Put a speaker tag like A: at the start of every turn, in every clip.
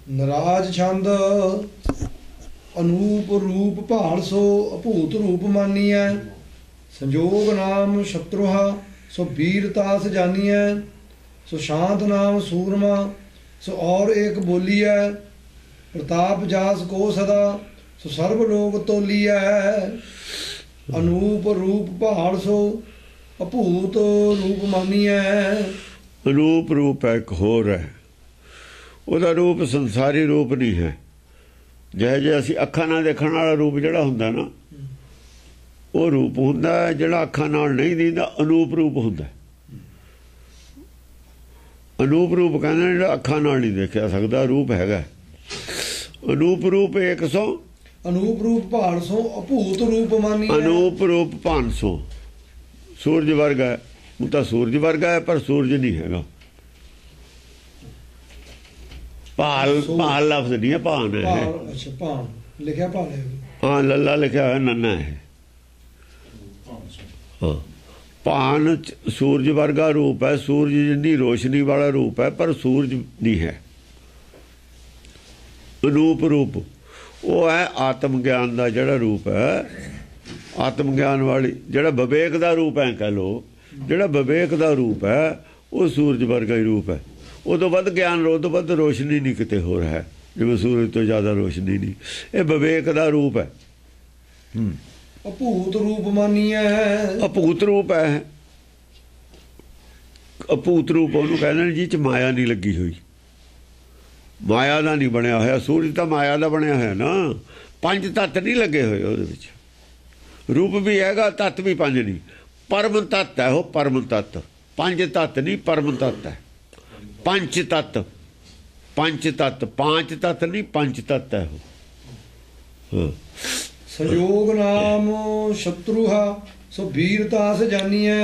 A: नराज छंद अनूप रूप भाल सो अभूत रूप मानिए। संजोग नाम शत्रुहा सो वीरतास जानिए। सो शांत नाम सूरमा सो और एक बोलिए। प्रताप जास को सदा सो सर्व लोग तोलिए। अनूप रूप भाल सो अभूत रूप मानिए।
B: अनूप रूप है, एक होर है। ਉਹਦਾ रूप संसारी रूप नहीं है। ਜਿਹੇ ਜੇ ਅਸੀਂ ਅੱਖਾਂ ਨਾਲ ਦੇਖਣ ਵਾਲਾ रूप ਜਿਹੜਾ ਹੁੰਦਾ ਨਾ, ਉਹ रूप ਹੁੰਦਾ ਜਿਹੜਾ ਅੱਖਾਂ ਨਾਲ ਨਹੀਂ ਦਿਖਦਾ, ਅਨੂਪ रूप ਹੁੰਦਾ। ਅਨੂਪ रूप ਕਹਿੰਦੇ ਜਿਹੜਾ ਅੱਖਾਂ ਨਾਲ ਨਹੀਂ ਦੇਖਿਆ ਸਕਦਾ रूप ਹੈਗਾ। ਅਨੂਪ रूप 100
A: अनूप रूप भाल सो अभूत रूप मानी।
B: अनूप रूप 500 सूरज वर्गा है। वो तो सूरज वर्गा है पर सूरज नहीं हैगा। भाल भाल लफ्ज नहीं है, भान है।
A: अच्छा भान लिखा भाल है।
B: हाँ लल्ला लिखा है, नन्ना है। हाँ भान सूरज वर्गा रूप है, सूरज जितनी रोशनी वाला रूप है पर सूरज नहीं है। अनूप रूप वो है आत्म ज्ञान का जड़ा रूप है। आत्म ज्ञान वाली जड़ा विवेक का रूप है, कह लो जड़ा विवेक का रूप है वो सूरज वर्गा ही रूप है। वो तो वध ज्ञान वो तो वध रोशनी नहीं किते हो रहा है, जिवें सूरज तो ज़्यादा रोशनी नहीं। ये विवेक का रूप है।
A: अभूत रूप मानिए।
B: अभूत रूप है। अभूत रूप उन्होंने कहते जी च माया नहीं लगी हुई, माया का नहीं बनया होया। सूरज तो माया का बनया है ना, पंज तत्त नहीं लगे हुए उहदे। रूप भी हैगा, तत्त भी पंज नहीं। परम तत्त है वो, परम तत्त। पंज तत्त नहीं, परम तत्त है। पंच तत्त, पंच तत्त, पांच तत्त नहीं, पंच तत्त है वो।
A: संयोग नाम शत्रुहा सो वीरता से जानिए।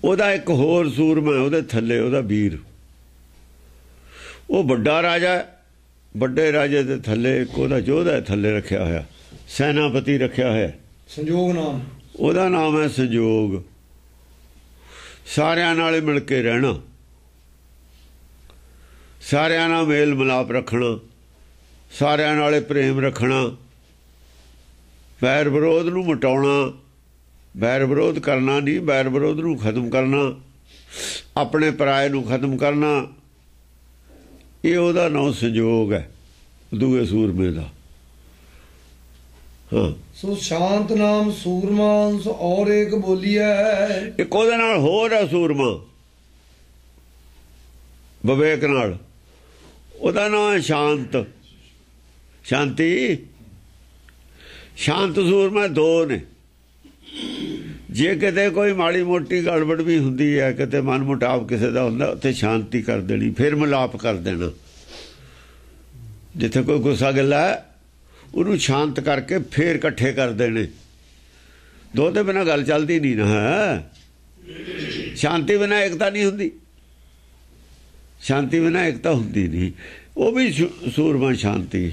B: ओदा एक होर सूरमा है, ओदे थल्ले ओदा वीर। वो बड़ा राजा है, बड़े राजे के थल्ले एक ओदा जोधा है थल्ले रखा होया, सैनापति रखा है।
A: संयोग नाम
B: ओदा नाम है संयोग। सारियां नाल मिल के रहना, सारियां नाल मेल मिलाप रखना, सारियां नाल प्रेम रखना, बैर विरोध नूं मिटाउणा। बैर विरोध करना नहीं, बैर विरोध नूं खत्म करना, अपने पराए नूं खत्म करना। ये ओदा नाम संयोग है दूए सूरमे दा। हाँ
A: सो शांत नाम सूरमा सो और एक बोलिया है।
B: एक ओदे नाल होर है सूरमा विवेक नाल, ओदा नाम है शांत। शांति शांत सूरमा दो ने। जे किते कोई माड़ी मोटी गड़बड़ भी हुंदी है, किते मन मुटाव किसी का हुंदा, उत्थे शांति कर देनी, फिर मिलाप कर देना। जिथे कोई गुस्सा गिला है उन्होंने शांत करके फिर इकट्ठे कर देने। दो तो बिना गल चलती नहीं ना है। शांति बिना एकता नहीं हुंदी, शांति बिना एकता हुंदी नहीं। वो भी सूरमा शांति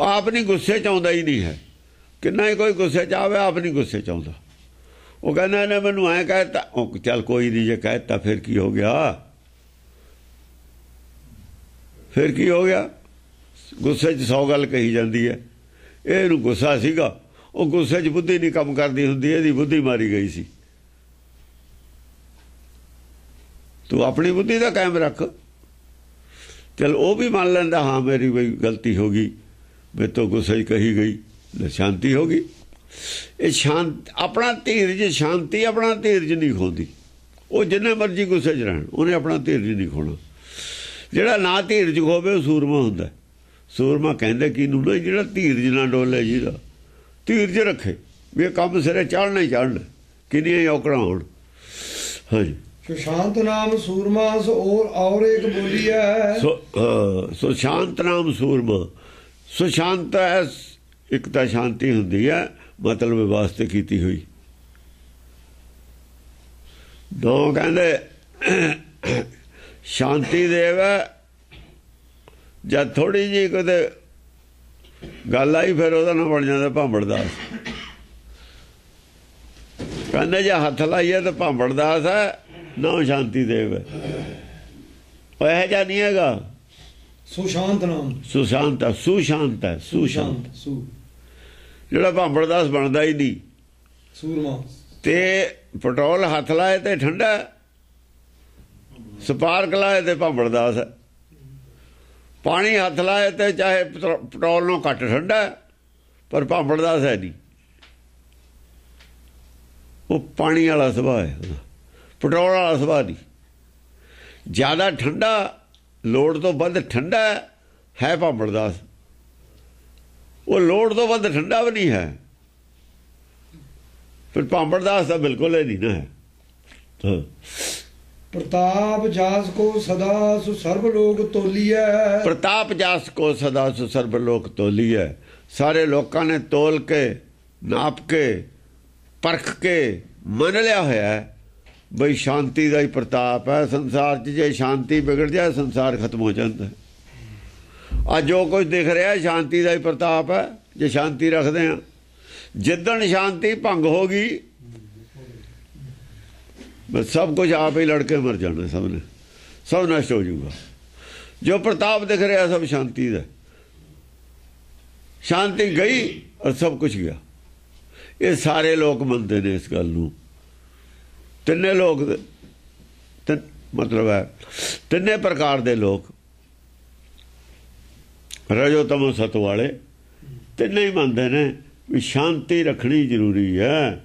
B: आप नहीं गुस्से च आउंदा ही नहीं है। किन्ना ही कोई गुस्से च आवे, आप नहीं गुस्से च आउंदा। वो कहना ने मैनू ऐ कहता, चल कोई नहीं जे कहता फिर की हो गया, फिर की हो गया। गुस्से च 100 गल कही जाती है। ਇਹਨੂੰ गुस्सा सीगा, वो गुस्से च बुद्धि नहीं काम करती हुंदी, ਇਹਦੀ बुद्धि मारी गई सी। तू अपनी बुद्धि का कायम रख। चल वो भी मान लेंदा, हाँ मेरी बई गलती हो गई, मेरे तो गुस्से कही गई, शांति होगी। ये शांत अपना धीरज, शांति अपना धीरज नहीं खोंदी। वो जिन्ने मर्जी गुस्से च रहन, उन्हें अपना धीरज नहीं खोना। जिहड़ा ना धीरज खोवे वो सूरमा हुंदा। सूरमा कहंदे किनू ना, जिहड़ा धीरज ना डोले, जिहदा धीरज रखे भी काम सिरे चढ़ना ही चढ़ना, किन्नियां औकड़ां होण। हाँ जी
A: सुशांत नाम सूरमा सो और एक बोली है।
B: सो शांत नाम सूरमा। सुशांत है एक तो शांति हुंदी है, मतलब वास्ते कीती हुई। दो कहंदे शांति देव है। जब थोड़ी जी किते गल आई फिर वह ना बन जाता भांबड़दास। कहते जे हथ लाइए तो भांबड़दास है, ना शांति देव है। यह जा नहीं है।
A: ਸੁਸ਼ਾਂਤ ਨਾਮ
B: ਸੁਸ਼ਾਂਤ ਹੈ, ਸੁਸ਼ਾਂਤ ਹੈ, ਸੁਸ਼ਾਂਤ।
A: ਸੂ
B: ਜਿਹੜਾ ਭਾਂਬੜਦਾਸ ਬਣਦਾ ਹੀ ਨਹੀਂ।
A: ਸੂਰਮਾ
B: ਤੇ ਪੈਟਰੋਲ ਹੱਥ ਲਾਏ ਤੇ ਠੰਡਾ, ਸਪਾਰਕ ਲਾਏ ਤੇ ਭਾਂਬੜਦਾਸ ਹੈ। ਪਾਣੀ ਹੱਥ ਲਾਏ ਤੇ ਚਾਹੇ ਪੈਟਰੋਲ ਨੂੰ ਘੱਟ ਠੰਡਾ, ਪਰ ਭਾਂਬੜਦਾਸ ਹੈ ਨਹੀਂ। ਉਹ ਪਾਣੀ ਵਾਲਾ ਸੁਭਾਅ ਹੈ, ਪੈਟਰੋਲ ਵਾਲਾ ਸੁਭਾਅ ਨਹੀਂ। ਜ਼ਿਆਦਾ ਠੰਡਾ, ਲੋੜ ਤੋਂ ਵੱਧ ਠੰਡਾ ਹੈ ਭਾਂਬੜਦਾਸ। ਉਹ ਲੋੜ ਤੋਂ ਵੱਧ ਠੰਡਾ ਵੀ ਨਹੀਂ ਹੈ। ਫਿਰ ਭਾਂਬੜਦਾਸ ਤਾਂ ਬਿਲਕੁਲ ਹੀ ਨਹੀਂ ਨਾ ਹੈ।
A: ਪ੍ਰਤਾਪ ਜਾਸ ਕੋ ਸਦਾ ਸੁ ਸਰਬ ਲੋਕ ਤੋਲੀਐ।
B: ਪ੍ਰਤਾਪ ਜਾਸ ਕੋ ਸਦਾ ਸੁ ਸਰਬ ਲੋਕ ਤੋਲੀਐ। ਸਾਰੇ ਲੋਕਾਂ ਨੇ ਤੋਲ ਕੇ, ਨਾਪ ਕੇ, ਪਰਖ ਕੇ ਮੰਨ ਲਿਆ ਹੋਇਆ ਬਈ ਸ਼ਾਂਤੀ ਦਾ ਹੀ ਪ੍ਰਤਾਪ ਹੈ ਸੰਸਾਰ 'ਚ। ਜੇ ਸ਼ਾਂਤੀ ਵਿਗੜ ਜਾਏ ਸੰਸਾਰ ਖਤਮ ਹੋ ਜਾਂਦਾ। ਅੱਜ ਜੋ ਕੁਝ ਦਿਖ ਰਿਹਾ ਸ਼ਾਂਤੀ ਦਾ ਹੀ ਪ੍ਰਤਾਪ ਹੈ ਜੇ ਸ਼ਾਂਤੀ ਰੱਖਦੇ ਹਾਂ। ਜਿੱਦਣ ਸ਼ਾਂਤੀ ਭੰਗ ਹੋ ਗਈ ਬਸ ਸਭ ਕੁਝ ਆਪ ਹੀ ਲੜ ਕੇ ਮਰ ਜਾਣਾ, ਸਭ ਨੇ, ਸਭ ਨਸ਼ਟ ਹੋ ਜਾਊਗਾ। ਜੋ ਪ੍ਰਤਾਪ ਦਿਖ ਰਿਹਾ ਸਭ ਸ਼ਾਂਤੀ ਦਾ। ਸ਼ਾਂਤੀ ਗਈ ਔਰ ਸਭ ਕੁਝ ਗਿਆ। ਇਹ ਸਾਰੇ ਲੋਕ ਮੰਨਦੇ ਨੇ ਇਸ ਗੱਲ ਨੂੰ। ਤਿੰਨੇ ਲੋਕ ਮਤਲਬ ਹੈ ਤਿੰਨੇ ਪ੍ਰਕਾਰ ਦੇ ਲੋਕ, ਰਜੋ ਤਮੋ ਸਤ ਵਾਲੇ, ਤਿੰਨੇ ਹੀ ਮੰਨਦੇ ਨੇ ਵੀ ਸ਼ਾਂਤੀ ਰੱਖਣੀ ਜ਼ਰੂਰੀ ਹੈ।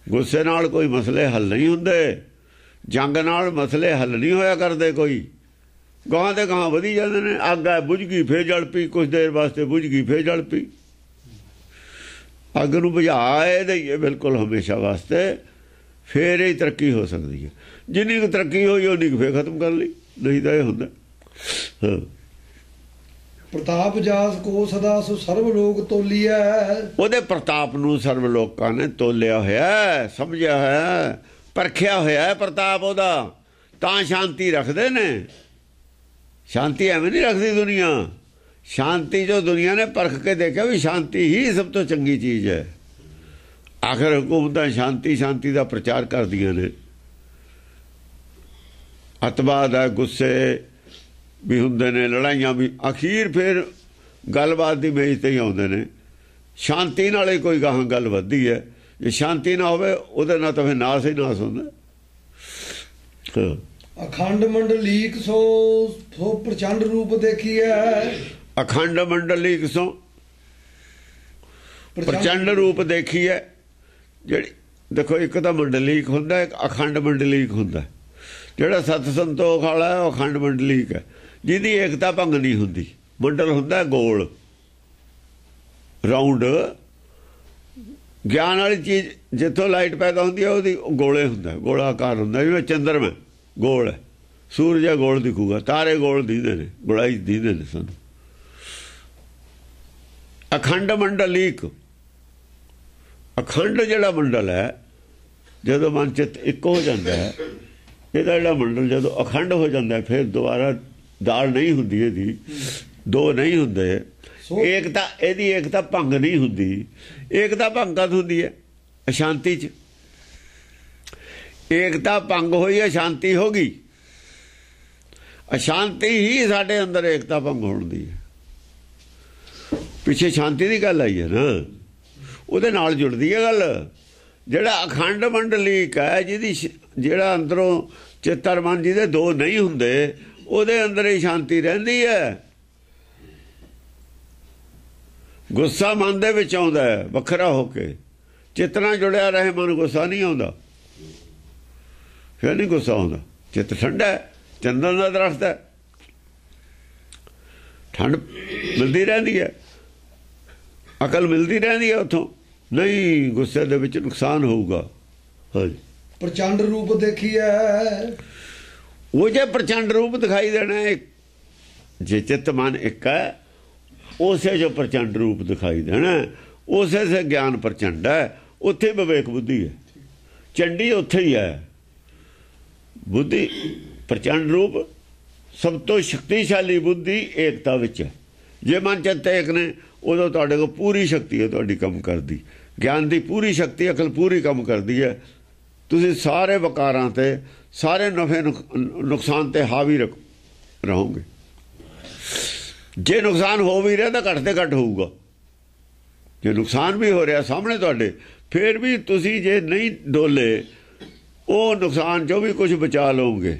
B: ਗੁੱਸੇ ਨਾਲ ਕੋਈ ਮਸਲੇ ਹੱਲ ਨਹੀਂ ਹੁੰਦੇ, ਜੰਗ ਨਾਲ ਮਸਲੇ ਹੱਲ ਨਹੀਂ ਹੋਇਆ ਕਰਦੇ। ਕੋਈ ਗਾਹਾਂ ਦੇ ਗਾਹਾਂ ਵਧੀ ਜਾਂਦੇ ਨੇ। ਅੱਗ ਹੈ, ਬੁਝ ਗਈ, ਫੇਰ ਜਲ ਪਈ, ਕੁਛ ਦੇਰ ਵਾਸਤੇ ਬੁਝ ਗਈ, ਫੇਰ ਜਲ ਪਈ। ਅੱਗ ਨੂੰ ਬੁਝਾ ਦਈਏ ਬਿਲਕੁਲ ਹਮੇਸ਼ਾ ਵਾਸਤੇ, ਫੇਰ ਹੀ ਤਰੱਕੀ ਹੋ ਸਕਦੀ ਹੈ। ਜਿੰਨੀ ਕੁ ਤਰੱਕੀ ਹੋਈ ਉਨੀ ਕੁ ਫੇਰ ਖਤਮ ਕਰ ਲਈ, ਨਹੀਂ ਤਾਂ ਇਹ ਹੁੰਦਾ। ਹਾਂ,
A: ਪ੍ਰਤਾਪ ਜਾਸ ਕੋ ਸਦਾ ਸੁ ਸਰਬ ਲੋਕ ਤੋਲੀਐ।
B: ਉਹਦੇ ਪ੍ਰਤਾਪ ਨੂੰ ਸਰਬ ਲੋਕਾਂ ਨੇ ਤੋਲਿਆ ਹੋਇਆ, ਸਮਝਿਆ ਹੋਇਆ, ਪਰਖਿਆ ਹੋਇਆ ਪ੍ਰਤਾਪ ਉਹਦਾ, ਤਾਂ ਸ਼ਾਂਤੀ ਰੱਖਦੇ ਨੇ। ਸ਼ਾਂਤੀ ਐਵੇਂ ਨਹੀਂ ਰੱਖਦੀ ਦੁਨੀਆ। ਸ਼ਾਂਤੀ ਜੋ ਦੁਨੀਆ ਨੇ ਪਰਖ ਕੇ ਦੇਖਿਆ ਵੀ ਸ਼ਾਂਤੀ ਹੀ ਸਭ ਤੋਂ ਚੰਗੀ ਚੀਜ਼ ਹੈ। ਆਖਰ ਹਕੂਮਤਾਂ ਸ਼ਾਂਤੀ ਸ਼ਾਂਤੀ ਦਾ ਪ੍ਰਚਾਰ ਕਰਦੀਆਂ ਨੇ। ਅੱਤਵਾਦ ਹੈ, ਗੁੱਸੇ ਵੀ ਹੁੰਦੇ ਨੇ, ਲੜਾਈਆਂ ਵੀ, ਅਖੀਰ ਫਿਰ ਗੱਲਬਾਤ ਦੀ ਮੇਜ਼ ਤੇ ਹੀ ਆਉਂਦੇ ਨੇ। ਸ਼ਾਂਤੀ ਨਾਲ ਹੀ ਕੋਈ ਗਾਹਾਂ ਗੱਲ ਵੱਧਦੀ ਹੈ। ਜੇ ਸ਼ਾਂਤੀ ਨਾ ਹੋਵੇ ਉਹਦੇ ਨਾਲ ਤਾਂ ਫਿਰ ਨਾਸ ਹੀ ਨਾਸ ਹੁੰਦਾ।
A: ਅਖੰਡ ਮੰਡਲੀਕ ਸੋ ਪ੍ਰਚੰਡ ਰੂਪ ਦੇਖੀਐ।
B: ਅਖੰਡ ਮੰਡਲੀਕ ਸੋ ਪ੍ਰਚੰਡ ਰੂਪ ਦੇਖੀਐ। ਜਿਹੜੀ ਦੇਖੋ, ਇੱਕ ਤਾਂ ਮੰਡਲੀਕ ਹੁੰਦਾ, ਇੱਕ ਅਖੰਡ ਮੰਡਲੀਕ ਹੁੰਦਾ। ਜਿਹੜਾ ਸਤ ਸੰਤੋਖ ਵਾਲਾ ਉਹ ਅਖੰਡ ਮੰਡਲੀਕ ਹੈ, ਜਿਹਦੀ ਏਕਤਾ ਭੰਗ ਨਹੀਂ ਹੁੰਦੀ। ਮੰਡਲ ਹੁੰਦਾ ਗੋਲ, ਰਾਉਂਡ। ਗਿਆਨ ਵਾਲੀ ਚੀਜ਼ ਜਿੱਥੋਂ ਲਾਈਟ ਪੈਦਾ ਹੁੰਦੀ ਹੈ ਉਹਦੀ ਗੋਲੇ ਹੁੰਦਾ, ਗੋਲਾਕਾਰ ਹੁੰਦਾ। ਜਿਵੇਂ ਚੰਦਰਮਾ ਗੋਲ ਹੈ, ਸੂਰਜ ਗੋਲ ਦਿਖੂਗਾ, ਤਾਰੇ ਗੋਲ ਦਿਖਦੇ ਨੇ, ਗੋਲਾਈ ਦਿਖਦੇ ਨੇ ਸਾਨੂੰ। ਅਖੰਡ ਮੰਡਲੀਕ, ਅਖੰਡ ਜਿਹੜਾ ਮੰਡਲ ਹੈ, ਜਦੋਂ ਮਨ ਚਿੱਤ ਇੱਕ ਹੋ ਜਾਂਦਾ ਹੈ, ਇਹਦਾ ਜਿਹੜਾ ਮੰਡਲ ਜਦੋਂ ਅਖੰਡ ਹੋ ਜਾਂਦਾ ਫਿਰ ਦੁਬਾਰਾ ਦਾਲ ਨਹੀਂ ਹੁੰਦੀ, ਇਹਦੀ ਦੋ ਨਹੀਂ ਹੁੰਦੇ। ਏਕਤਾ, ਇਹਦੀ ਏਕਤਾ ਭੰਗ ਨਹੀਂ ਹੁੰਦੀ। ਏਕਤਾ ਭੰਗ ਕਦ ਹੁੰਦੀ ਹੈ? ਅਸ਼ਾਂਤੀ 'ਚ। ਏਕਤਾ ਭੰਗ ਹੋਈ, ਅਸ਼ਾਂਤੀ ਹੋ ਗਈ। ਅਸ਼ਾਂਤੀ ਹੀ ਸਾਡੇ ਅੰਦਰ ਏਕਤਾ ਭੰਗ ਹੋਣ ਦੀ ਹੈ। ਪਿੱਛੇ ਸ਼ਾਂਤੀ ਦੀ ਗੱਲ ਆਈ ਹੈ ਨਾ, ਉਹਦੇ ਨਾਲ ਜੁੜਦੀ ਹੈ ਗੱਲ। ਜਿਹੜਾ ਅਖੰਡ ਮੰਡਲੀਕ ਹੈ, ਜਿਹੜਾ ਅੰਦਰੋਂ ਚਿੱਤਰ ਮਨ ਜਿਹਦੇ ਦੋ ਨਹੀਂ ਹੁੰਦੇ, ਉਹਦੇ ਅੰਦਰ ਹੀ ਸ਼ਾਂਤੀ ਰਹਿੰਦੀ ਹੈ। ਗੁੱਸਾ ਮਨ ਦੇ ਵਿੱਚ ਆਉਂਦਾ ਹੈ ਵੱਖਰਾ ਹੋ ਕੇ, ਚਿੱਤ ਨਾਲ ਜੁੜਿਆ ਰਹੇ ਮਨ, ਗੁੱਸਾ ਨਹੀਂ ਆਉਂਦਾ। ਫਿਰ ਨਹੀਂ ਗੁੱਸਾ ਆਉਂਦਾ। ਚਿੱਤ ਠੰਡਾ, ਚੰਦਨ ਦਾ ਦਰਖਤ ਹੈ, ਠੰਡ ਮਿਲਦੀ ਰਹਿੰਦੀ ਹੈ, ਅਕਲ ਮਿਲਦੀ ਰਹਿੰਦੀ ਹੈ ਉੱਥੋਂ। ਨਹੀਂ, ਗੁੱਸੇ ਦੇ ਵਿੱਚ ਨੁਕਸਾਨ ਹੋਊਗਾ। ਹਾਂਜੀ,
A: ਪ੍ਰਚੰਡ ਰੂਪ ਦੇਖੀਐ।
B: ਉਹ ਜੇ ਪ੍ਰਚੰਡ ਰੂਪ ਦਿਖਾਈ ਦੇਣਾ, ਜੇ ਚਿੱਤ ਮਨ ਇੱਕ ਹੈ, ਉਸੇ ਜੋ ਪ੍ਰਚੰਡ ਰੂਪ ਦਿਖਾਈ ਦੇਣਾ, ਉਸੇ ਸੇ ਗਿਆਨ ਪ੍ਰਚੰਡ ਹੈ। ਉੱਥੇ ਵਿਵੇਕ ਬੁੱਧੀ ਹੈ, ਚੰਡੀ ਉੱਥੇ ਹੀ ਹੈ। ਬੁੱਧੀ ਪ੍ਰਚੰਡ ਰੂਪ, ਸਭ ਤੋਂ ਸ਼ਕਤੀਸ਼ਾਲੀ ਬੁੱਧੀ ਏਕਤਾ ਵਿੱਚ ਹੈ। ਜੇ ਮਨ ਚਿੱਤ ਇੱਕ ਨੇ, ਉਦੋਂ ਤੁਹਾਡੇ ਕੋਲ ਪੂਰੀ ਸ਼ਕਤੀ ਹੈ ਤੁਹਾਡੀ ਕੰਮ ਕਰਦੀ, ਗਿਆਨ ਦੀ ਪੂਰੀ ਸ਼ਕਤੀ, ਅਕਲ ਪੂਰੀ ਕੰਮ ਕਰਦੀ ਹੈ। ਤੁਸੀਂ ਸਾਰੇ ਵਕਾਰਾਂ ਤੇ, ਸਾਰੇ ਨਫੇ ਨੁਕਸਾਨ ਤੇ ਹਾਵੀ ਰਹੋਗੇ। ਜੇ ਨੁਕਸਾਨ ਹੋ ਵੀ ਰਿਹਾ ਤਾਂ ਘੱਟ ਤੇ ਘੱਟ ਹੋਊਗਾ। ਜੇ ਨੁਕਸਾਨ ਵੀ ਹੋ ਰਿਹਾ ਸਾਹਮਣੇ ਤੁਹਾਡੇ, ਫਿਰ ਵੀ ਤੁਸੀਂ ਜੇ ਨਹੀਂ ਡੋਲੇ ਉਹ ਨੁਕਸਾਨ 'ਚੋਂ ਵੀ ਕੁਝ ਬਚਾ ਲਓਗੇ।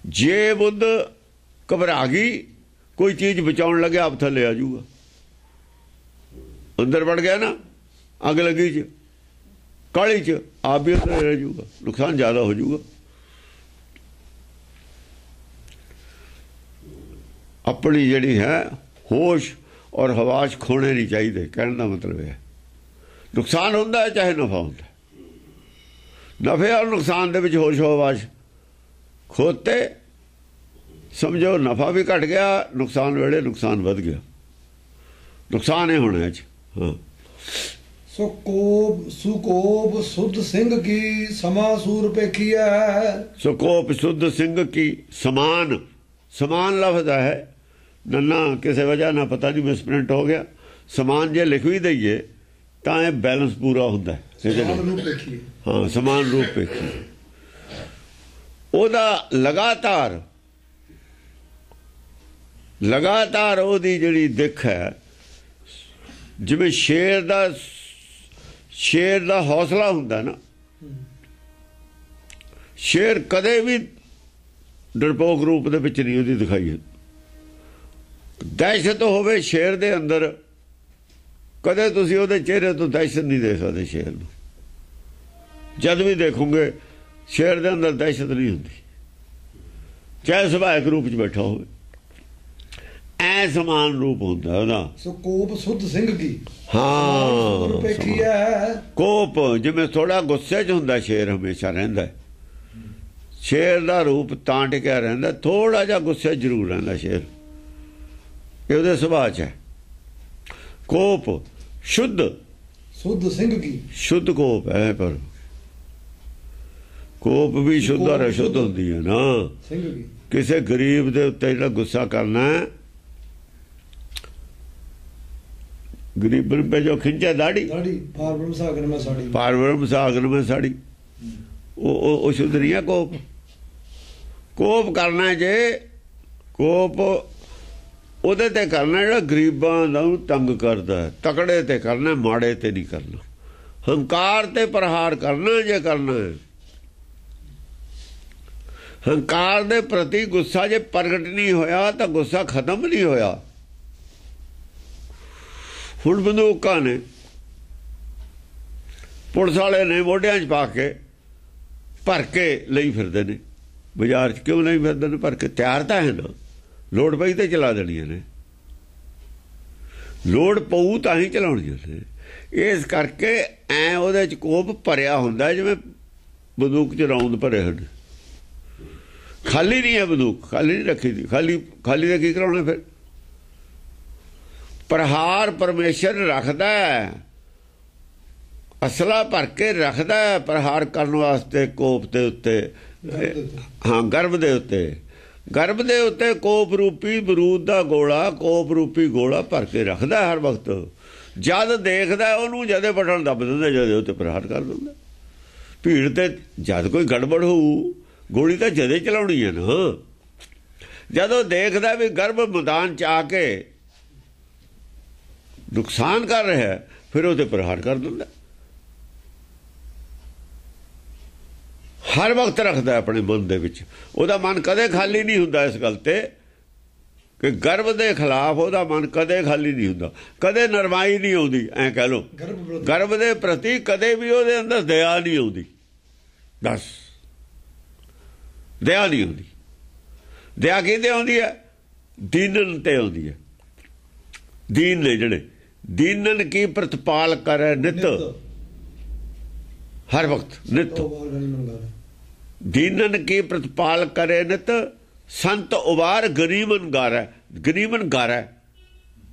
B: ਜੇ ਬੁੱਧ ਘਬਰਾ ਗਈ, ਕੋਈ ਚੀਜ਼ ਬਚਾਉਣ ਲੱਗਿਆ ਆਪ ਥੱਲੇ ਆ ਜਾਊਗਾ। ਅੰਦਰ ਵੜ ਗਿਆ ਨਾ ਅੱਗ ਲੱਗੀ 'ਚ, ਕਾਹਲੀ 'ਚ, ਆਪ ਵੀ ਅੰਦਰ ਰਹਿ ਜਾਊਗਾ, ਨੁਕਸਾਨ ਜ਼ਿਆਦਾ ਹੋ ਜਾਊਗਾ। ਆਪਣੀ ਜਿਹੜੀ ਹੈ ਹੋਸ਼ ਔਰ ਹਵਾਸ਼ ਖੋਣੇ ਨਹੀਂ ਚਾਹੀਦੇ, ਕਹਿਣ ਦਾ ਮਤਲਬ ਹੈ। ਨੁਕਸਾਨ ਹੁੰਦਾ ਚਾਹੇ ਨਫਾ ਹੁੰਦਾ, ਨਫੇ ਔਰ ਨੁਕਸਾਨ ਦੇ ਵਿੱਚ ਹੋਸ਼ ਹਵਾਸ਼ ਖੋਤੇ ਸਮਝੋ ਨਫਾ ਵੀ ਘਟ ਗਿਆ, ਨੁਕਸਾਨ ਵੇਲੇ ਨੁਕਸਾਨ ਵੱਧ ਗਿਆ। ਨੁਕਸਾਨ ਇਹ ਹੋਣਾ ਚ। ਹਾਂ
A: ਸੋ ਕੋਪ ਸੁਕੋਪ ਸੁਧ ਸਿੰਘ ਕੀ ਸਮਾ ਸੂਰ ਪੇਖੀਐ।
B: ਸੋ ਕੋਪ ਸੁਧ ਸਿੰਘ ਕੀ ਸਮਾਨ, ਸਮਾਨ ਲਫ਼ਜ਼ ਹੈ ਨੰਨਾ ਕਿਸੇ ਵਜ੍ਹਾ ਨਾਲ ਪਤਾ ਨਹੀਂ ਮਿਸਪ੍ਰਿੰਟ ਹੋ ਗਿਆ। ਸਮਾਨ ਜੇ ਲਿਖ ਵੀ ਦਈਏ ਤਾਂ ਇਹ ਬੈਲੈਂਸ ਪੂਰਾ ਹੁੰਦਾ। ਹਾਂ ਸਮਾਨ ਰੂਪ ਪੇਖੀ, ਉਹਦਾ ਲਗਾਤਾਰ ਉਹਦੀ ਜਿਹੜੀ ਦਿੱਖ ਹੈ, ਜਿਵੇਂ ਸ਼ੇਰ ਦਾ ਹੌਸਲਾ ਹੁੰਦਾ ਨਾ, ਸ਼ੇਰ ਕਦੇ ਵੀ ਡਰਪੋਕ ਰੂਪ ਦੇ ਵਿੱਚ ਨਹੀਂ ਉਹਦੀ ਦਿਖਾਈ। ਦਹਿਸ਼ਤ ਹੋਵੇ ਸ਼ੇਰ ਦੇ ਅੰਦਰ, ਕਦੇ ਤੁਸੀਂ ਉਹਦੇ ਚਿਹਰੇ ਤੋਂ ਦਹਿਸ਼ਤ ਨਹੀਂ ਦੇਖ ਸਕਦੇ। ਸ਼ੇਰ ਨੂੰ ਜਦ ਵੀ ਦੇਖੋਗੇ ਸ਼ੇਰ ਦੇ ਅੰਦਰ ਦਹਿਸ਼ਤ ਨਹੀਂ ਹੁੰਦੀ, ਚਾਹੇ ਸੁਭਾਵਿਕ ਰੂਪ 'ਚ ਬੈਠਾ ਹੋਵੇ। ਐ ਸਮਾਨ ਰੂਪ ਹੁੰਦਾ ਉਹਦਾ।
A: ਸੋ ਕੋਪ ਸੁਧ ਸਿੰਘ ਕੀ।
B: ਹਾਂ ਕੋਪ, ਜਿਵੇਂ ਥੋੜਾ ਗੁੱਸੇ 'ਚ ਹੁੰਦਾ ਸ਼ੇਰ ਹਮੇਸ਼ਾ ਰਹਿੰਦਾ। ਸ਼ੇਰ ਦਾ ਰੂਪ ਤਾਂ ਟਿਕਿਆ ਰਹਿੰਦਾ, ਥੋੜਾ ਜਿਹਾ ਗੁੱਸੇ ਜ਼ਰੂਰ ਰਹਿੰਦਾ ਸ਼ੇਰ, ਇਹ ਉਹਦੇ ਸੁਭਾਅ 'ਚ ਹੈ। ਕੋਪ ਸ਼ੁੱਧ ਸਿੰਘ ਕੀ, ਸ਼ੁੱਧ ਕੋਪ ਹੈ। ਪਰ ਕੋਪ ਵੀ ਸ਼ੁੱਧ ਔਰ ਅਸ਼ੁੱਧ ਹੁੰਦੀ ਹੈ ਨਾ। ਕਿਸੇ ਗਰੀਬ ਦੇ ਉੱਤੇ ਜਿਹੜਾ ਗੁੱਸਾ ਕਰਨਾ, गरीबन पे जो खिंचे दाढ़ी पारब्रह्म सागर में साड़ी वो शुद्ध नहीं है। कोप करना जे कोप ਉਹਦੇ ਤੇ ਕਰਨਾ ਜਿਹੜਾ ਗਰੀਬਾਂ ਨੂੰ ਤੰਗ ਕਰਦਾ, ਤਕੜੇ ਤੇ ਕਰਨਾ, ਮਾੜੇ ਤੇ ਨਹੀਂ ਕਰਨਾ। ਹੰਕਾਰ ਤੇ ਪ੍ਰਹਾਰ ਕਰਨਾ ਜੇ ਕਰਨਾ ਹੈ। ਹੰਕਾਰ ਦੇ ਪ੍ਰਤੀ ਗੁੱਸਾ ਜੇ ਪ੍ਰਗਟ ਨਹੀਂ ਹੋਇਆ ਤਾਂ ਗੁੱਸਾ ਖਤਮ ਨਹੀਂ ਹੋਇਆ। ਹੁਣ ਬੰਦੂਕਾਂ ਨੇ ਪੁਲਿਸ ਵਾਲੇ ਨੇ ਮੋਢਿਆਂ 'ਚ ਪਾ ਕੇ ਭਰ ਕੇ ਲਈ ਫਿਰਦੇ ਨੇ, ਬਾਜ਼ਾਰ 'ਚ ਕਿਉਂ ਲਈ ਫਿਰਦੇ ਨੇ? ਭਰ ਕੇ ਤਿਆਰ ਤਾਂ ਹੈ ਨਾ, ਲੋੜ ਪਈ ਤੇ ਚਲਾ ਦੇਣੀਆਂ ਨੇ, ਲੋੜ ਪਊ ਤਾਂ ਹੀ ਚਲਾਉਣੀਆਂ ਨੇ। ਇਸ ਕਰਕੇ ਐ ਉਹਦੇ 'ਚ ਕੋਪ ਭਰਿਆ ਹੁੰਦਾ ਜਿਵੇਂ ਬੰਦੂਕ 'ਚ ਰੌਂਦ ਭਰੇ ਹਨ। ਖਾਲੀ ਨਹੀਂ ਹੈ ਬੰਦੂਕ, ਖਾਲੀ ਨਹੀਂ ਰੱਖੀ ਦੀ। ਖਾਲੀ ਦਾ ਕੀ ਕਰਾਉਣਾ ਫਿਰ? ਪ੍ਰਹਾਰ ਪਰਮੇਸ਼ਰ ਰੱਖਦਾ, ਅਸਲਾ ਭਰ ਕੇ ਰੱਖਦਾ ਪ੍ਰਹਾਰ ਕਰਨ ਵਾਸਤੇ ਕੋਪ ਦੇ ਉੱਤੇ। ਹਾਂ ਗਰਭ ਦੇ ਉੱਤੇ, ਗਰਭ ਦੇ ਉੱਤੇ ਕੋਪ ਰੂਪੀ ਬਰੂਦ ਦਾ ਗੋਲਾ, ਕੋਪ ਰੂਪੀ ਗੋਲਾ ਭਰ ਕੇ ਰੱਖਦਾ ਹਰ ਵਕਤ। ਜਦ ਦੇਖਦਾ ਉਹਨੂੰ ਜਦੇ ਬਟਨ ਦੱਬ ਦਿੰਦਾ, ਜਦੇ ਉੱਤੇ ਪ੍ਰਹਾਰ ਕਰ ਦਿੰਦਾ। ਭੀੜ ਤੇ ਜਦ ਕੋਈ ਗੜਬੜ ਹੋਊ ਗੋਲੀ ਤਾਂ ਜਦੇ ਚਲਾਉਣੀ ਹੈ ਨਾ। ਜਦੋਂ ਦੇਖਦਾ ਵੀ ਗਰਭ ਮੈਦਾਨ 'ਚ ਆ ਕੇ ਨੁਕਸਾਨ ਕਰ ਰਿਹਾ, ਫਿਰ ਉਹਤੇ ਪ੍ਰਹਾਰ ਕਰ ਦਿੰਦਾ। ਹਰ ਵਕਤ ਰੱਖਦਾ ਆਪਣੇ ਮਨ ਦੇ ਵਿੱਚ। ਉਹਦਾ ਮਨ ਕਦੇ ਖਾਲੀ ਨਹੀਂ ਹੁੰਦਾ ਇਸ ਗੱਲ ਤੇ ਕਿ ਗਰਭ ਦੇ ਖਿਲਾਫ ਉਹਦਾ ਮਨ ਕਦੇ ਖਾਲੀ ਨਹੀਂ ਹੁੰਦਾ, ਕਦੇ ਨਰਮਾਈ ਨਹੀਂ ਆਉਂਦੀ। ਐਂ ਕਹਿ ਲਓ ਗਰਭ ਦੇ ਪ੍ਰਤੀ ਕਦੇ ਵੀ ਉਹਦੇ ਅੰਦਰ ਦਇਆ ਨਹੀਂ ਆਉਂਦੀ। ਬਸ ਦਇਆ ਨਹੀਂ ਆਉਂਦੀ। ਦਇਆ ਕਿਹਦੇ ਆਉਂਦੀ ਹੈ? ਦੀਨਨ ਤੇ ਆਉਂਦੀ ਹੈ। ਦੀਨ ਨੇ ਜਿਹੜੇ ਦੀਨਨ ਕੀ ਪ੍ਰਤਪਾਲ ਕਰੇ ਨਿਤ, ਹਰ ਵਕਤ ਨਿਤ। ਦੀਨਨ ਕੀ ਪ੍ਰਤਪਾਲ ਕਰੇ ਨਿਤ, ਸੰਤ ਉਬਾਰ ਗਰੀਬਨ ਗਾਰੈ। ਗਰੀਬਨ ਗਾਰੈ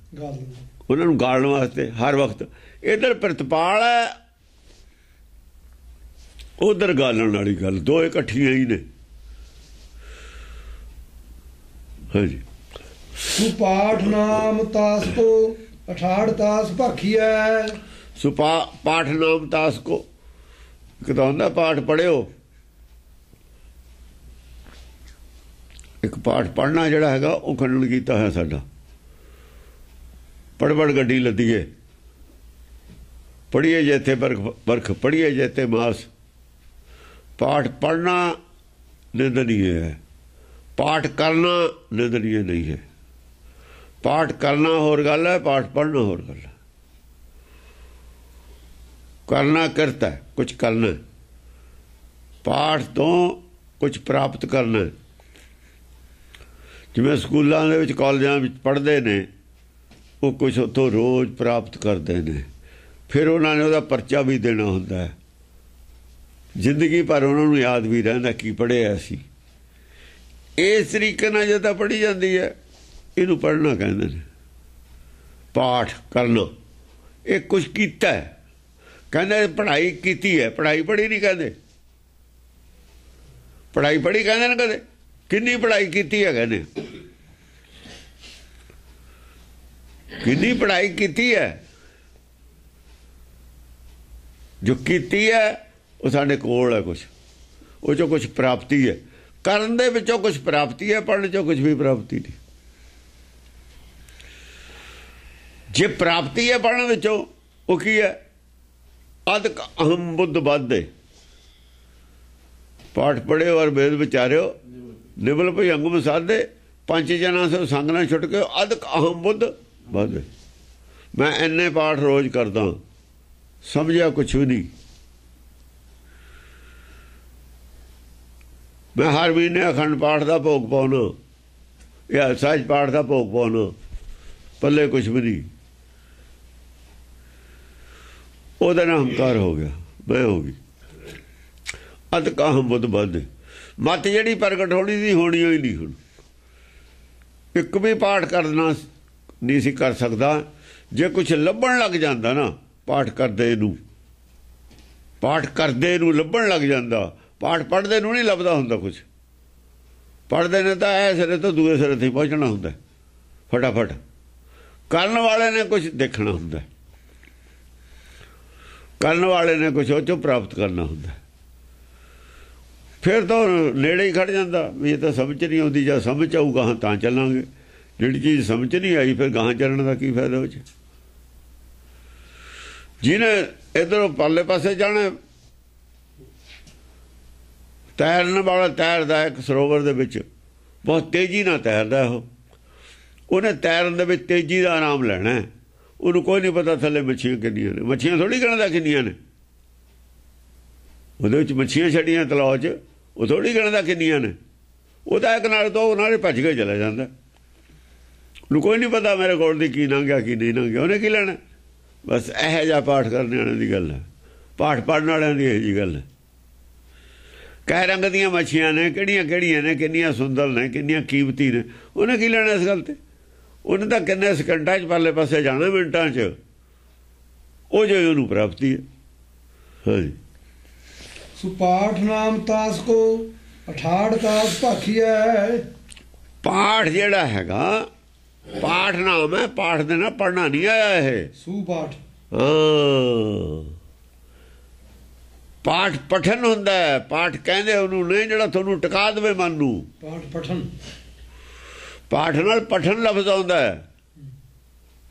B: ਉਹਨਾਂ ਨੂੰ ਗਾਲਣ ਵਾਸਤੇ ਹਰ ਵਕਤ। ਇੱਧਰ ਪ੍ਰਤਪਾਲ ਹੈ, ਉਧਰ ਗਾਲਣ ਵਾਲੀ ਗੱਲ, ਦੋ ਇਕੱਠੀਆਂ ਹੀ ਨੇ। ਹਾਂਜੀ
A: ਸੁਪਾਠ ਨਾਮ ਤਾਸ ਕੋ 68 ਤਾਸ ਭਾਖੀਐ।
B: ਪਾਠ ਨਾਮ ਤਾਸ ਕੋ ਕਿਤਾ ਹੁੰਦਾ ਪਾਠ ਪੜਿਓ, ਇੱਕ ਪਾਠ ਪੜ੍ਹਨਾ ਜਿਹੜਾ ਹੈਗਾ ਉਹ ਖੰਡਨ ਕੀਤਾ ਹੋਇਆ ਸਾਡਾ। ਪੜ੍ਹ ਗੱਡੀ ਲੱਦੀਏ, ਪੜ੍ਹੀਏ ਜੇਤੇ ਬਰਖ ਪੜ੍ਹੀਏ ਜੇਤੇ ਮਾਸ। ਪਾਠ ਪੜ੍ਹਨਾ ਨਿੰਦਨੀय ਹੈ, ਪਾਠ ਕਰਨਾ ਨਿੰਦਨੀय ਨਹੀਂ ਹੈ। ਪਾਠ ਕਰਨਾ ਹੋਰ ਗੱਲ ਹੈ, ਪਾਠ ਪੜ੍ਹਨਾ ਹੋਰ ਗੱਲ ਹੈ। ਕਰਨਾ ਕਰਤਾ ਹੈ, ਕੁਝ ਕਰਨਾ, ਪਾਠ ਤੋਂ ਕੁਝ ਪ੍ਰਾਪਤ ਕਰਨਾ। ਜਿਵੇਂ ਸਕੂਲਾਂ ਦੇ ਵਿੱਚ ਕਾਲਜਾਂ ਵਿੱਚ ਪੜ੍ਹਦੇ ਨੇ, ਉਹ ਕੁਝ ਉੱਥੋਂ ਰੋਜ਼ ਪ੍ਰਾਪਤ ਕਰਦੇ ਨੇ, ਫਿਰ ਉਹਨਾਂ ਨੇ ਉਹਦਾ ਪਰਚਾ ਵੀ ਦੇਣਾ ਹੁੰਦਾ ਹੈ। ਜ਼ਿੰਦਗੀ ਭਰ ਉਹਨਾਂ ਨੂੰ ਯਾਦ ਵੀ ਰਹਿੰਦਾ ਕੀ ਪੜ੍ਹਿਆ ਸੀ। ਇਸ ਤਰੀਕੇ ਨਾਲ ਜਦੋਂ ਪੜ੍ਹੀ ਜਾਂਦੀ ਹੈ, ਇਹਨੂੰ ਪੜ੍ਹਨਾ ਕਹਿੰਦੇ ਨੇ। ਪਾਠ ਕਰਨਾ, ਇਹ ਕੁਝ ਕੀਤਾ ਹੈ, ਕਹਿੰਦੇ ਪੜ੍ਹਾਈ ਕੀਤੀ ਹੈ। ਪੜ੍ਹਾਈ ਪੜ੍ਹੀ ਨਹੀਂ ਕਹਿੰਦੇ, ਪੜ੍ਹਾਈ ਪੜ੍ਹੀ ਕਹਿੰਦੇ ਨੇ ਕਦੇ। ਕਿੰਨੀ ਪੜ੍ਹਾਈ ਕੀਤੀ ਹੈ ਕਹਿੰਦੇ, ਕਿੰਨੀ ਪੜ੍ਹਾਈ ਕੀਤੀ ਹੈ। ਜੋ ਕੀਤੀ ਹੈ ਉਹ ਸਾਡੇ ਕੋਲ ਹੈ, ਕੁਛ ਉਹ 'ਚੋਂ ਕੁਛ ਪ੍ਰਾਪਤੀ ਹੈ। ਕਰਨ ਦੇ ਵਿੱਚੋਂ ਕੁਛ ਪ੍ਰਾਪਤੀ ਹੈ, ਪੜ੍ਹਨ 'ਚੋਂ ਕੁਛ ਵੀ ਪ੍ਰਾਪਤੀ ਨਹੀਂ। ਜੇ ਪ੍ਰਾਪਤੀ ਹੈ ਪੜ੍ਹਨ ਵਿੱਚੋਂ, ਉਹ ਕੀ ਹੈ? ਅਦਕ ਅਹਮ ਬੁੱਧ ਬਾਧੇ। ਪਾਠ ਪੜ੍ਹਿਓ ਔਰ ਵੇਦ ਵਿਚਾਰਿਓ, ਨਿਵਲ ਭੁਜੰਗ ਸਾਧੇ, ਪੰਜ ਜਨਾਂ ਸੇ ਸੰਗ ਨਾ ਛੁੱਟ ਕੇ ਅਦਕ ਅਹਮ ਬੁੱਧ ਬਾਧੇ। ਮੈਂ ਇੰਨੇ ਪਾਠ ਰੋਜ਼ ਕਰਦਾ, ਸਮਝਿਆ ਕੁਛ ਵੀ ਨਹੀਂ। ਮੈਂ ਹਰ ਮਹੀਨੇ ਅਖੰਡ ਪਾਠ ਦਾ ਭੋਗ ਪਾਉਣਾ ਜਾਂ ਸਹਿਜ ਪਾਠ ਦਾ ਭੋਗ ਪਾਉਣਾ, ਪੱਲੇ ਕੁਛ ਵੀ ਨਹੀਂ। ਉਹਦਾ ਨਾਮ ਹੰਕਾਰ ਹੋ ਗਿਆ, ਮੈਂ ਹੋ ਗਈ। ਅਦਕ ਅਹਮ ਬੁੱਧ ਬਾਧੇ। ਮੱਤ ਜਿਹੜੀ ਪ੍ਰਗਟ ਹੋਣੀ ਸੀ, ਹੋਣੀ ਹੋਈ ਨਹੀਂ। ਹੁਣ ਇੱਕ ਵੀ ਪਾਠ ਕਰਨਾ ਨਹੀਂ ਸੀ ਕਰ ਸਕਦਾ। ਜੇ ਕੁਛ ਲੱਭਣ ਲੱਗ ਜਾਂਦਾ ਨਾ, ਪਾਠ ਕਰਦੇ ਨੂੰ ਲੱਭਣ ਲੱਗ ਜਾਂਦਾ। ਪਾਠ ਪੜ੍ਹਦੇ ਨੂੰ ਨਹੀਂ ਲੱਭਦਾ ਹੁੰਦਾ ਕੁਛ। ਪੜ੍ਹਦੇ ਨੇ ਤਾਂ ਇਹ ਸਿਰੇ ਤੋਂ ਦੂਏ ਸਿਰੇ ਤੇ ਪਹੁੰਚਣਾ ਹੁੰਦਾ ਫਟਾਫਟ। ਕਰਨ ਵਾਲੇ ਨੇ ਕੁਛ ਦੇਖਣਾ ਹੁੰਦਾ, ਕਰਨ ਵਾਲੇ ਨੇ ਕੁਛ ਉਹ 'ਚੋਂ ਪ੍ਰਾਪਤ ਕਰਨਾ ਹੁੰਦਾ। ਫਿਰ ਤਾਂ ਨੇੜੇ ਹੀ ਖੜ ਜਾਂਦਾ ਵੀ ਇਹ ਤਾਂ ਸਮਝ ਨਹੀਂ ਆਉਂਦੀ। ਜਾਂ ਸਮਝ ਆਊਗਾ ਹਾਂ ਤਾਂ ਚੱਲਾਂਗੇ। ਜਿਹੜੀ ਚੀਜ਼ ਸਮਝ ਨਹੀਂ ਆਈ, ਫਿਰ ਗਾਹਾਂ ਚੱਲਣ ਦਾ ਕੀ ਫਾਇਦਾ ਉਹ 'ਚ। ਜਿਹਨੇ ਇੱਧਰੋਂ ਪਰਲੇ ਪਾਸੇ ਜਾਣਾ, ਤੈਰਨ ਵਾਲਾ ਤੈਰਦਾ ਇੱਕ ਸਰੋਵਰ ਦੇ ਵਿੱਚ, ਬਹੁਤ ਤੇਜ਼ੀ ਨਾਲ ਤੈਰਦਾ ਉਹ। ਉਹਨੇ ਤੈਰਨ ਦੇ ਵਿੱਚ ਤੇਜ਼ੀ ਦਾ ਆਰਾਮ ਲੈਣਾ। ਉਹਨੂੰ ਕੋਈ ਨਹੀਂ ਪਤਾ ਥੱਲੇ ਮੱਛੀਆਂ ਕਿੰਨੀਆਂ ਨੇ। ਮੱਛੀਆਂ ਥੋੜ੍ਹੀ ਗਿਣਦਾ ਕਿੰਨੀਆਂ ਨੇ। ਉਹਦੇ ਵਿੱਚ ਮੱਛੀਆਂ ਛੱਡੀਆਂ ਤਲਾਅ 'ਚ, ਉਹ ਥੋੜ੍ਹੀ ਗਿਣਦਾ ਕਿੰਨੀਆਂ ਨੇ। ਉਹ ਤਾਂ ਇੱਕ ਨਾਲ ਤੋਂ ਨਾਲੇ ਭੱਜ ਕੇ ਚਲਾ ਜਾਂਦਾ। ਉਹਨੂੰ ਕੋਈ ਨਹੀਂ ਪਤਾ ਮੇਰੇ ਕੋਲ ਦੀ ਕੀ ਲੰਘ ਗਿਆ ਕੀ ਨਹੀਂ ਲੰਘ ਗਿਆ। ਉਹਨੇ ਕੀ ਲੈਣਾ? ਬਸ ਇਹੋ ਜਿਹਾ ਪਾਠ ਕਰਨ ਵਾਲਿਆਂ ਦੀ ਗੱਲ ਹੈ, ਪਾਠ ਪੜ੍ਹਨ ਵਾਲਿਆਂ ਦੀ ਇਹੋ ਜਿਹੀ ਗੱਲ ਹੈ। ਕਈ ਰੰਗ ਦੀਆਂ ਮੱਛੀਆਂ ਨੇ, ਕਿਹੜੀਆਂ ਕਿਹੜੀਆਂ ਨੇ, ਕਿੰਨੀਆਂ ਸੁੰਦਰ ਨੇ, ਕਿੰਨੀਆਂ ਕੀਮਤੀ ਨੇ। ਉਹਨੇ ਕੀ ਲੈਣਾ ਇਸ ਗੱਲ ਤੇ? ਉਹਨੇ ਤਾਂ ਕਿੰਨੇ ਸਕਿੰਟਾਂ 'ਚ ਪਰਲੇ ਪਾਸੇ ਜਾਣਾ, ਮਿੰਟਾਂ 'ਚ। ਉਹ ਜੋ ਉਹਨੂੰ ਪ੍ਰਾਪਤੀ ਹੈ। ਹਾਂਜੀ।
A: ਸੁਪਾਠ ਨਾਮ ਤਾਸ ਕੋ 68 ਤਾਸ ਭਾਖੀਐ।
B: ਪਾਠ ਜਿਹੜਾ ਹੈਗਾ, ਪਾਠ ਨਾਮ ਹੈ। ਪਾਠ ਦੇ ਨਾਲ ਪੜ੍ਹਨਾ ਨਹੀਂ ਆਇਆ ਇਹ।
A: ਸੁਪਾਠ,
B: ਹਾਂ, ਪਾਠ ਪਠਨ ਹੁੰਦਾ ਹੈ। ਪਾਠ ਕਹਿੰਦੇ ਉਹਨੂੰ ਨਹੀਂ ਜਿਹੜਾ ਤੁਹਾਨੂੰ ਟਿਕਾ ਦੇਵੇ ਮਨ ਨੂੰ।
A: ਪਾਠ ਪਠਨ,
B: ਪਾਠ ਨਾਲ ਪਠਨ ਲਫ਼ਜ਼ ਆਉਂਦਾ ਹੈ।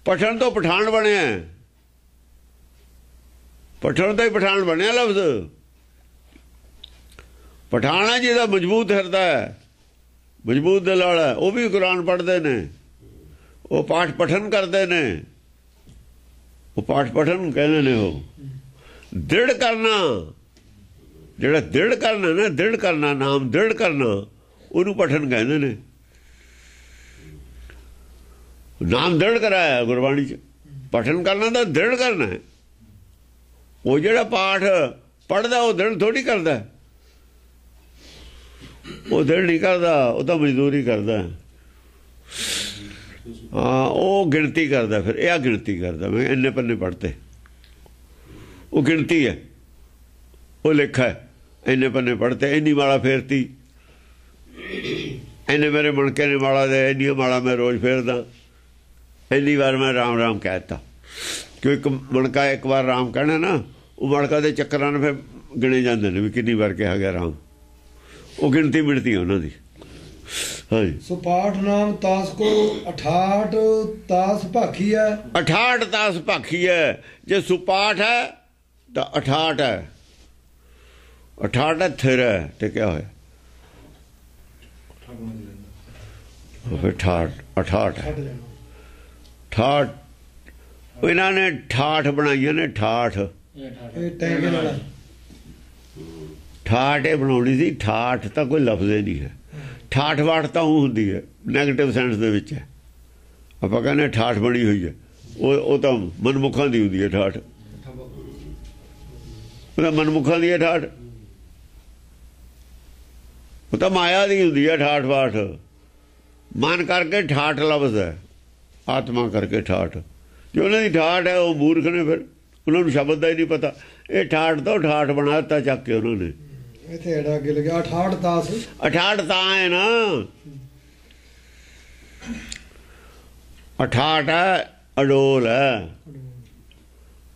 B: ਪਠਨ ਤੋਂ ਪਠਾਨ ਬਣਿਆ, ਪਠਨ ਤੋਂ ਹੀ ਪਠਾਨ ਬਣਿਆ ਲਫ਼ਜ਼। ਪਠਾਣਾ ਜਿਹਦਾ ਮਜ਼ਬੂਤ ਹਿਰਦਾ ਹੈ, ਮਜ਼ਬੂਤ ਦਿਲ ਵਾਲਾ, ਉਹ ਵੀ ਕੁਰਾਨ ਪੜ੍ਹਦੇ ਨੇ, ਉਹ ਪਾਠ ਪਠਨ ਕਰਦੇ ਨੇ। ਉਹ ਪਾਠ ਪਠਨ ਕਹਿੰਦੇ ਨੇ। ਉਹ ਦ੍ਰਿੜ ਕਰਨਾ, ਜਿਹੜਾ ਦ੍ਰਿੜ ਕਰਨਾ ਨਾ, ਦ੍ਰਿੜ ਕਰਨਾ, ਨਾਮ ਦ੍ਰਿੜ ਕਰਨਾ, ਉਹਨੂੰ ਪਠਨ ਕਹਿੰਦੇ ਨੇ। ਨਾਮ ਦ੍ਰਿੜ ਕਰਾਇਆ ਗੁਰਬਾਣੀ 'ਚ। ਪਠਨ ਕਰਨਾ ਤਾਂ ਦ੍ਰਿੜ ਕਰਨਾ ਹੈ। ਉਹ ਜਿਹੜਾ ਪਾਠ ਪੜ੍ਹਦਾ ਉਹ ਦ੍ਰਿੜ ਥੋੜ੍ਹੀ ਕਰਦਾ। ਉਹ ਦ੍ਰਿੜ ਨਹੀਂ ਕਰਦਾ, ਉਹ ਤਾਂ ਮਜ਼ਦੂਰੀ ਕਰਦਾ। ਹਾਂ, ਉਹ ਗਿਣਤੀ ਕਰਦਾ। ਫਿਰ ਇਹ ਗਿਣਤੀ ਕਰਦਾ, ਮੈਂ ਇੰਨੇ ਪੰਨੇ ਪੜ੍ਹਤੇ। ਉਹ ਗਿਣਤੀ ਹੈ, ਉਹ ਲੇਖਾ ਹੈ। ਇੰਨੇ ਪੰਨੇ ਪੜ੍ਹਤੇ, ਇੰਨੀ ਮਾਲਾ ਫੇਰਤੀ, ਇੰਨੇ ਮੇਰੇ ਮਣਕੇ ਨੇ ਮਾਲਾ ਦੇ, ਇੰਨੀਆਂ ਮਾਲਾ ਮੈਂ ਰੋਜ਼ ਫੇਰਦਾ, ਇੰਨੀ ਵਾਰ ਮੈਂ ਰਾਮ ਰਾਮ ਕਹਿ ਦਿੱਤਾ। ਕਿਉਂ ਇੱਕ ਮਣਕਾ ਇੱਕ ਵਾਰ ਰਾਮ ਕਹਿਣਾ ਨਾ, ਉਹ ਮਣਕਾ ਦੇ ਚੱਕਰਾਂ ਨਾਲ ਫਿਰ ਗਿਣੇ ਜਾਂਦੇ ਨੇ ਵੀ ਕਿੰਨੀ ਵਾਰ ਕਿਹਾ ਗਿਆ ਰਾਮ। ਉਹ ਗਿਣਤੀ ਮਿਣਤੀ ਉਹਨਾਂ ਦੀ। हाँ जी।
A: सो पाठ नाम तास को 68 तास भाखी है।
B: 68 तास भाखी है। जे सुपाठ है तो 68 है। 68 थिर है टिकया होया, फिर 68 है। 68 इन्होंने 68 बनाइया ने। 68
A: टैंके वाला
B: 68 बनाउणी सी। 68 ਤਾਂ ਕੋਈ ਲਫ਼ਜ਼ ਹੀ ਨਹੀਂ ਹੈ। 68 ਵਾਟ ਤਾਂ ਉਹ ਹੁੰਦੀ ਹੈ ਨੈਗੇਟਿਵ ਸੈਂਸ ਦੇ ਵਿੱਚ ਹੈ। ਆਪਾਂ ਕਹਿੰਦੇ 68 ਬਣੀ ਹੋਈ ਹੈ, ਉਹ ਤਾਂ ਮਨਮੁਖਾਂ ਦੀ ਹੁੰਦੀ ਹੈ 68। ਉਹ ਤਾਂ ਮਨਮੁਖਾਂ ਦੀ ਹੈ 68। ਉਹ ਤਾਂ ਮਾਇਆ ਦੀ ਹੁੰਦੀ ਹੈ 68 ਵਾਟ। ਮਨ ਕਰਕੇ 68 ਲਫ਼ਜ਼ ਹੈ, ਆਤਮਾ ਕਰਕੇ 68। ਜੋ ਉਹਨਾਂ ਦੀ 68 ਹੈ ਉਹ ਮੂਰਖ ਨੇ, ਫਿਰ ਉਹਨਾਂ ਨੂੰ ਸ਼ਬਦ ਦਾ ਹੀ ਨਹੀਂ ਪਤਾ। ਇਹ 68 ਤੋਂ 68 ਬਣਾ ਦਿੱਤਾ ਚੱਕ ਕੇ ਉਹਨਾਂ ਨੇ।
A: ਇੱਥੇ ਐਡਾ ਅੱਗੇ ਲੱਗਿਆ 68 ਤਾਸ।
B: 68 ਤਾਂ ਹੈ ਨਾ, 68 ਹੈ, ਅਡੋਲ ਹੈ,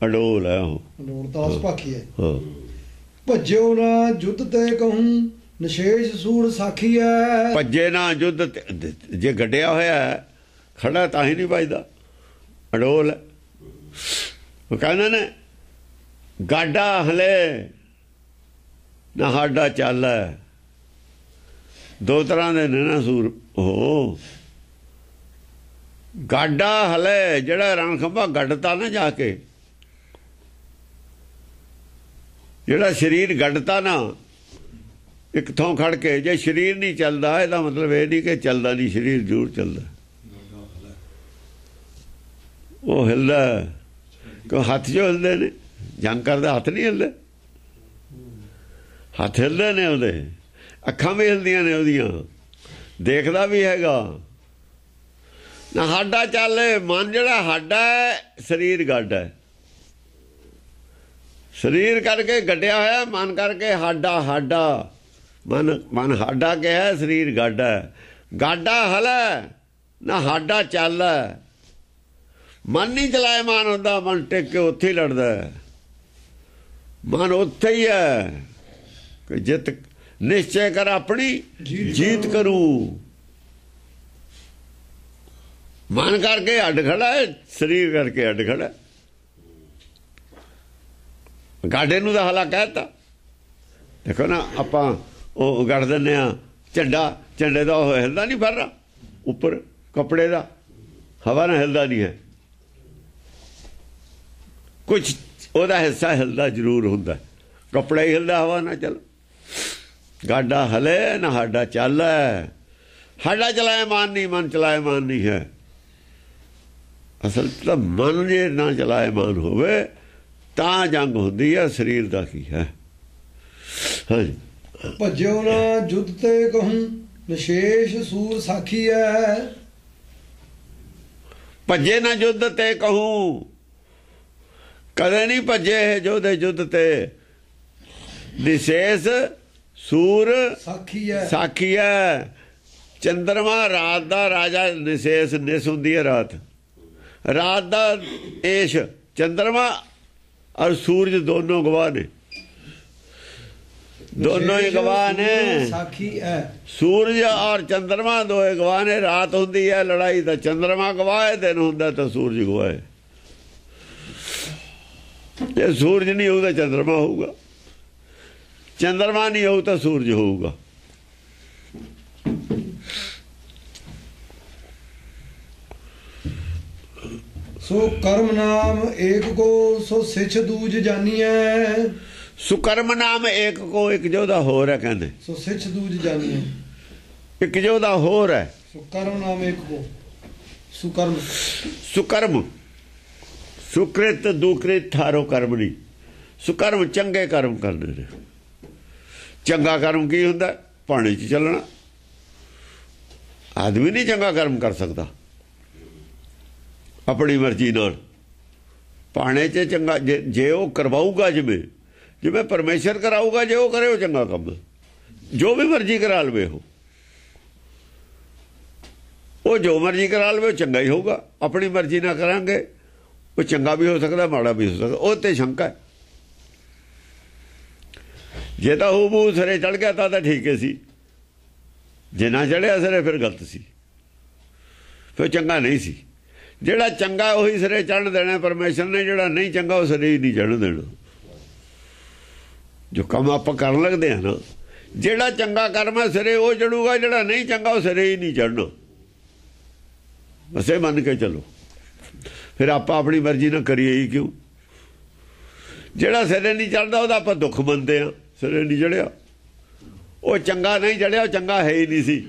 B: ਅਡੋਲ ਹੈ ਉਹ।
A: ਅਡੋਲ ਤਾਸ ਭਾਖੀ ਹੈ।
B: ਹਾਂ।
A: ਭੱਜਿਓ ਨਾ ਜੁੱਧ ਤੇ ਕਹੂੰ ਨਿਸ਼ੇਸ਼ ਸੂਰ ਸਾਖੀ ਹੈ।
B: ਭੱਜੇ ਨਾ ਜੁੱਧ ਜੇ ਗੱਡਿਆ ਹੋਇਆ ਖੜਾ ਤਾਂ ਹੀ ਨਹੀਂ ਵੱਜਦਾ, ਅਡੋਲ ਹੈ। ਉਹ ਕਹਿੰਦੇ ਨੇ ਗਾਡਾ ਹਲੇ ਨਾ ਸਾਡਾ ਚੱਲ ਹੈ। ਦੋ ਤਰ੍ਹਾਂ ਦੇ ਨੇ ਨਾ ਸੂਰ। ਉਹ ਗਾਡਾ ਹਲੇ ਜਿਹੜਾ ਰਣ ਖੰਭਾ ਗੱਡਤਾ ਨਾ ਜਾ ਕੇ, ਜਿਹੜਾ ਸਰੀਰ ਗੱਡਤਾ ਨਾ ਇੱਕ ਥਾਂ ਖੜ ਕੇ, ਜੇ ਸਰੀਰ ਨਹੀਂ ਚੱਲਦਾ ਇਹਦਾ ਮਤਲਬ ਇਹ ਨਹੀਂ ਕਿ ਚੱਲਦਾ ਨਹੀਂ, ਸਰੀਰ ਜ਼ਰੂਰ ਚੱਲਦਾ। ਉਹ ਹਿਲਦਾ ਕਿ ਹੱਥ ਜੋ ਹਿਲਦੇ ਨੇ, ਜੰਗ ਕਰਦੇ ਹੱਥ ਨਹੀਂ ਹਿਲਦੇ, ਹੱਥ ਹਿਲਦੇ ਨੇ ਉਹਦੇ, ਅੱਖਾਂ ਵੀ ਹਿਲਦੀਆਂ ਨੇ ਉਹਦੀਆਂ, ਦੇਖਦਾ ਵੀ ਹੈਗਾ ਨਾ। ਸਾਡਾ ਚੱਲੇ ਮਨ ਜਿਹੜਾ ਸਾਡਾ ਹੈ, ਸਰੀਰ ਗੱਡ ਹੈ। ਸਰੀਰ ਕਰਕੇ ਗੱਡਿਆ ਹੋਇਆ, ਮਨ ਕਰਕੇ ਸਾਡਾ, ਸਾਡਾ ਮਨ ਸਾਡਾ ਕਿਹਾ, ਸਰੀਰ ਗੱਡ ਹੈ। ਗਾਡਾ ਹਲਾ ਨਾ ਸਾਡਾ ਚੱਲ ਹੈ। ਮਨ ਨਹੀਂ ਚਲਾਇਮਾਨ ਹੁੰਦਾ, ਮਨ ਟਿਕ ਕੇ ਉੱਥੇ ਹੀ ਲੜਦਾ ਹੈ। ਮਨ ਉੱਥੇ ਹੀ ਹੈ ਕਿ ਜਿੱਤ ਨਿਸ਼ਚੈ ਕਰ ਆਪਣੀ ਜੀਤ ਕਰੂ। ਮਨ ਕਰਕੇ ਅੱਡ ਖੜਾ ਹੈ, ਸਰੀਰ ਕਰਕੇ ਅੱਡ ਖੜਾ। ਗਾਡੇ ਨੂੰ ਤਾਂ ਹਲਾ ਕਹਿਤਾ। ਦੇਖੋ ਨਾ ਆਪਾਂ ਉਹ ਗੱਡ ਦਿੰਦੇ ਆ ਝੰਡਾ, ਝੰਡੇ ਦਾ ਉਹ ਹਿਲਦਾ ਨਹੀਂ ਫਿਰ ਉੱਪਰ, ਕੱਪੜੇ ਦਾ ਹਵਾ ਨਾਲ ਹਿਲਦਾ ਨਹੀਂ ਹੈ, ਕੁਛ ਉਹਦਾ ਹਿੱਸਾ ਹਿਲਦਾ ਜ਼ਰੂਰ ਹੁੰਦਾ। ਕੱਪੜਾ ਹੀ ਹਿਲਦਾ, ਹਵਾ ਨਾ ਚੱਲ। ਗਾਡਾ ਹਲੇ ਨਾ ਸਾਡਾ ਚੱਲ ਹੈ। ਸਾਡਾ ਚਲਾਇਮਾਨ ਨਹੀਂ, ਮਨ ਚਲਾਇਮਾਨ ਨਹੀਂ ਹੈ। ਅਸਲ ਤਾਂ ਮਨ ਜੇ ਨਾ ਚਲਾਇਮਾਨ ਹੋਵੇ ਤਾਂ ਜੰਗ ਹੁੰਦੀ ਹੈ। ਸਰੀਰ ਦਾ ਕੀ ਹੈ? ਹਾਂਜੀ।
A: ਭੱਜਿਓ ਨਾ ਜੁੱਧ ਤੇ ਕਹੂੰ ਵਿਸ਼ੇਸ਼ ਸੂਰ ਸਾਖੀ ਹੈ।
B: ਭੱਜੇ ਨਾ ਜੁੱਧ ਤੇ ਕਹੂੰ, ਕਦੇ ਨਹੀਂ ਭੱਜੇ ਜੋਧੇ ਜੁੱਧ ਤੇ। ਨਿਸ਼ੇਸ਼ ਸੂਰ
A: ਸਾਖੀ ਹੈ,
B: ਸਾਖੀ ਹੈ। ਚੰਦਰਮਾ ਰਾਤ ਦਾ ਰਾਜਾ, ਨਿਸ਼ੇਸ਼ ਨਿਸ ਹੁੰਦੀ ਹੈ ਰਾਤ, ਰਾਤ ਦਾ ਏਸ਼। ਚੰਦਰਮਾ ਔਰ ਸੂਰਜ ਦੋਨੋਂ ਗਵਾਹ ਨੇ, ਦੋਨੋਂ ਹੀ ਗਵਾਹ ਨੇ।
A: ਸਾਖੀ ਹੈ।
B: ਸੂਰਜ ਔਰ ਚੰਦਰਮਾ ਦੋਏ ਗਵਾਹ ਨੇ। ਰਾਤ ਹੁੰਦੀ ਹੈ ਲੜਾਈ ਦਾ, ਚੰਦਰਮਾ ਗਵਾਹ ਹੈ। ਦਿਨ ਹੁੰਦਾ ਤਾਂ ਸੂਰਜ ਗਵਾਹ ਹੈ। ਜੇ ਸੂਰਜ ਨਹੀਂ ਹੋਊ ਤਾਂ ਚੰਦਰਮਾ ਹੋਊਗਾ, ਚੰਦਰਮਾ ਨਹੀਂ ਹੋਊ ਤਾਂ ਸੂਰਜ ਹੋਊਗਾ।
A: ਸੋ ਕਰਮ ਨਾਮ ਏਕ ਕੋ ਸੋ ਸਿਛ ਦੂਜ ਜਾਨੀਐ।
B: ਸੁਕਰਮ ਨਾਮ ਏਕ ਕੋ, ਇੱਕ ਜੋਦਾ ਹੋਰ ਹੈ ਕਹਿੰਦੇ।
A: ਸੋ ਸਿਛ ਦੂਜ ਜਾਨੀਐ,
B: ਇੱਕ ਜੋਦਾ ਹੋਰ ਹੈ।
A: ਸੋ ਕਰਮ ਨਾਮ ਏਕ ਕੋ। ਸੁਕਰਮ,
B: ਸੁਕਰਮ ਸੁਕ੍ਰਿਤ ਦੁਕ੍ਰਿਤ ਥਾਰੋ ਕਰਮ ਨਹੀਂ। ਸੁਕਰਮ ਚੰਗੇ ਕਰਮ ਕਰਦੇ ਨੇ। ਚੰਗਾ ਕਰਮ ਕੀ ਹੁੰਦਾ? ਪਾਣੀ 'ਚ ਚੱਲਣਾ। ਆਦਮੀ ਨਹੀਂ ਚੰਗਾ ਕਰਮ ਕਰ ਸਕਦਾ ਆਪਣੀ ਮਰਜ਼ੀ ਨਾਲ। ਪਾਣੇ 'ਚ ਚੰਗਾ ਜੇ ਉਹ ਕਰਵਾਊਗਾ, ਜਿਵੇਂ ਜਿਵੇਂ ਪਰਮੇਸ਼ਰ ਕਰਾਊਗਾ, ਜੇ ਉਹ ਕਰੇ ਉਹ ਚੰਗਾ ਕੰਮ। ਜੋ ਵੀ ਮਰਜ਼ੀ ਕਰਾ ਲਵੇ ਉਹ ਜੋ ਮਰਜ਼ੀ ਕਰਾ ਲਵੇ ਉਹ ਚੰਗਾ ਹੀ ਹੋਊਗਾ। ਆਪਣੀ ਮਰਜ਼ੀ ਨਾਲ ਕਰਾਂਗੇ ਉਹ ਚੰਗਾ ਵੀ ਹੋ ਸਕਦਾ, ਮਾੜਾ ਵੀ ਹੋ ਸਕਦਾ। ਉਹ ਤੇ ਸ਼ੰਕਾ ਹੈ। ਜੇ ਤਾਂ ਉਹ ਸਿਰੇ ਚੜ ਗਿਆ ਤਾਂ ਠੀਕ ਹੈ ਸੀ, ਜਿੰਨਾ ਚੜਿਆ ਸਿਰੇ ਫਿਰ ਗਲਤ ਸੀ, ਫਿਰ ਚੰਗਾ ਨਹੀਂ ਸੀ। ਜਿਹੜਾ ਚੰਗਾ ਉਹੀ ਸਿਰੇ ਚੜ੍ਹਨ ਦੇਣਾ ਪਰਮੇਸ਼ਰ ਨੇ, ਜਿਹੜਾ ਨਹੀਂ ਚੰਗਾ ਉਹ ਸਿਰੇ ਹੀ ਨਹੀਂ ਚੜ੍ਹਨ ਦੇਣਾ। ਜੋ ਕੰਮ ਆਪਾਂ ਕਰਨ ਲੱਗਦੇ ਆ ਨਾ, ਜਿਹੜਾ ਚੰਗਾ ਕਰਮ ਹੈ ਸਿਰੇ ਉਹ ਚੜੂਗਾ, ਜਿਹੜਾ ਨਹੀਂ ਚੰਗਾ ਉਹ ਸਿਰੇ ਹੀ ਨਹੀਂ ਚੜ੍ਹਨਾ। ਬਸ ਇਹ ਮੰਨ ਕੇ ਚੱਲੋ। ਫਿਰ ਆਪਾਂ ਆਪਣੀ ਮਰਜ਼ੀ ਨਾਲ ਕਰੀਏ ਹੀ ਕਿਉਂ? ਜਿਹੜਾ ਸਿਰੇ ਨਹੀਂ ਚੜ੍ਹਦਾ ਉਹਦਾ ਆਪਾਂ ਦੁੱਖ ਮੰਨਦੇ ਆ। ਸਿਰੇ ਨਹੀਂ ਚੜ੍ਹਿਆ, ਉਹ ਚੰਗਾ ਨਹੀਂ ਚੜ੍ਹਿਆ, ਉਹ ਚੰਗਾ ਹੈ ਹੀ ਨਹੀਂ ਸੀ।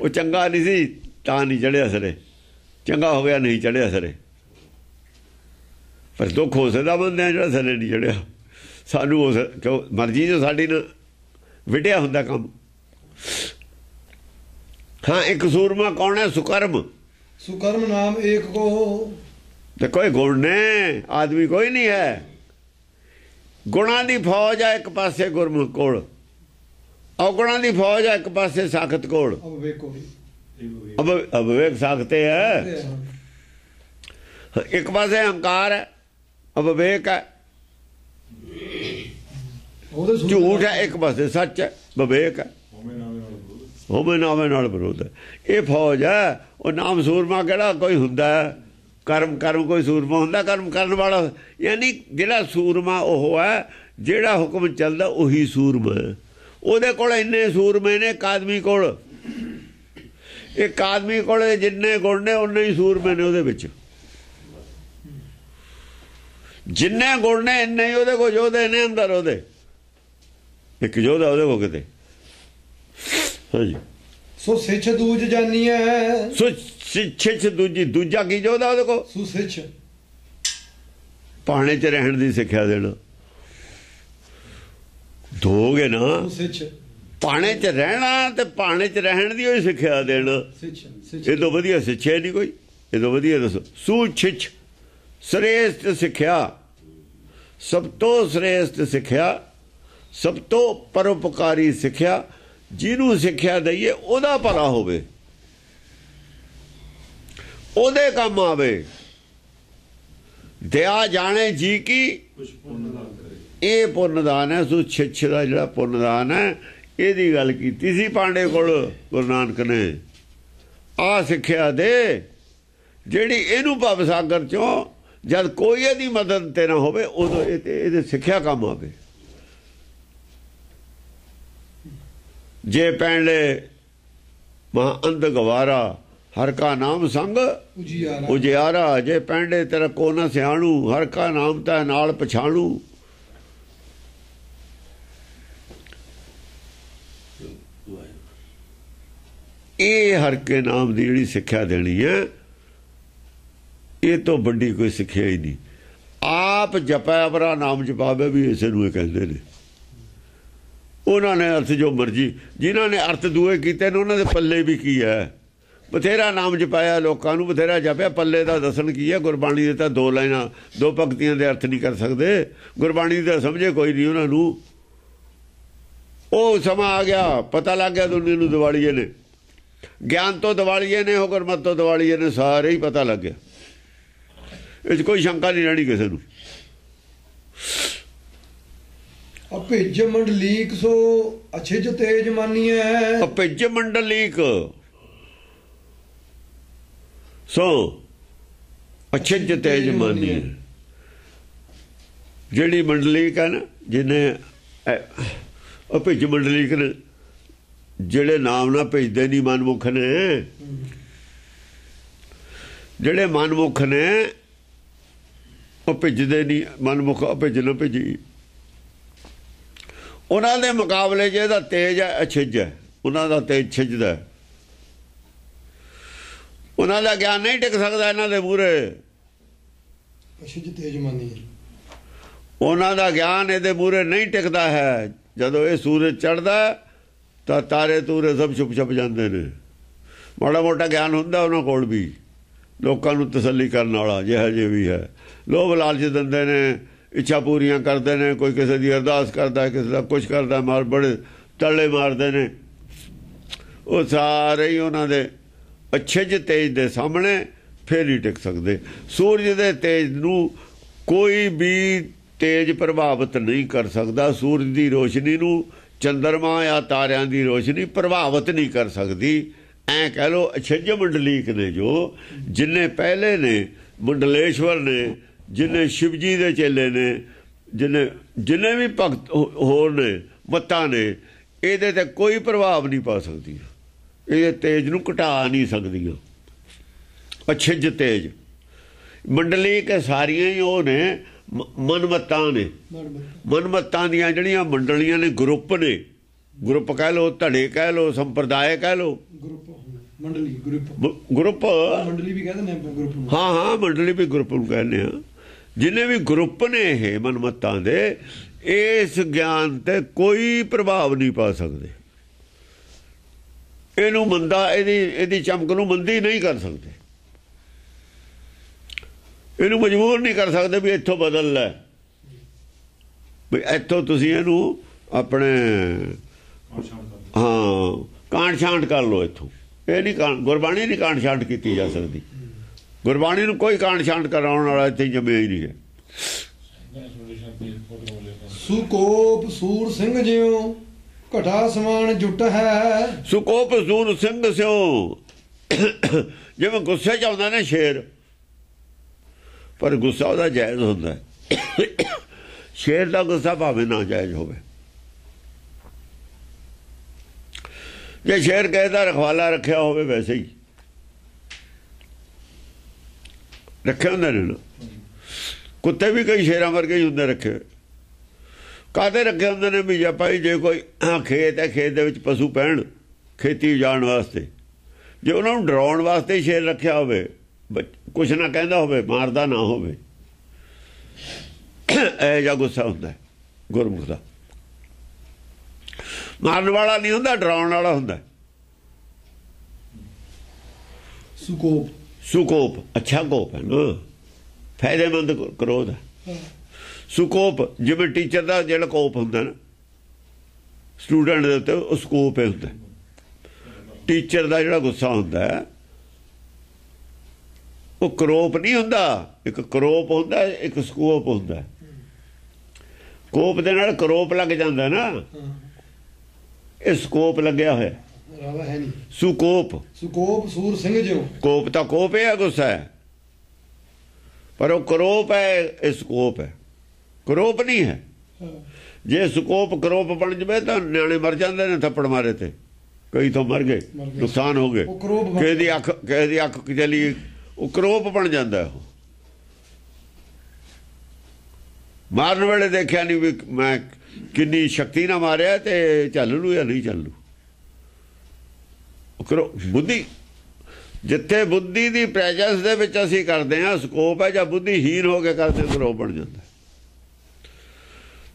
B: ਉਹ ਚੰਗਾ ਨਹੀਂ ਸੀ ਤਾਂ ਨਹੀਂ ਚੜ੍ਹਿਆ ਸਿਰੇ, ਚੰਗਾ ਹੋ ਗਿਆ ਨਹੀਂ ਚੜ੍ਹਿਆ ਸਿਰੇ। ਪਰ ਦੁੱਖ ਹੋ ਸਕਦਾ ਮੰਨਦੇ ਆ ਜਿਹੜਾ ਸਿਰੇ ਨਹੀਂ ਚੜ੍ਹਿਆ। ਸਾਨੂੰ ਉਸ ਕਿਉਂ ਮਰਜ਼ੀ ਜੋ ਸਾਡੀ ਨਾ ਵਿਟਿਆ ਹੁੰਦਾ ਕੰਮ। ਹਾਂ, ਇੱਕ ਸੂਰਮਾ ਕੌਣ ਹੈ? ਸੁਕਰਮ।
A: सुकर्म नाम एक को हो।
B: ਤੇ ਕੋਈ ਗੁਣ ਨੇ, ਆਦਮੀ ਕੋਈ ਨਹੀਂ ਹੈ। ਗੁਣਾਂ ਦੀ ਫੌਜ ਆ ਇੱਕ ਪਾਸੇ ਗੁਰਮੁਖ ਕੋਲ, ਔਗੁਣਾਂ ਦੀ ਫੌਜ ਆ ਇੱਕ ਪਾਸੇ ਸਾਖਤ ਕੋਲ। ਅਵਿਵੇਕ ਸਾਖਤੇ ਹੈ। ਇੱਕ ਪਾਸੇ ਹੰਕਾਰ ਹੈ, ਅਵਿਵੇਕ ਹੈ, ਝੂਠ ਹੈ, ਇੱਕ ਪਾਸੇ ਸੱਚ ਹੈ, ਵਿਵੇਕ ਹੈ। ਹੋਵੇ ਨਾਵੇਂ ਨਾਲ ਵਿਰੋਧ ਹੈ। ਇਹ ਫੌਜ ਹੈ। ਉਹ ਨਾਮ ਸੂਰਮਾ ਕਿਹੜਾ ਕੋਈ ਹੁੰਦਾ? ਕਰਮ ਕੋਈ ਸੂਰਮਾ ਹੁੰਦਾ? ਕਰਮ ਕਰਨ ਵਾਲਾ, ਯਾਨੀ ਜਿਹੜਾ ਸੂਰਮਾ ਉਹ ਹੈ ਜਿਹੜਾ ਹੁਕਮ ਚੱਲਦਾ ਉਹੀ ਸੂਰਮਾ। ਉਹਦੇ ਕੋਲ ਇੰਨੇ ਸੂਰਮੇ ਨੇ ਇੱਕ ਆਦਮੀ ਕੋਲ। ਇੱਕ ਆਦਮੀ ਕੋਲ ਜਿੰਨੇ ਗੁਣ ਨੇ ਉਨੇ ਹੀ ਸੂਰਮੇ ਨੇ ਉਹਦੇ ਵਿੱਚ। ਜਿੰਨੇ ਗੁਣ ਨੇ ਇੰਨੇ ਹੀ ਉਹਦੇ ਕੋਲ ਯੋਧੇ ਨੇ ਅੰਦਰ। ਉਹਦੇ ਇੱਕ ਯੋਧਾ ਉਹਦੇ ਕੋਲ ਕਿਤੇ। ਹਾਂਜੀ।
A: ਸੋ ਸਿੱਛ ਦੂਜ ਜਾਨੀ ਹੈ।
B: ਸੋ ਸਿੱਛ ਦੂਜਾ ਕੀ ਯੋਧਾ ਉਹਦੇ ਕੋਲ?
A: ਸੁਸਿੱਛ,
B: ਪਾਣੇ 'ਚ ਰਹਿਣ ਦੀ ਸਿੱਖਿਆ ਦੇਣਾ। ਦੋਗੇ ਨਾ
A: ਸੁਸਿੱਛ,
B: ਪਾਣੇ 'ਚ ਰਹਿਣਾ ਤੇ ਪਾਣੇ 'ਚ ਰਹਿਣ ਦੀ ਉਹੀ ਸਿੱਖਿਆ ਦੇਣਾ। ਇਹ ਤੋਂ ਵਧੀਆ ਸਿੱਖਿਆ ਨਹੀਂ ਕੋਈ। ਇਹ ਤੋਂ ਵਧੀਆ ਦੱਸੋ। ਸੁਛਿਛ ਸ੍ਰੇਸ਼ਟ ਸਿੱਖਿਆ, ਸਭ ਤੋਂ ਸ੍ਰੇਸ਼ਟ ਸਿੱਖਿਆ, ਸਭ ਤੋਂ ਪਰਉਪਕਾਰੀ ਸਿੱਖਿਆ। ਜਿਹਨੂੰ ਸਿੱਖਿਆ ਦਈਏ ਉਹਦਾ ਭਲਾ ਹੋਵੇ, ਉਹਦੇ ਕੰਮ ਆਵੇ। ਦਇਆ ਜਾਣੇ ਜੀ ਕੀ, ਇਹ ਪੁੰਨਦਾਨ ਹੈ। ਸੋ ਛਿਛ ਦਾ ਜਿਹੜਾ ਪੁੰਨਦਾਨ ਹੈ, ਇਹਦੀ ਗੱਲ ਕੀਤੀ ਸੀ ਪਾਂਡੇ ਕੋਲ ਗੁਰੂ ਨਾਨਕ ਨੇ। ਆ ਸਿੱਖਿਆ ਦੇ ਜਿਹੜੀ ਇਹਨੂੰ ਭਵ ਸਾਗਰ ਚੋਂ ਜਦ ਕੋਈ ਇਹਦੀ ਮਦਦ ਤੇ ਨਾ ਹੋਵੇ ਉਦੋਂ ਇਹਦੇ ਸਿੱਖਿਆ ਕੰਮ ਆਵੇ। ਜੇ ਪੈਂਡੇ ਮਹਾ ਅੰਧ ਗਵਾਰਾ, ਹਰ ਕਾ ਨਾਮ ਸੰਗ ਉਜਿਆਰਾ। ਜੇ ਪੈਂਡੇ ਤੇਰਾ ਕੋ ਨਾ ਸਿਆਣੂ, ਹਰ ਕਾ ਨਾਮ ਤਾਂ ਨਾਲ ਪਛਾਣੂ। ਇਹ ਹਰ ਕੇ ਨਾਮ ਦੀ ਜਿਹੜੀ ਸਿੱਖਿਆ ਦੇਣੀ ਹੈ, ਇਹ ਤੋਂ ਵੱਡੀ ਕੋਈ ਸਿੱਖਿਆ ਹੀ ਨਹੀਂ। ਆਪ ਜਪੈ ਅਵਰਾ ਨਾਮ ਜਪਾਵੇ ਵੀ ਇਸੇ ਨੂੰ ਇਹ ਕਹਿੰਦੇ ਨੇ। ਉਹਨਾਂ ਨੇ ਅਰਥ ਜੋ ਮਰਜੀ, ਜਿਨ੍ਹਾਂ ਨੇ ਅਰਥ ਦੂਏ ਕੀਤੇ ਨੇ ਉਹਨਾਂ ਦੇ ਪੱਲੇ ਵੀ ਕੀ ਹੈ? ਬਥੇਰਾ ਨਾਮ ਜਪਾਇਆ ਲੋਕਾਂ ਨੂੰ, ਬਥੇਰਾ ਜਪਿਆ, ਪੱਲੇ ਦਾ ਦੱਸਣ ਕੀ ਹੈ? ਗੁਰਬਾਣੀ ਦੇ ਤਾਂ ਦੋ ਲਾਈਨਾਂ, ਦੋ ਪੰਕਤੀਆਂ ਦੇ ਅਰਥ ਨਹੀਂ ਕਰ ਸਕਦੇ। ਗੁਰਬਾਣੀ ਦਾ ਸਮਝੇ ਕੋਈ ਨਹੀਂ ਉਹਨਾਂ ਨੂੰ। ਉਹ ਸਮਾਂ ਆ ਗਿਆ, ਪਤਾ ਲੱਗ ਗਿਆ ਦੁਨੀਆ ਨੂੰ ਦਿਵਾਲੀਏ ਨੇ। ਗਿਆਨ ਤੋਂ ਦਿਵਾਲੀਏ ਨੇ, ਉਹ ਗੁਰਮਤਿ ਤੋਂ ਦਿਵਾਲੀਏ ਨੇ, ਸਾਰੇ ਹੀ ਪਤਾ ਲੱਗ ਗਿਆ। ਇਹ 'ਚ ਕੋਈ ਸ਼ੰਕਾ ਨਹੀਂ ਰਹਿਣੀ ਕਿਸੇ ਨੂੰ।
A: ਅਭਿਜ ਮੰਡਲੀਕ ਸੋ ਅਛਿਜ ਤੇਜ ਮਾਨੀਐ।
B: ਅਭਿਜ ਮੰਡਲੀਕ ਸੋ ਅਛਿਜ ਤੇਜ ਮਾਨੀਐ। ਜਿਹੜੀ ਮੰਡਲੀਕ ਹੈ ਨਾ, ਜਿਹਨੇ ਅਭਿਜ ਮੰਡਲੀਕ ਨੇ, ਜਿਹੜੇ ਨਾਮ ਨਾਲ ਭੇਜਦੇ ਨਹੀਂ ਮਨਮੁਖ ਨੇ, ਜਿਹੜੇ ਮਨਮੁਖ ਨੇ ਉਹ ਭੇਜਦੇ ਨਹੀਂ। ਮਨਮੁਖ ਅਭਿਜ ਨਾ ਭੇਜੀ। ਉਹਨਾਂ ਦੇ ਮੁਕਾਬਲੇ 'ਚ ਇਹਦਾ ਤੇਜ ਹੈ, ਅਛਿਜ ਹੈ। ਉਹਨਾਂ ਦਾ ਤੇਜ ਛਿਜਦਾ। ਉਹਨਾਂ ਦਾ ਗਿਆਨ ਨਹੀਂ ਟਿਕ ਸਕਦਾ ਇਹਨਾਂ ਦੇ ਮੂਹਰੇ।
A: ਅਛਿਜ ਤੇਜ ਮਾਨੀਐ।
B: ਉਹਨਾਂ ਦਾ ਗਿਆਨ ਇਹਦੇ ਮੂਹਰੇ ਨਹੀਂ ਟਿਕਦਾ ਹੈ। ਜਦੋਂ ਇਹ ਸੂਰਜ ਚੜ੍ਹਦਾ ਤਾਂ ਤਾਰੇ ਤੂਰੇ ਸਭ ਛੁਪ ਛੁਪ ਜਾਂਦੇ ਨੇ। ਮਾੜਾ ਮੋਟਾ ਗਿਆਨ ਹੁੰਦਾ ਉਹਨਾਂ ਕੋਲ ਵੀ, ਲੋਕਾਂ ਨੂੰ ਤਸੱਲੀ ਕਰਨ ਵਾਲਾ ਜਿਹੜਾ ਜੇ ਵੀ ਹੈ। ਲੋਭ ਲਾਲਚ ਦਿੰਦੇ ਨੇ, ਇੱਛਾ ਪੂਰੀਆਂ ਕਰਦੇ ਨੇ। ਕੋਈ ਕਿਸੇ ਦੀ ਅਰਦਾਸ ਕਰਦਾ, ਕਿਸੇ ਦਾ ਕੁਛ ਕਰਦਾ, ਮਾਰ ਬੜੇ ਤਲੇ ਮਾਰਦੇ ਨੇ। ਉਹ ਸਾਰੇ ਹੀ ਉਹਨਾਂ ਦੇ ਅਛਿਜ ਤੇਜ ਦੇ ਸਾਹਮਣੇ ਫੇਰ ਨਹੀਂ ਟਿਕ ਸਕਦੇ। ਸੂਰਜ ਦੇ ਤੇਜ ਨੂੰ ਕੋਈ ਵੀ ਤੇਜ ਪ੍ਰਭਾਵਿਤ ਨਹੀਂ ਕਰ ਸਕਦਾ। ਸੂਰਜ ਦੀ ਰੋਸ਼ਨੀ ਨੂੰ ਚੰਦਰਮਾ ਜਾਂ ਤਾਰਿਆਂ ਦੀ ਰੋਸ਼ਨੀ ਪ੍ਰਭਾਵਿਤ ਨਹੀਂ ਕਰ ਸਕਦੀ। ਐਂ ਕਹਿ ਲਓ ਅਛੰਜ ਮੰਡਲੀਕ ਨੇ ਜੋ ਜਿੰਨੇ ਪਹਿਲੇ ਨੇ ਮੰਡਲੇਸ਼ਵਰ ਨੇ, ਜਿੰਨੇ ਸ਼ਿਵ ਜੀ ਦੇ ਚੇਲੇ ਨੇ, ਜਿੰਨੇ ਵੀ ਭਗਤ ਹੋਰ ਨੇ ਮੱਤਾਂ ਨੇ, ਇਹਦੇ ਤੇ ਕੋਈ ਪ੍ਰਭਾਵ ਨਹੀਂ ਪਾ ਸਕਦੀਆਂ, ਇਹਦੇ ਤੇਜ ਨੂੰ ਘਟਾ ਨਹੀਂ ਸਕਦੀਆਂ। ਅਛੰਜ ਤੇਜ ਮੰਡਲੀਕ ਸਾਰੀਆਂ ਹੀ ਉਹ ਨੇ ਮਨਮੱਤਾਂ ਨੇ। ਮਨਮੱਤਾਂ ਦੀਆਂ ਜਿਹੜੀਆਂ ਮੰਡਲੀਆਂ ਨੇ, ਗਰੁੱਪ ਨੇ, ਗਰੁੱਪ ਕਹਿ ਲਓ, ਧੜੇ ਕਹਿ ਲਓ, ਸੰਪਰਦਾਇ ਕਹਿ ਲਓ, ਗਰੁੱਪ
A: ਮੰਡਲੀ ਵੀ ਕਹਿੰਦੇ ਨੇ ਗਰੁੱਪ ਨੂੰ।
B: ਹਾਂ ਮੰਡਲੀ ਵੀ ਗਰੁੱਪ ਨੂੰ ਕਹਿੰਦੇ ਆ। ਜਿੰਨੇ ਵੀ ਗਰੁੱਪ ਨੇ ਇਹ ਮਨਮੱਤਾਂ ਦੇ, ਇਸ ਗਿਆਨ ਤੇ ਕੋਈ ਪ੍ਰਭਾਵ ਨਹੀਂ ਪਾ ਸਕਦੇ। ਇਹਨੂੰ ਮੰਦਾ, ਇਹਦੀ ਚਮਕ ਨੂੰ ਮੰਦੀ ਨਹੀਂ ਕਰ ਸਕਦੇ, ਇਹਨੂੰ ਮਜਬੂਰ ਨਹੀਂ ਕਰ ਸਕਦੇ ਵੀ ਇੱਥੋਂ ਬਦਲ ਲੈ, ਵੀ ਇੱਥੋਂ ਤੁਸੀਂ ਇਹਨੂੰ ਆਪਣੇ ਕਾਂਟ ਛਾਂਟ ਕਰ ਲਓ ਇੱਥੋਂ। ਇਹ ਨਹੀਂ ਗੁਰਬਾਣੀ ਨਹੀਂ ਕਾਂਟ ਛਾਂਟ ਕੀਤੀ ਜਾ ਸਕਦੀ। ਗੁਰਬਾਣੀ ਨੂੰ ਕੋਈ ਕਾਂਟ ਛਾਂਟ ਕਰਾਉਣ ਵਾਲਾ ਇੱਥੇ ਜੰਮਿਆ ਹੀ ਨਹੀਂ ਹੈ।
A: ਸੁਕੋਪ ਸੂਰ ਸਿੰਘ ਜਿਉ ਘਟਾ ਸਮਾਨ ਜੁਟ ਹੈ।
B: ਸੁਕੋਪ ਸੂਰ ਸਿੰਘ ਸਿਉ, ਜਿਵੇਂ ਗੁੱਸੇ ਚ ਆਉਂਦਾ ਨਾ ਸ਼ੇਰ, ਪਰ ਗੁੱਸਾ ਉਹਦਾ ਜਾਇਜ਼ ਹੁੰਦਾ। ਸ਼ੇਰ ਦਾ ਗੁੱਸਾ ਭਾਵੇਂ ਨਾ ਜਾਇਜ਼ ਹੋਵੇ। ਜੇ ਸ਼ੇਰ ਕਹਿੰਦਾ ਰਖਵਾਲਾ ਰੱਖਿਆ ਹੋਵੇ, ਵੈਸੇ ਹੀ ਰੱਖੇ ਹੁੰਦੇ ਨੇ ਨਾ, ਕੁੱਤੇ ਵੀ ਕਈ ਸ਼ੇਰਾਂ ਵਰਗੇ ਹੀ ਹੁੰਦੇ ਰੱਖੇ। ਕਾਹਦੇ ਰੱਖੇ ਹੁੰਦੇ ਨੇ ਵੀ ਜਾਂ ਭਾਈ ਜੇ ਕੋਈ ਖੇਤ ਹੈ, ਖੇਤ ਦੇ ਵਿੱਚ ਪਸ਼ੂ ਪੈਣ ਖੇਤੀ ਜਾਣ ਵਾਸਤੇ, ਜੇ ਉਹਨਾਂ ਨੂੰ ਡਰਾਉਣ ਵਾਸਤੇ ਸ਼ੇਰ ਰੱਖਿਆ ਹੋਵੇ, ਕੁਛ ਨਾ ਕਹਿੰਦਾ ਹੋਵੇ, ਮਾਰਦਾ ਨਾ ਹੋਵੇ, ਇਹ ਜਿਹਾ ਗੁੱਸਾ ਹੁੰਦਾ ਗੁਰਮੁਖ ਦਾ। ਮਾਰਨ ਵਾਲਾ ਨਹੀਂ ਹੁੰਦਾ, ਡਰਾਉਣ ਵਾਲਾ ਹੁੰਦਾ। ਸੁਕੋਪ ਅੱਛਾ ਕੋਪ ਹੈ ਨਾ, ਫਾਇਦੇਮੰਦ ਕ੍ਰੋਧ ਹੈ। ਸੁਕੋਪ ਜਿਵੇਂ ਟੀਚਰ ਦਾ ਜਿਹੜਾ ਕੋਪ ਹੁੰਦਾ ਨਾ ਸਟੂਡੈਂਟ ਦੇ ਉੱਤੇ, ਉਹ ਸਕੋਪ ਹੈ ਹੁੰਦਾ। ਟੀਚਰ ਦਾ ਜਿਹੜਾ ਗੁੱਸਾ ਹੁੰਦਾ ਉਹ ਕਰੋਪ ਨਹੀਂ ਹੁੰਦਾ, ਇੱਕ ਕਰੋਪ ਹੁੰਦਾ, ਇੱਕ ਸਕੋਪ ਹੁੰਦਾ। ਕੋਪ ਦੇ ਨਾਲ ਕਰੋਪ ਲੱਗ ਜਾਂਦਾ ਨਾ, ਇਹ ਸਕੋਪ ਲੱਗਿਆ ਹੋਇਆ। ਸੁਕੋਪ
A: ਸੂਰ ਸਿੰਘ ਜਿਉ,
B: ਕੋਪ ਤਾਂ ਕੋਪ ਹੈ, ਗੁੱਸਾ ਹੈ, ਪਰ ਉਹ ਕਰੋਪ ਹੈ, ਇਹ ਸਕੋਪ ਹੈ, ਕਰੋਪ ਨਹੀਂ ਹੈ। ਜੇ ਸਕੋਪ ਕਰੋਪ ਬਣ ਜਵੇ ਤਾਂ ਨਿਆਣੇ ਮਰ ਜਾਂਦੇ ਨੇ ਥੱਪੜ ਮਾਰੇ ਤੇ, ਕਈ ਤੋਂ ਮਰ ਗਏ, ਨੁਕਸਾਨ ਹੋ ਗਏ। ਕਿਸੇ ਦੀ ਅੱਖ ਚਲੀ, ਉਹ ਕਰੋਪ ਬਣ ਜਾਂਦਾ। ਉਹ ਮਾਰਨ ਵੇਲੇ ਦੇਖਿਆ ਨਹੀਂ ਵੀ ਮੈਂ ਕਿੰਨੀ ਸ਼ਕਤੀ ਨਾਲ ਮਾਰਿਆ ਤੇ ਚੱਲ ਲੂ ਜਾਂ ਨਹੀਂ ਚੱਲ ਲੂ। ਬੁੱਧੀ ਜਿੱਥੇ ਬੁੱਧੀ ਦੀ ਪ੍ਰੈਜੈਂਸ ਦੇ ਵਿੱਚ ਅਸੀਂ ਕਰਦੇ ਹਾਂ ਸਕੋਪ ਹੈ, ਜਾਂ ਬੁੱਧੀਹੀਨ ਹੋ ਕੇ ਕਰਦੇ ਕਰੋਪ ਬਣ ਜਾਂਦਾ।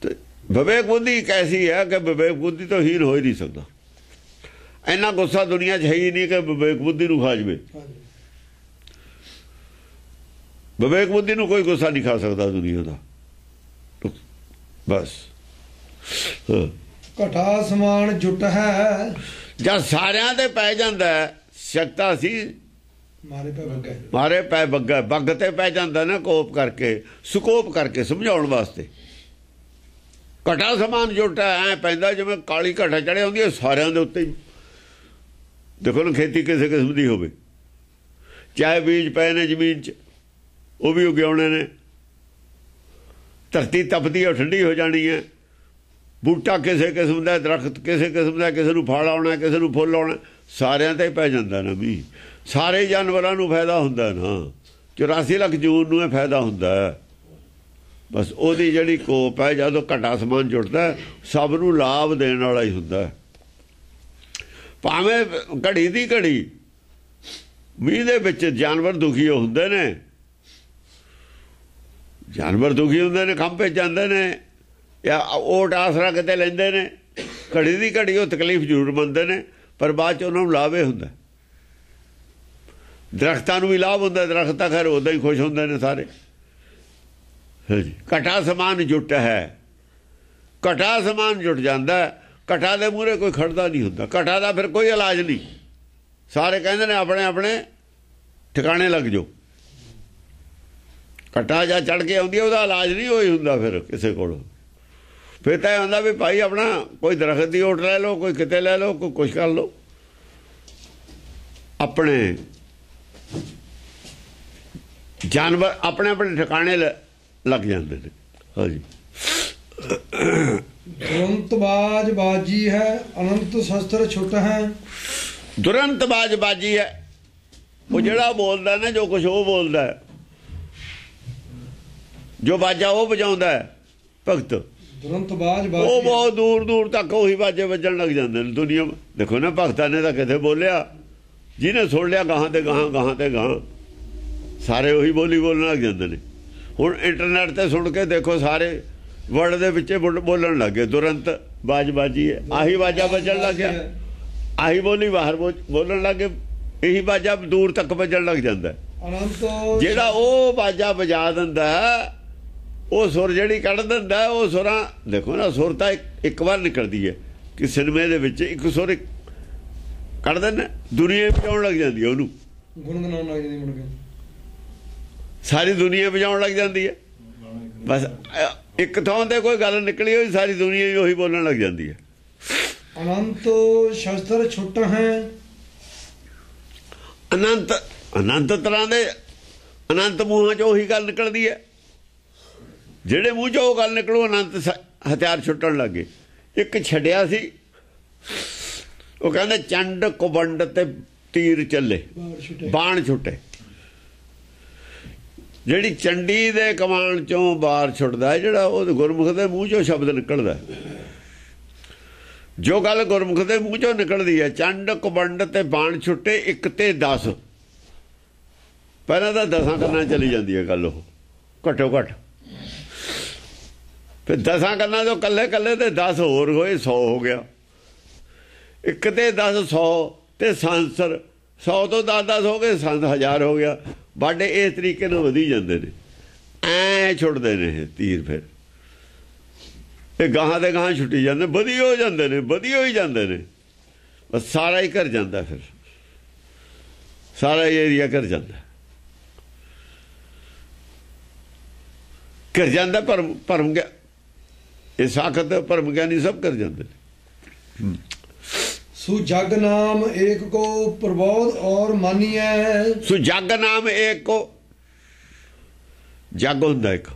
B: ਤੇ ਵਿਵੇਕ ਬੁੱਧੀ ਇੱਕ ਐਸੀ ਹੈ ਕਿ ਵਿਵੇਕ ਬੁੱਧੀ ਤੋਂ ਹੀਨ ਹੋ ਹੀ ਨਹੀਂ ਸਕਦਾ। ਇੰਨਾ ਗੁੱਸਾ ਦੁਨੀਆ 'ਚ ਹੈ ਹੀ ਨਹੀਂ ਕਿ ਵਿਵੇਕ ਬੁੱਧੀ ਨੂੰ ਖਾ ਜਾਵੇ। ਵਿਵੇਕ ਬੁੱਧੀ ਨੂੰ ਕੋਈ ਗੁੱਸਾ ਨਹੀਂ ਖਾ ਸਕਦਾ ਦੁਨੀਆ ਦਾ। ਬਸ
A: ਘਟਾ ਸਮਾਨ ਜੁਟ ਹੈ,
B: ਜਦ ਸਾਰਿਆਂ ਤੇ ਪੈ ਜਾਂਦਾ ਸ਼ਕਤਾ ਸੀ, ਮਾਰੇ ਪੈ ਬੱਗਾ, ਬੱਗ ਤੇ ਪੈ ਜਾਂਦਾ ਨਾ ਕੋਪ ਕਰਕੇ, ਸਕੋਪ ਕਰਕੇ ਸਮਝਾਉਣ ਵਾਸਤੇ। ਘਟਾ ਸਮਾਨ ਜੁਟ ਐ ਪੈਂਦਾ ਜਿਵੇਂ ਕਾਲੀ ਘਟਾ ਚੜ੍ਹਿਆ ਹੁੰਦੀ ਹੈ ਸਾਰਿਆਂ ਦੇ ਉੱਤੇ। ਦੇਖੋ ਨਾ, ਖੇਤੀ ਕਿਸੇ ਕਿਸਮ ਦੀ ਹੋਵੇ, ਚਾਹੇ ਬੀਜ ਪਏ ਨੇ ਜ਼ਮੀਨ 'ਚ, ਉਹ ਵੀ ਉਗਾਉਣੇ ਨੇ। ਧਰਤੀ ਤਪਦੀ ਹੈ, ਠੰਡੀ ਹੋ ਜਾਣੀ ਹੈ। ਬੂਟਾ ਕਿਸੇ ਕਿਸਮ ਦਾ, ਦਰਖਤ ਕਿਸੇ ਕਿਸਮ ਦਾ, ਕਿਸੇ ਨੂੰ ਫਲ ਆਉਣਾ, ਕਿਸੇ ਨੂੰ ਫੁੱਲ ਆਉਣਾ, ਸਾਰਿਆਂ ਤੇ ਪੈ ਜਾਂਦਾ ਨਾ। ਵੀ ਸਾਰੇ ਜਾਨਵਰਾਂ ਨੂੰ ਫਾਇਦਾ ਹੁੰਦਾ ਨਾ, 84 ਲੱਖ ਜੂਨ ਨੂੰ ਇਹ ਫਾਇਦਾ ਹੁੰਦਾ। ਬਸ ਉਹਦੀ ਜਿਹੜੀ ਕੋਪ ਹੈ, ਜਦੋਂ ਘਟਾ ਸਮਾਨ ਜੁੜਦਾ ਸਭ ਨੂੰ ਲਾਭ ਦੇਣ ਵਾਲਾ ਹੀ ਹੁੰਦਾ। ਭਾਵੇਂ ਘੜੀ ਦੀ ਘੜੀ ਮੀਂਹ ਦੇ ਵਿੱਚ ਜਾਨਵਰ ਦੁਖੀ ਹੁੰਦੇ ਨੇ, ਜਾਨਵਰ ਦੁਖੀ ਹੁੰਦੇ ਨੇ, ਖੰਭੇ ਜਾਂਦੇ ਨੇ, ਜਾਂ ਓਟ ਆਸਰਾ ਕਿਤੇ ਲੈਂਦੇ ਨੇ। ਘੜੀ ਦੀ ਘੜੀ ਉਹ ਤਕਲੀਫ ਜ਼ਰੂਰ ਮੰਨਦੇ ਨੇ, ਪਰ ਬਾਅਦ 'ਚ ਉਹਨਾਂ ਨੂੰ ਲਾਭ ਇਹ ਹੁੰਦਾ। ਦਰਖਤਾਂ ਨੂੰ ਵੀ ਲਾਭ ਹੁੰਦਾ, ਦਰਖਤ ਤਾਂ ਖੈਰ ਉੱਦਾਂ ਹੀ ਖੁਸ਼ ਹੁੰਦੇ ਨੇ ਸਾਰੇ। ਹਾਂਜੀ, ਘਟਾ ਸਮਾਨ ਜੁਟ ਹੈ, ਘਟਾ ਸਮਾਨ ਜੁਟ ਜਾਂਦਾ। ਘਟਾ ਦੇ ਮੂਹਰੇ ਕੋਈ ਖੜਦਾ ਨਹੀਂ ਹੁੰਦਾ। ਘਟਾ ਦਾ ਫਿਰ ਕੋਈ ਇਲਾਜ ਨਹੀਂ। ਸਾਰੇ ਕਹਿੰਦੇ ਨੇ ਆਪਣੇ ਆਪਣੇ ਠਿਕਾਣੇ ਲੱਗ ਜਾਓ। ਘਟਾ ਜਾਂ ਚੜ ਕੇ ਆਉਂਦੀ, ਉਹਦਾ ਇਲਾਜ ਨਹੀਂ ਹੋਈ ਹੁੰਦਾ ਫਿਰ ਕਿਸੇ ਕੋਲ। फिर तो आंदा भी भाई अपना कोई दरख्त की ओट लै लो, कोई किते लै लो, कोई कुछ कर लो, अपने जानवर अपने अपने ठिकाने लग जाते हैं। हाँ जी।
A: दुरंतबाज बाजी है, अनंत शस्त्र छुट है।
B: दुरंतबाज बाजी है वो जड़ा बोलता ना, जो कुछ वो बोलता है, जो बाजा वो बजाउंदा है भगत,
A: दुरंतबाज
B: वो
A: बाजी
B: बहुत दूर दूर तक वही बाजे बजन लग जाते हैं दुनिया में। देखो ना भगतां ने तो कितने बोलिया, जिन्हें सुन लिया गाहां ते गाहां, गाहां ते गाहां, सारे वही बोली बोलने लग जाते हैं। हुण इंटरनेट ते सुन के देखो सारे वर्ल्ड दे विच बोलन लग गए दुरंत बाजी है, आही बाजा बजन लग गया, आही बोली बाहर बोलन लग गए, यही बाजा दूर तक बजन लग जाता है।
A: अनंत
B: ਜਿਹੜਾ ਉਹ ਬਾਜਾ ਵਜਾ ਦਿੰਦਾ ਉਹ ਸੁਰ ਜਿਹੜੀ ਕੱਢ ਦਿੰਦਾ ਉਹ ਸੁਰਾਂ ਦੇਖੋ ਨਾ, ਸੁਰ ਤਾਂ ਇੱਕ ਵਾਰ ਨਿਕਲਦੀ ਹੈ ਕਿ ਸਿਨੇਮੇ ਦੇ ਵਿੱਚ ਇੱਕ ਸੁਰ ਕੱਢ ਦਿੰਦਾ, ਦੁਨੀਆ ਵਜਾਉਣ ਲੱਗ ਜਾਂਦੀ ਹੈ, ਉਹਨੂੰ
A: ਗੁਣਗੁਣਾਉਣ ਲੱਗ ਜਾਂਦੀ, ਮੁੜ ਕੇ
B: ਸਾਰੀ ਦੁਨੀਆ ਵਜਾਉਣ ਲੱਗ ਜਾਂਦੀ ਹੈ। ਬਸ ਇੱਕ ਥਾਂ ਤੇ ਕੋਈ ਗੱਲ ਨਿਕਲੀ ਹੋਈ ਸਾਰੀ ਦੁਨੀਆ ਹੀ ਉਹੀ ਬੋਲਣ ਲੱਗ ਜਾਂਦੀ ਹੈ।
A: ਅਨੰਤ ਸ਼ਸਤਰ ਛੁੱਟ ਹੈ।
B: ਅਨੰਤ ਤਰ੍ਹਾਂ ਦੇ ਅਨੰਤ ਮੂੰਹਾਂ 'ਚੋਂ ਉਹੀ ਗੱਲ ਨਿਕਲਦੀ ਹੈ, ਜਿਹੜੇ ਮੂੰਹ 'ਚੋਂ ਉਹ ਗੱਲ ਨਿਕਲੂ ਅਨੰਤ ਹਥਿਆਰ ਛੁੱਟਣ ਲੱਗੇ। ਇੱਕ ਛੱਡਿਆ ਸੀ, ਉਹ ਕਹਿੰਦੇ ਚੰਡ ਕੁਬੰਡ ਤੇ ਤੀਰ ਚੱਲੇ, ਬਾਣ ਛੁੱਟੇ। ਜਿਹੜੀ ਚੰਡੀ ਦੇ ਕਮਾਨ 'ਚੋਂ ਬਾਰ ਛੁੱਟਦਾ ਜਿਹੜਾ, ਉਹ ਗੁਰਮੁਖ ਦੇ ਮੂੰਹ 'ਚੋਂ ਸ਼ਬਦ ਨਿਕਲਦਾ। ਜੋ ਗੱਲ ਗੁਰਮੁਖ ਦੇ ਮੂੰਹ 'ਚੋਂ ਨਿਕਲਦੀ ਹੈ, ਚੰਡ ਕੁਬੰਡ ਤੇ ਬਾਣ ਛੁੱਟੇ, ਇੱਕ ਤੇ 10, ਪਹਿਲਾਂ ਤਾਂ 10 ਕੰਨਾਂ ਚਲੀ ਜਾਂਦੀ ਹੈ ਗੱਲ, ਉਹ ਘੱਟੋ ਘੱਟ। ਫਿਰ 10 ਕੰਨਾਂ ਤੋਂ ਕੱਲੇ ਕੱਲੇ ਤੇ 10 ਹੋਰ ਹੋਏ, 100 ਹੋ ਗਿਆ। ਇੱਕ ਤੇ 10 100 ਤੇ ਸੰਸਰ 100 ਤੋਂ 10 ਹੋ ਗਏ, 1000 ਹੋ ਗਿਆ। ਬਾਡੇ ਇਸ ਤਰੀਕੇ ਨਾਲ ਵਧੀ ਜਾਂਦੇ ਨੇ, ਐ ਛੁੱਟਦੇ ਨੇ ਇਹ ਤੀਰ। ਫਿਰ ਇਹ ਗਾਹਾਂ ਦੇ ਗਾਹਾਂ ਛੁੱਟੀ ਜਾਂਦੇ, ਵਧੀ ਹੋ ਜਾਂਦੇ ਨੇ, ਵਧੀ ਹੋਈ ਜਾਂਦੇ ਨੇ, ਬਸ ਸਾਰਾ ਹੀ ਘਰ ਜਾਂਦਾ, ਫਿਰ ਸਾਰਾ ਏਰੀਆ ਘਰ ਜਾਂਦਾ, ਘਰ ਜਾਂਦਾ। ਭਰਮ ਗਿਆ ਇਹ ਸਾਖਤ ਭਰਮ ਗਿਆਨੀ ਸਭ ਕਰ ਜਾਂਦੇ ਨੇ।
A: सु जग नाम एक को प्रबोध और मानिए।
B: सु जग नाम एक को, जग ਹੁੰਦਾ ਇੱਕ,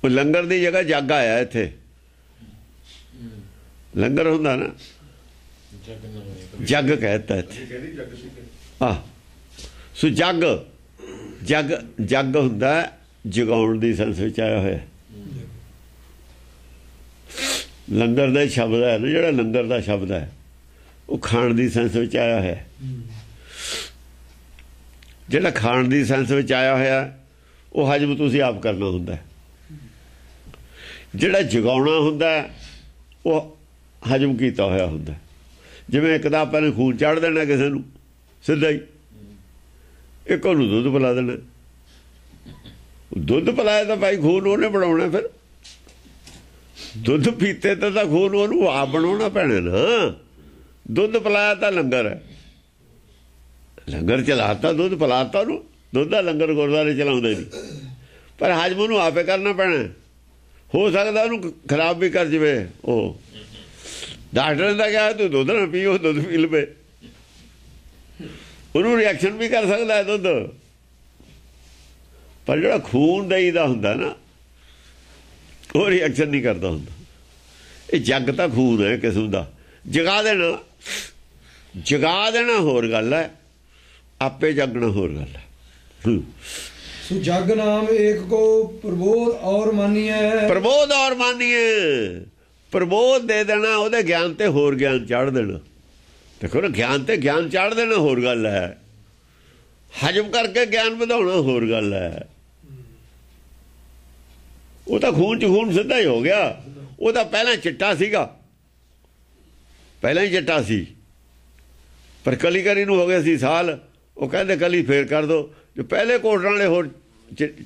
B: ਉਹ ਲੰਗਰ ਦੀ ਜਗ੍ਹਾ ਜੱਗ ਆਇਆ ਇੱਥੇ, ਲੰਗਰ ਹੁੰਦਾ ਨਾ, ਜੱਗ ਕਹਿਤਾ ਇੱਥੇ। ਆ ਸੋ ਜੱਗ ਜੱਗ ਹੁੰਦਾ ਜਗਾਉਣ ਦੀ ਸੰਸ ਵਿੱਚ ਆਇਆ ਹੋਇਆ। ਲੰਗਰ ਦਾ ਸ਼ਬਦ ਹੈ ਨਾ, ਜਿਹੜਾ ਲੰਗਰ ਦਾ ਸ਼ਬਦ ਹੈ ਉਹ ਖਾਣ ਦੀ ਸੈਂਸ ਵਿੱਚ ਆਇਆ ਹੋਇਆ। ਜਿਹੜਾ ਖਾਣ ਦੀ ਸੈਂਸ ਵਿੱਚ ਆਇਆ ਹੋਇਆ ਉਹ ਹਜਮ ਤੁਸੀਂ ਆਪ ਕਰਨਾ ਹੁੰਦਾ। ਜਿਹੜਾ ਜਗਾਉਣਾ ਹੁੰਦਾ ਉਹ ਹਜਮ ਕੀਤਾ ਹੋਇਆ ਹੁੰਦਾ। ਜਿਵੇਂ ਇੱਕ ਤਾਂ ਆਪਾਂ ਨੇ ਖੂਨ ਚਾੜ ਦੇਣਾ ਕਿਸੇ ਨੂੰ ਸਿੱਧਾ ਹੀ, ਇੱਕ ਉਹਨੂੰ ਦੁੱਧ ਪਿਲਾ ਦੇਣਾ। ਦੁੱਧ ਪਿਲਾਇਆ ਤਾਂ ਭਾਈ ਖੂਨ ਉਹਨੇ ਬਣਾਉਣਾ, ਫਿਰ ਦੁੱਧ ਪੀਤੇ ਤਾਂ ਖੂਨ ਉਹਨੂੰ ਆਪ ਬਣਾਉਣਾ ਪੈਣਾ ਨਾ। ਦੁੱਧ ਪਿਲਾਇਆ ਤਾਂ ਲੰਗਰ ਹੈ, ਲੰਗਰ ਚਲਾਤਾ, ਦੁੱਧ ਪਿਲਾਤਾ ਉਹਨੂੰ। ਦੁੱਧ ਦਾ ਲੰਗਰ ਗੁਰਦੁਆਰੇ ਚਲਾਉਂਦੇ ਨਹੀਂ, ਪਰ ਹਜਮ ਉਹਨੂੰ ਆਪੇ ਕਰਨਾ ਪੈਣਾ। ਹੋ ਸਕਦਾ ਉਹਨੂੰ ਖਰਾਬ ਵੀ ਕਰ ਜਾਵੇ। ਉਹ ਡਾਕਟਰ ਨੇ ਤਾਂ ਕਿਹਾ ਤੂੰ ਦੁੱਧ ਨਾ ਪੀਓ, ਦੁੱਧ ਪੀ ਲਵੇ, ਉਹਨੂੰ ਰਿਐਕਸ਼ਨ ਵੀ ਕਰ ਸਕਦਾ ਹੈ ਦੁੱਧ। ਪਰ ਜਿਹੜਾ ਖੂਨ ਦਈਦਾ ਹੁੰਦਾ ਨਾ, ਉਹ ਰਿਐਕਸ਼ਨ ਨਹੀਂ ਕਰਦਾ ਹੁੰਦਾ। ਇਹ ਜੱਗ ਤਾਂ ਖੂਨ ਹੈ ਕਿਸਮ ਦਾ। ਜਗਾ ਦੇਣਾ ਹੋਰ ਗੱਲ ਹੈ, ਆਪੇ ਜਾਗਣਾ ਹੋਰ ਗੱਲ ਹੈ।
A: सु जग नाम एक को प्रबोध और मानिए।
B: प्रबोध और मानिए, प्रबोध दे देना, ਉਹਦੇ ਗਿਆਨ ਤੇ ਹੋਰ ਗਿਆਨ ਚਾੜ ਦੇਣਾ। ਦੇਖੋ ਨਾ, ਗਿਆਨ ਤੇ ਗਿਆਨ ਚਾੜ ਦੇਣਾ ਹੋਰ ਗੱਲ ਹੈ, ਹਜਮ ਕਰਕੇ ਗਿਆਨ ਵਧਾਉਣਾ ਹੋਰ ਗੱਲ ਹੈ। ਉਹ ਤਾਂ ਖੂਨ ਚ ਖੂਨ ਸਿੱਧਾ ਹੀ ਹੋ ਗਿਆ। ਉਹ ਤਾਂ ਪਹਿਲਾਂ ਚਿੱਟਾ ਸੀਗਾ, ਪਹਿਲਾਂ ਹੀ ਚਿੱਟਾ ਸੀ, ਪਰ ਕਲੀ ਕਰੀ ਨੂੰ ਹੋ ਗਿਆ ਸੀ ਸਾਲ। ਉਹ ਕਹਿੰਦੇ ਕਲੀ ਫੇਰ ਕਰ ਦੋ, ਜੋ ਪਹਿਲੇ ਕੋਟਰਾਂ ਵਾਲੇ ਹੋਰ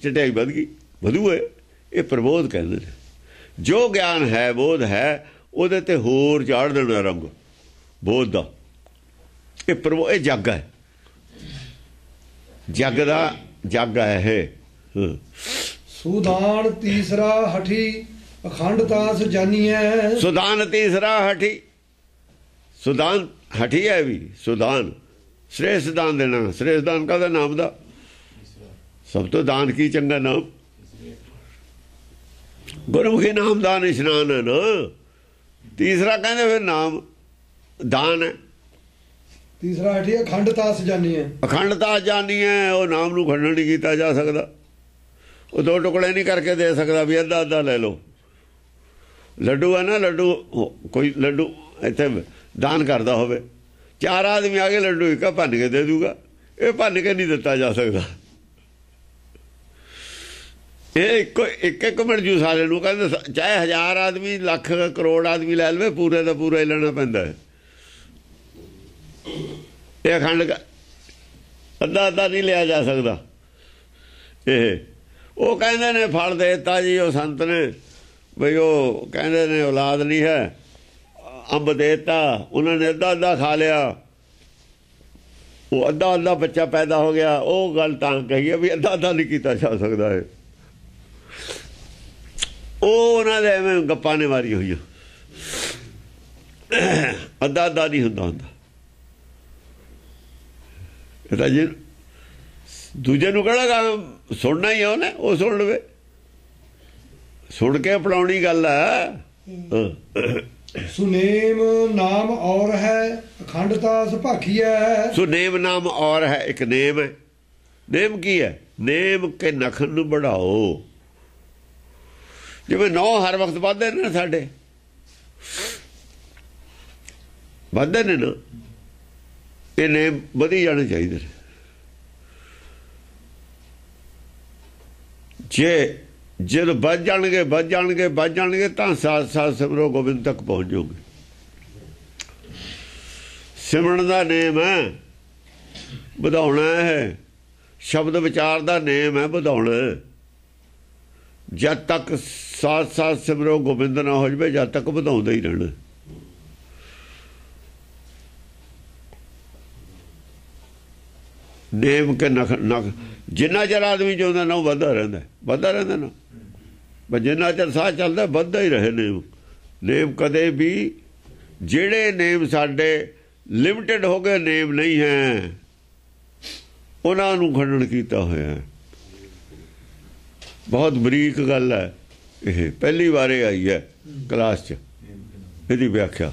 B: ਚਿੱਟਾਈ ਵੱਧ ਗਈ, ਵਧੂ ਹੈ। ਇਹ ਪ੍ਰਬੋਧ ਕਹਿੰਦੇ ਨੇ। ਜੋ ਗਿਆਨ ਹੈ, ਬੋਧ ਹੈ, ਉਹਦੇ ਤੇ ਹੋਰ ਚਾੜ ਦੇਣਾ ਰੰਗ ਬੋਧ ਦਾ। ਇਹ ਇਹ ਜੱਗ ਹੈ, ਜੱਗ ਦਾ ਜੱਗ ਹੈ ਇਹ।
A: सुदान तीसरा हठी अखंडतास जानिए।
B: सुदान तीसरा हठी, सुदान हठी है भी, सुदान श्रेष्ठ दान देना। श्रेष्ठ दान का नाम दा सब तो दान की चंगा नाम गुरमुखी नाम दान इशनान है ना। तीसरा कहते फिर नाम दान है।
A: तीसरा हठी अखंडतास जानिए।
B: अखंडतास जानी है, वो नाम नू खंडन नहीं किया जा सकता। वो दो टुकड़े नहीं करके दे सकता भी अद्धा अद्धा ले लो। लड्डू है ना, लड्डू कोई लड्डू इतने दान करता हो, चार आदमी आगे लड्डू एक भन के दे दूगा, ये भन के नहीं दिता जा सकता। ये एक एक मिनट जू सारे नू कहते, चाहे 1000 आदमी लख करोड़ आदमी लै लवे, पूरे का पूरा ही लेना पैंदा है। ये अखंड का अद्धा अद्धा नहीं लिया जा सकता। वो कहते ने फल देता जी वो संत ने बई, वो कहते ने औलाद नहीं है, अंब देता उन्होंने अद्धा अद्धा खा लिया, वो अद्धा अद्धा बच्चा पैदा हो गया। वो गल तां कही है भी अद्धा अद्धा नहीं किया जा सकता है। वो उन्होंने एवं गप्पा ने मारी हुई, अद्धा अद्धा नहीं होंदा। जी दूजे नूं कहना सुनना ही है उन्हें, वो सुन लवे, सुन के अपनाउणी गल है।
A: सुनेम नाम और है अखंडतास भाखी है।
B: सुनेम नाम और है, एक नेम है। नेम की है? नेम के नखन नूं बढ़ाओ। जिवें 9 हर वक्त वाधे ने साडे, वाधे ने ना, ये नेम वधी जाने चाहिए। जे जब बच जाएंगे तो साथ साथ सिमरो गोबिंद तक पहुंच जाओगे। सिमरन का नेम है ਵਧਾਉਣਾ है, शब्द विचार का नेम है ਵਧਾਉਣਾ। जब तक साथ साथ सिमरो गोबिंद ना हो जाए, जब तक ਵਧਾਉਂਦਾ ही रहना। नेम के नख जिन्ना चर आदमी चाहता ना, ਵਧਦਾ ਰਹਿੰਦਾ ना, पर जिन्ना चर साह चलता ਵਧਦਾ ही रहे नेम। नेम कदे भी ਜਿਹੜੇ नेम साडे लिमिटेड हो गए नेम नहीं है, उन्हां नूं खंडन कीता होया। बहुत बरीक गल है, ये पहली बार आई है क्लास च इहदी व्याख्या।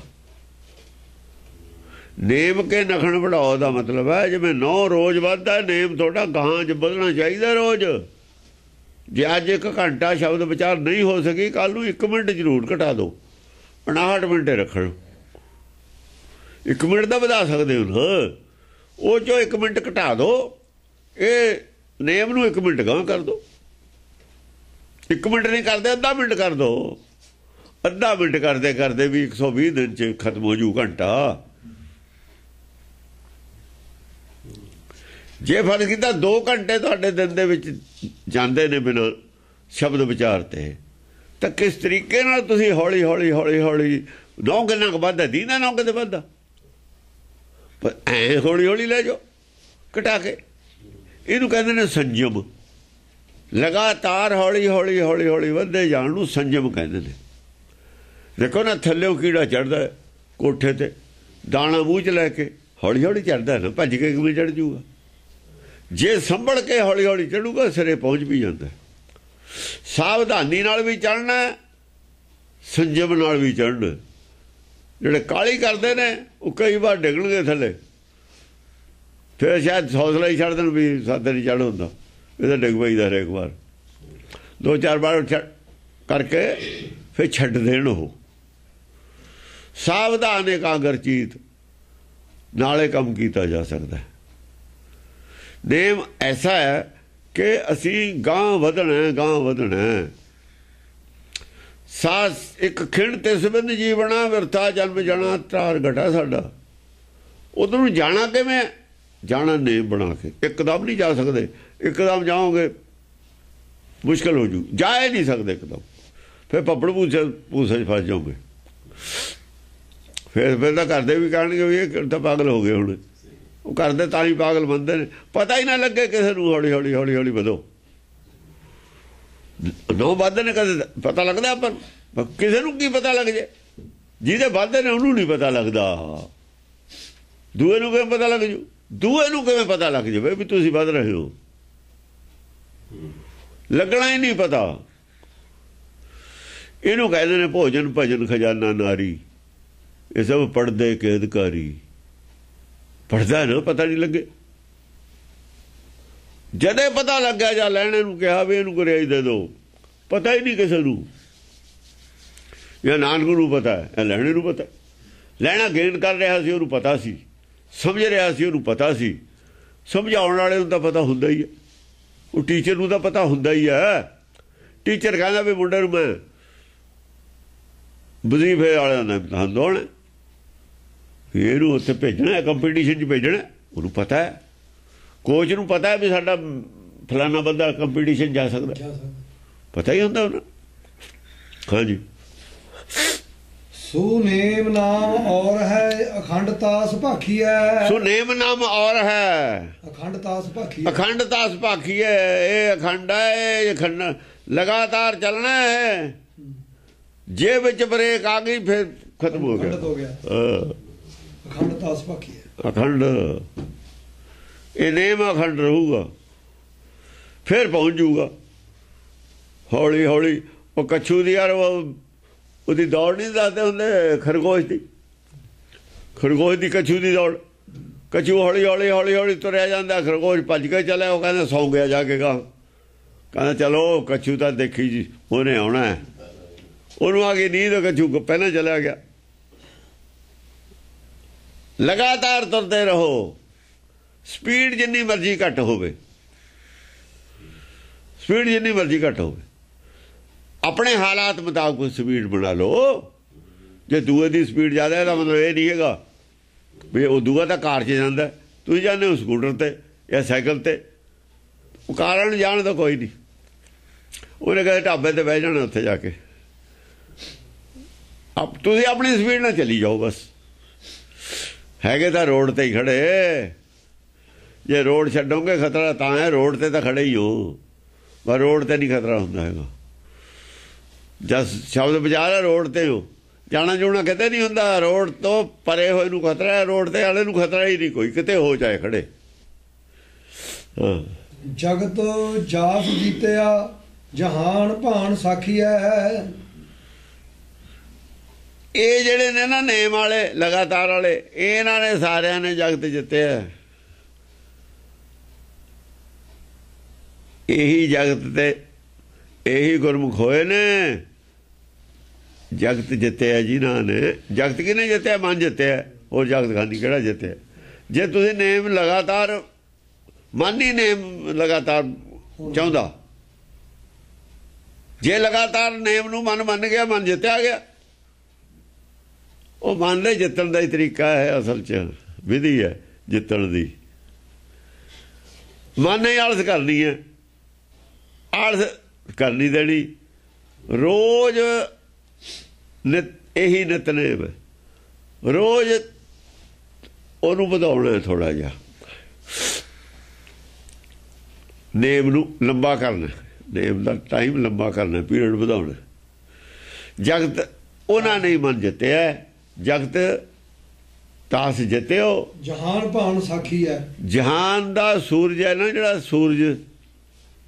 B: नेम के नखण बढ़ाओ का मतलब है जिवें 9 रोज़ वधदा नेम थोड़ा गां च बधना चाहिए रोज़। जे अज 1 घंटा शब्द विचार नहीं हो सकी, कल नूं 1 मिनट जरूर घटा दो, 59 मिनट रख लो। 1 मिनट का वधा सकते हो ना, वो चो 1 मिनट घटा दो, ये नेम नूं 1 मिनट गां कर दो। 1 मिनट नहीं करते, अद्धा मिनट कर दो। अद्धा मिनट करते करते भी 120 दिन च खत्म हो जू घंटा। जे फर्ज किया 2 घंटे तुहाडे दिन दे विच जांदे ने बिना शब्द विचार ते, तो किस तरीके नाल तुसीं हौली हौली हौली हौली 9 किन्ना क वधदा दीदा 9 किते वधदा, पर ऐ हौली हौली ले जाओ घटा के। इहनूं कहंदे ने संयम। लगातार हौली हौली हौली हौली वधदे जाण नूं संयम कहंदे ने। देखो ना थल्ले कीड़ा चढ़दा है कोठे ते, दाना मूँह च लैके हौली हौली चढ़दा ना, भज के किवें चढ़ जूगा। जे संभल के हौली हौली चढ़ूगा सिरे पहुँच भी जाता है। सावधानी नाल भी चढ़ना, संयम नाल भी चढ़ना। जिहड़े काली करते ने वो कई बार डिगणगे थले, फिर शायद हौसला ही छड़ देण भी साडे नहीं चढ़ होंदा, ये तो डिग पईदा हरेक बार। 2-4 बार करके फिर छड्ड देण। वो सावधान एकाग्रचित नाले काम किया जा सकता है। नेम ऐसा है कि असी गां वधना। सास एक खिण ते संबंध जीवना, व्यर्था जन्म जाना, त्रार घटा साडा। उधर जाना किवें? जाना नेम बना के। एकदम नहीं जा सकते, एकदम जाओगे मुश्किल हो जू, जा ही नहीं सकते एकदम, फिर पपड़ पूसे फस जाओगे। फिर तो घरदे भी कहणगे भी ये तो पागल हो गए हुण। वो करते तां ही पागल बनते हैं, पता ही ना लगे किसी को। हौली हौली हौली हौली ਵਧੋ। ਨੌ ਵੱਧਦੇ ਨੇ ਕਦੇ ਪਤਾ ਲੱਗਦਾ ਪਰ ਕਿਸੇ ਨੂੰ ਕੀ ਪਤਾ ਲੱਗ ਜੇ? ਜਿਹਦੇ ਵੱਧਦੇ ਨੇ ਉਹਨੂੰ ਨਹੀਂ ਪਤਾ ਲੱਗਦਾ, ਦੂਏ ਨੂੰ ਕਿਵੇਂ ਪਤਾ ਲੱਗ ਜੂ? ਦੂਏ ਨੂੰ ਕਿਵੇਂ ਪਤਾ ਲੱਗ ਜਾਵੇ ਵੀ ਤੁਸੀਂ ਵੱਧ ਰਹੇ ਹੋ? ਲੱਗਣਾ ਹੀ ਨਹੀਂ ਪਤਾ। ਇਹਨੂੰ ਕਹਿੰਦੇ ਨੇ ਭੋਜਨ ਭਜਨ ਖਜ਼ਾਨਾ ਨਾਰੀ, ਇਹ ਸਭ ਪੜ੍ਹਦੇ ਕੇ ਅਧਿਕਾਰੀ। ਪੜ੍ਹਦਾ ਨਾ ਪਤਾ ਨਹੀਂ ਲੱਗੇ, ਜਦੇ ਪਤਾ ਲੱਗਿਆ ਜਾਂ ਲੈਣੇ ਨੂੰ ਕਿਹਾ ਵੀ ਇਹਨੂੰ ਗੁਰਿਆਈ ਦੇ ਦਿਓ, ਪਤਾ ਹੀ ਨਹੀਂ ਕਿਸੇ ਨੂੰ। ਜਾਂ ਨਾਨਕ ਨੂੰ ਪਤਾ ਹੈ, ਇਹ ਲੈਣੇ ਨੂੰ ਪਤਾ। ਲੈਣਾ ਗੇਨ ਕਰ ਰਿਹਾ ਸੀ ਉਹਨੂੰ ਪਤਾ ਸੀ, ਸਮਝ ਰਿਹਾ ਸੀ ਉਹਨੂੰ ਪਤਾ ਸੀ। ਸਮਝਾਉਣ ਵਾਲੇ ਨੂੰ ਤਾਂ ਪਤਾ ਹੁੰਦਾ ਹੀ ਹੈ, ਉਹ ਟੀਚਰ ਨੂੰ ਤਾਂ ਪਤਾ ਹੁੰਦਾ ਹੀ ਹੈ। ਟੀਚਰ ਕਹਿੰਦਾ ਵੀ ਮੁੰਡੇ ਨੂੰ ਮੈਂ ਵਜ਼ੀਫੇ ਵਾਲਿਆਂ ਦਾ ਇਮਤਿਹਾਨ ਦਵਾਉਣਾ, ਇਹਨੂੰ ਉੱਥੇ ਭੇਜਣਾ, ਕੰਪੀਟੀਸ਼ਨ 'ਚ ਭੇਜਣਾ, ਉਹਨੂੰ ਪਤਾ ਹੈ। ਕੋਚ ਨੂੰ ਪਤਾ ਹੈ ਵੀ ਸਾਡਾ ਫਲਾਨਾ ਬੰਦਾ ਕੰਪੀਟੀਸ਼ਨ ਜਾ ਸਕਦਾ, ਪਤਾ ਹੀ ਹੁੰਦਾ ਉਹਨਾਂ। ਹਾਂਜੀ।
A: ਸੁਨੇਮ ਨਾਮ ਔਰ ਹੈ ਅਖੰਡਤਾ ਸੁਭਾਖੀ ਹੈ।
B: ਸੁਨੇਮ ਨਾਮ ਔਰ ਹੈ
A: ਅਖੰਡਤਾ ਸੁਭਾਖੀ,
B: ਅਖੰਡਤਾ ਸੁਭਾਖੀ ਹੈ। ਇਹ ਅਖੰਡ ਹੈ, ਇਹ ਅਖੰਡ ਲਗਾਤਾਰ ਚੱਲਣਾ ਹੈ। ਜੇ ਵਿੱਚ ਬ੍ਰੇਕ ਆ ਗਈ ਫਿਰ ਖਤਮ ਹੋ ਗਿਆ।
A: ਅਖੰਡਤਾ ਸੁਭਾਖੀ ਹੈ,
B: ਅਖੰਡ। ਇਹ ਨੇਮ ਅਖੰਡ ਰਹੂਗਾ, ਫਿਰ ਪਹੁੰਚ ਜੂਗਾ ਹੌਲੀ ਹੌਲੀ। ਉਹ ਕੱਛੂ ਦੀ ਯਾਰ ਉਹਦੀ ਦੌੜ ਨਹੀਂ ਦੱਸਦੇ ਹੁੰਦੇ, ਖਰਗੋਸ਼ ਦੀ, ਖਰਗੋਸ਼ ਦੀ ਕੱਛੂ ਦੀ ਦੌੜ। ਕੱਛੂ ਹੌਲੀ ਹੌਲੀ ਹੌਲੀ ਹੌਲੀ ਤੁਰਿਆ ਜਾਂਦਾ, ਖਰਗੋਸ਼ ਭੱਜ ਕੇ ਚਲਿਆ। ਉਹ ਕਹਿੰਦਾ ਸੌਂ ਗਿਆ ਜਾ ਕੇ, ਕਹਿੰਦਾ ਚਲੋ ਕੱਛੂ ਤਾਂ ਦੇਖੀ ਜੀ ਉਹਨੇ ਆਉਣਾ ਹੈ। ਉਹਨੂੰ ਆ ਗਈ ਨੀਂਦ, ਕੱਛੂ ਪਹਿਲਾਂ ਚਲਿਆ ਗਿਆ। ਲਗਾਤਾਰ ਤੁਰਦੇ ਰਹੋ, ਸਪੀਡ ਜਿੰਨੀ ਮਰਜ਼ੀ ਘੱਟ ਹੋਵੇ, ਸਪੀਡ ਜਿੰਨੀ ਮਰਜ਼ੀ ਘੱਟ ਹੋਵੇ, ਆਪਣੇ ਹਾਲਾਤ ਮੁਤਾਬਕ ਸਪੀਡ ਬਣਾ ਲਓ। ਜੇ ਦੂਏ ਦੀ ਸਪੀਡ ਜ਼ਿਆਦਾ ਇਹਦਾ ਮਤਲਬ ਇਹ ਨਹੀਂ ਹੈਗਾ ਵੀ ਉਹ ਦੂਆ ਤਾਂ ਕਾਰ 'ਚ ਜਾਂਦਾ, ਤੁਸੀਂ ਜਾਂਦੇ ਹੋ ਸਕੂਟਰ 'ਤੇ ਜਾਂ ਸਾਈਕਲ 'ਤੇ। ਉਹ ਕਾਰ ਨੂੰ ਜਾਣ ਦਾ ਕੋਈ ਨਹੀਂ, ਉਹਨੇ ਕਦੇ ਢਾਬੇ 'ਤੇ ਬਹਿ ਜਾਣਾ ਉੱਥੇ ਜਾ ਕੇ। ਤੁਸੀਂ ਆਪਣੀ ਸਪੀਡ ਨਾਲ ਚਲੀ ਜਾਓ ਬਸ। ਹੈਗੇ ਤਾਂ ਰੋਡ 'ਤੇ ਹੀ ਖੜੇ, ਜੇ ਰੋਡ ਛੱਡੋਗੇ ਖਤਰਾ ਤਾਂ ਹੈ। ਰੋਡ 'ਤੇ ਤਾਂ ਖੜੇ ਹੀ ਹੋ, ਪਰ ਰੋਡ 'ਤੇ ਨਹੀਂ ਖਤਰਾ ਹੁੰਦਾ ਹੈਗਾ। ਜਦ ਸ਼ਬਦ ਵਿਚਾਰ ਰੋਡ 'ਤੇ ਹੋ, ਜਾਣਾ ਜੂਣਾ ਕਿਤੇ ਨਹੀਂ ਹੁੰਦਾ। ਰੋਡ ਤੋਂ ਪਰੇ ਹੋਏ ਨੂੰ ਖਤਰਾ ਹੈ, ਰੋਡ 'ਤੇ ਵਾਲੇ ਨੂੰ ਖਤਰਾ ਹੀ ਨਹੀਂ ਕੋਈ, ਕਿਤੇ ਹੋ ਜਾਏ ਖੜੇ।
A: ਜਗਤ ਜਾਸ ਜੀਤਿਆ ਜਹਾਨ ਭਾਨ ਸਾਖੀ ਹੈ। ਇਹ
B: ਜਿਹੜੇ ਨੇ ਨਾ ਨੇਮ ਵਾਲੇ, ਲਗਾਤਾਰ ਵਾਲੇ, ਇਹਨਾਂ ਨੇ ਸਾਰਿਆਂ ਨੇ ਜਗਤ ਜਿੱਤਿਆ। ਇਹੀ ਜਗਤ ਤੇ ਇਹੀ ਗੁਰਮੁਖ ਹੋਏ ਨੇ, ਜਗਤ ਜਿੱਤਿਆ ਜਿਨ੍ਹਾਂ ਨੇ। ਜਗਤ ਕਿਹਨੇ ਜਿੱਤਿਆ? ਮਨ ਜਿੱਤਿਆ। ਹੋਰ ਜਗਤ ਖਾਨੀ ਕਿਹੜਾ ਜਿੱਤਿਆ? ਜੇ ਤੁਸੀਂ ਨੇਮ ਲਗਾਤਾਰ, ਮਨ ਹੀ ਨੇਮ ਲਗਾਤਾਰ ਚਾਹੁੰਦਾ। ਜੇ ਲਗਾਤਾਰ ਨੇਮ ਨੂੰ ਮਨ ਮੰਨ ਗਿਆ, ਮਨ ਜਿੱਤਿਆ ਗਿਆ। ਉਹ ਮਨ ਦੇ ਜਿੱਤਣ ਦਾ ਹੀ ਤਰੀਕਾ ਹੈ, ਅਸਲ 'ਚ ਵਿਧੀ ਹੈ ਜਿੱਤਣ ਦੀ। ਮਨ ਨੇ ਆਲਸ ਕਰਨੀ ਹੈ, ਆਲਸ ਕਰਨੀ ਦੇਣੀ। ਰੋਜ਼ ਇਹੀ ਨਿਤਨੇਮ, ਰੋਜ਼ ਉਹਨੂੰ ਵਧਾਉਣਾ ਥੋੜਾ ਜਿਹਾ, ਨੇਮ ਨੂੰ ਲੰਬਾ ਕਰਨਾ, ਨੇਮ ਦਾ ਟਾਈਮ ਲੰਬਾ ਕਰਨਾ, ਪੀਰੀਅਡ ਵਧਾਉਣਾ। ਜਗਤ ਉਹਨਾਂ ਨੇ ਮਨ ਜਿੱਤਿਆ, ਜਗਤ ਤਾਸ ਜਿੱਤਿਓ।
A: ਜਹਾਨ ਭਾਨ ਸਾਖੀ ਹੈ।
B: ਜਹਾਨ ਦਾ ਸੂਰਜ ਹੈ ਨਾ, ਜਿਹੜਾ ਸੂਰਜ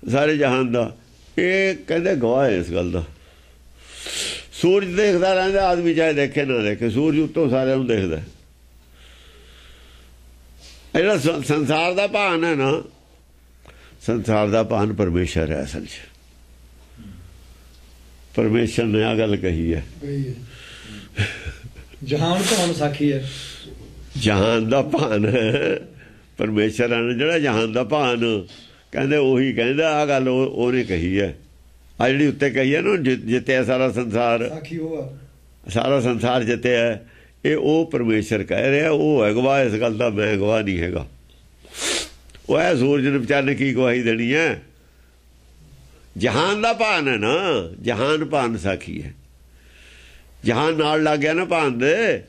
B: ਸਾਰੇ ਜਹਾਨ ਦਾ, ਇਹ ਕਹਿੰਦੇ ਗਵਾਹ ਹੈ ਇਸ ਗੱਲ ਦਾ। ਸੂਰਜ ਦੇਖਦਾ ਰਹਿੰਦਾ ਆਦਮੀ, ਚਾਹੇ ਦੇਖੇ ਨਾ ਦੇਖੇ, ਸੂਰਜ ਉੱਤੋਂ ਸਾਰਿਆਂ ਨੂੰ ਦੇਖਦਾ। ਜਿਹੜਾ ਸੰਸਾਰ ਦਾ ਭਾਨ ਹੈ ਨਾ, ਸੰਸਾਰ ਦਾ ਭਾਨ ਪਰਮੇਸ਼ਰ ਹੈ ਅਸਲ 'ਚ। ਪਰਮੇਸ਼ਰ ਨੇ ਆ ਗੱਲ ਕਹੀ ਹੈ,
A: ਜਹਾਨ ਭਾਨ ਸਾਖੀ ਹੈ।
B: ਜਹਾਨ ਦਾ ਭਾਨ ਹੈ ਪਰਮੇਸ਼ਰ ਨੇ, ਜਿਹੜਾ ਜਹਾਨ ਦਾ ਭਾਨ ਕਹਿੰਦੇ ਉਹੀ ਕਹਿੰਦਾ। ਆ ਗੱਲ ਉਹਨੇ ਕਹੀ ਹੈ। ਆ ਜਿਹੜੀ ਉੱਤੇ ਕਹੀ ਹੈ ਨਾ, ਜਿੱਤਿਆ ਸਾਰਾ ਸੰਸਾਰ, ਸਾਰਾ ਸੰਸਾਰ ਜਿੱਤਿਆ, ਇਹ ਉਹ ਪਰਮੇਸ਼ਰ ਕਹਿ ਰਿਹਾ। ਉਹ ਹੈ ਗਵਾਹ ਇਸ ਗੱਲ ਦਾ, ਮੈਂ ਗਵਾਹ ਨਹੀਂ ਹੈਗਾ। ਉਹ ਹੈ ਸੂਰਜ ਨੇ ਵਿਚਾਰੇ ਕੀ ਗਵਾਹੀ ਦੇਣੀ ਹੈ? ਜਹਾਨ ਦਾ ਭਾਨ ਹੈ ਨਾ, ਜਹਾਨ ਭਾਨ ਸਾਖੀ ਹੈ। ਜਹਾਨ ਨਾਲ ਲੱਗ ਗਿਆ ਨਾ ਭਾਨ ਦੇ।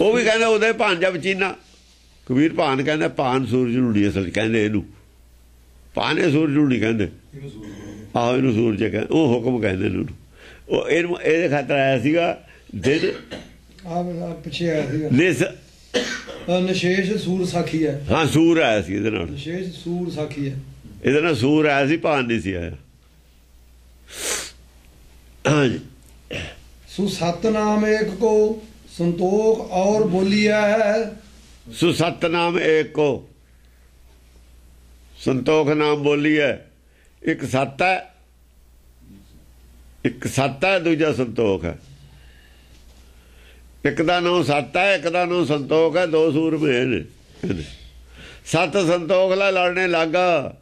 B: ਉਹ ਵੀ ਕਹਿੰਦਾ ਉਹਦੇ ਭਾਨ ਜਬ ਚੀਨਾ। ਕਬੀਰ ਭਾਨ ਕਹਿੰਦਾ, ਭਾਨ ਸੂਰਜ ਨੂੰ ਨਹੀਂ ਅਸਲ ਕਹਿੰਦੇ ਇਹਨੂੰ। ਭਾਨੇ ਸੂਰਜ ਨੂੰ ਨਹੀਂ ਕਹਿੰਦੇ, ਆਹੋ ਇਹਨੂੰ ਸੂਰਜ ਕਹਿੰਦੇ, ਉਹ ਹੁਕਮ ਕਹਿੰਦੇ ਨੇ ਉਹਨੂੰ। ਉਹ ਇਹਨੂੰ ਇਹਦੇ ਖਾਤਰ ਆਇਆ ਸੀਗਾ ਦਿਨ
A: ਪਿੱਛੇ ਆਇਆ ਸੀਗਾ
B: ਨਿਸ
A: ਨਿਸ਼ੇਸ਼ ਸੂਰ ਸਾਖੀ ਹੈ।
B: ਹਾਂ ਸੂਰ ਆਇਆ ਸੀ ਇਹਦੇ ਨਾਲ,
A: ਨਿਸ਼ੇਸ਼ ਸੂਰ ਸਾਖੀ ਹੈ,
B: ਇਹਦੇ ਨਾਲ ਸੂਰ ਆਇਆ ਸੀ, ਭਾਨ ਨਹੀਂ ਸੀ ਆਇਆ। ਹਾਂਜੀ।
A: ਸੋ ਸਤਨਾਮ ਏਕ ਕੋ ਸੰਤੋਖ ਔਰ ਬੋਲੀਆ ਹੈ।
B: ਸੋ ਸਤਨਾਮ ਏਕ ਕੋ ਸੰਤੋਖ ਨਾਮ ਬੋਲੀ ਹੈ। ਇੱਕ ਸੱਤ ਹੈ, ਇੱਕ ਸੱਤ ਹੈ, ਦੂਜਾ ਸੰਤੋਖ ਹੈ। ਇੱਕ ਦਾ ਨਾਮ ਸੱਤ ਹੈ, ਇੱਕ ਦਾ ਨਾਮ ਸੰਤੋਖ ਹੈ। ਦੋ ਸੂਰਮੇ ਨੇ। ਸੱਤ ਸੰਤੋਖ ਲਾ ਲੜਨੇ ਲੱਗਾ,